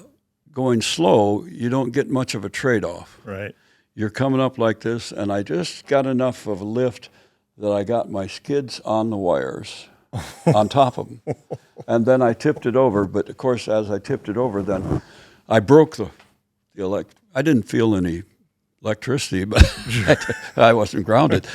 going slow, you don't get much of a trade-off. Right. You're coming up like this, and I just got enough of a lift that I got my skids on the wires, on top of them. And then I tipped it over, but of course, as I tipped it over, then I broke the I didn't feel any electricity, but I wasn't grounded.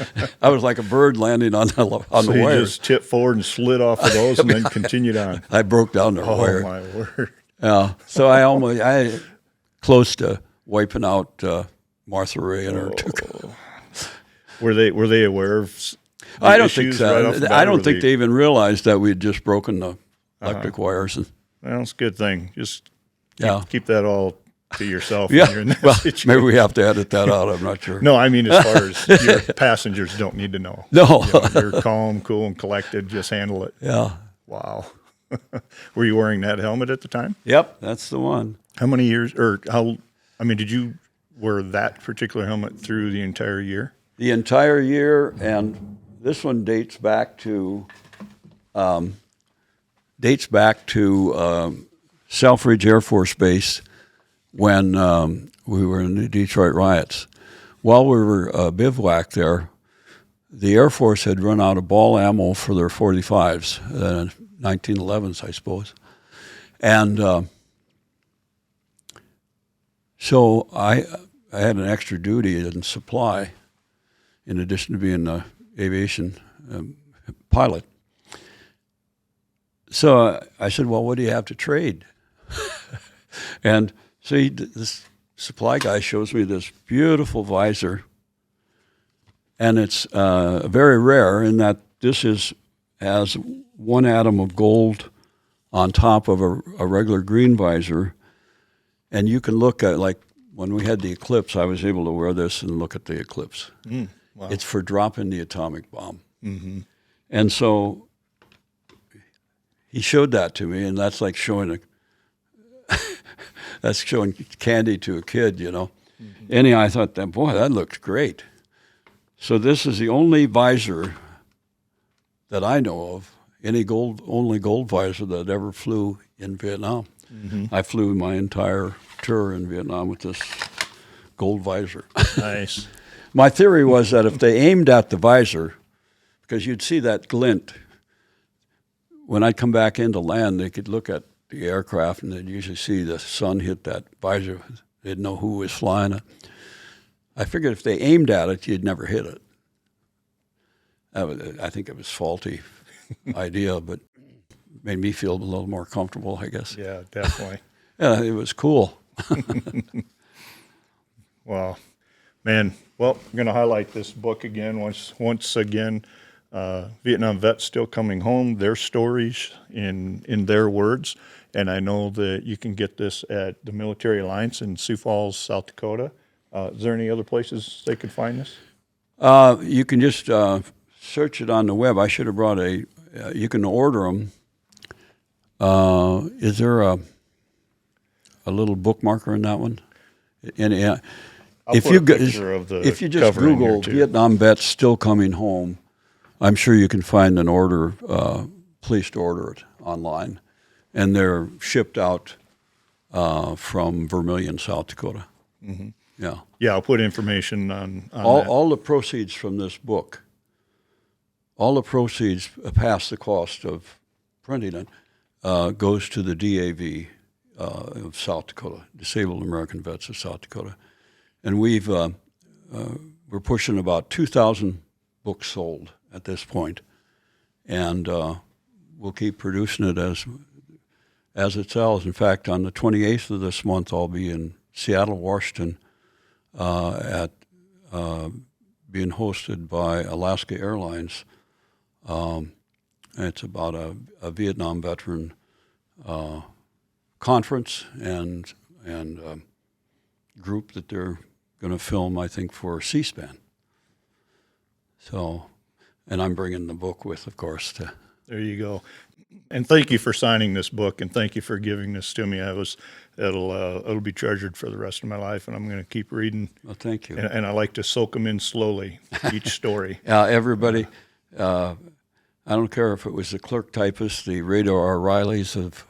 I was like a bird landing on the wires. So you just tipped forward and slid off of those and then continued on. I broke down the wire. Oh, my word. Yeah, so I close to wiping out Martha Ray and her two. Were they aware of? I don't think so. Right I don't think they even realized that we'd just broken the electric wires. And well, it's a good thing. Just keep that all to yourself. Yeah. When you're in that well, situation. Maybe we have to edit that out. I'm not sure. No, I mean as far as your passengers don't need to know. No, you're calm, cool, and collected. Just handle it. Yeah. Wow. Were you wearing that helmet at the time? Yep, that's the one. How many years, or how? I mean, did you wear that particular helmet through the entire year? The entire year, and this one dates back to Selfridge Air Force Base when we were in the Detroit riots. While we were bivouacked there, the Air Force had run out of ball ammo for their 45s, 1911s, I suppose. And so I had an extra duty in supply, in addition to being an aviation pilot. So I said, well, what do you have to trade? And so this supply guy shows me this beautiful visor, and it's very rare in that this has one atom of gold on top of a regular green visor, and you can look at, like when we had the eclipse, I was able to wear this and look at the eclipse. Wow. It's for dropping the atomic bomb. Mm-hmm. And so he showed that to me, and that's like showing that's showing candy to a kid, you know. Mm-hmm. Anyhow, I thought, boy, that looked great. So this is the only visor that I know of, only gold visor that ever flew in Vietnam. Mm-hmm. I flew my entire tour in Vietnam with this gold visor. Nice. My theory was that if they aimed at the visor, because you'd see that glint, when I'd come back into land, they could look at the aircraft and they'd usually see the sun hit that visor. They'd know who was flying it. I figured if they aimed at it, you'd never hit it. I think it was a faulty idea, but made me feel a little more comfortable, I guess. Yeah, definitely. Yeah, it was cool. Wow. Man, well, I'm going to highlight this book again once again. Vietnam vets still coming home, their stories in their words. And I know that you can get this at the Military Alliance in Sioux Falls, South Dakota. Is there any other places they could find this? You can just search it on the web. I should have brought you can order them. Is there a little bookmarker in that one? And if you just Google Vietnam vets still coming home, I'm sure you can find an order, please to order it online. And they're shipped out from Vermilion, South Dakota. Mm-hmm. Yeah. Yeah, I'll put information on all the proceeds from this book, all the proceeds past the cost of printing it, goes to the DAV of South Dakota, Disabled American Vets of South Dakota. And we're pushing about 2,000 books sold at this point. And we'll keep producing it as it sells. In fact, on the 28th of this month, I'll be in Seattle, Washington, at being hosted by Alaska Airlines. It's about a Vietnam veteran conference and group that they're going to film, I think, for C-SPAN. So, and I'm bringing the book with, of course. There you go. And thank you for signing this book, and thank you for giving this to me. It'll be treasured for the rest of my life, and I'm going to keep reading. Well, thank you. And I like to soak them in slowly, each story. Everybody, I don't care if it was the clerk typist, the Radar Rileys of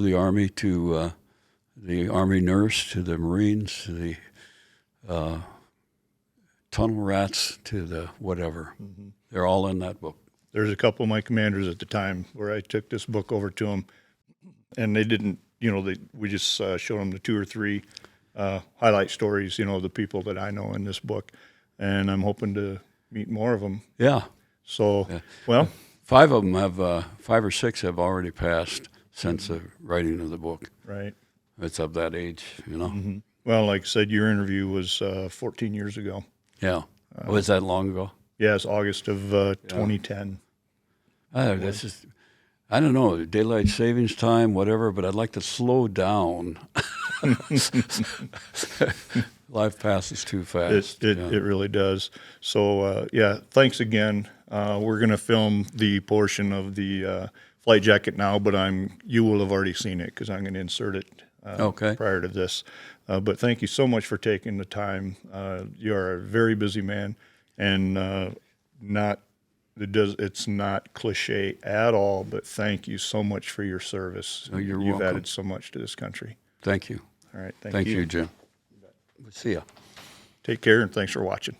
the Army, to the Army nurse, to the Marines, to the tunnel rats, to the whatever. Mm-hmm. They're all in that book. There's a couple of my commanders at the time where I took this book over to them, and they didn't, we just showed them the 2 or 3 highlight stories, the people that I know in this book, and I'm hoping to meet more of them. Yeah. So, well. 5 of them 5 or 6 have already passed since the writing of the book. Right. It's of that age, Mm-hmm. Well, like I said, your interview was 14 years ago. Yeah. Was that long ago? Yeah, it's August of 2010. That's just, I don't know, daylight savings time, whatever, but I'd like to slow down. Life passes too fast. It really does. So, thanks again. We're going to film the portion of the flight jacket now, but you will have already seen it because I'm going to insert it prior to this. But thank you so much for taking the time. You are a very busy man, and it's not cliche at all, but thank you so much for your service. Oh, you're You've welcome. added so much to this country. Thank you. All right. Thank you, Jim. We'll see ya. Take care, and thanks for watching.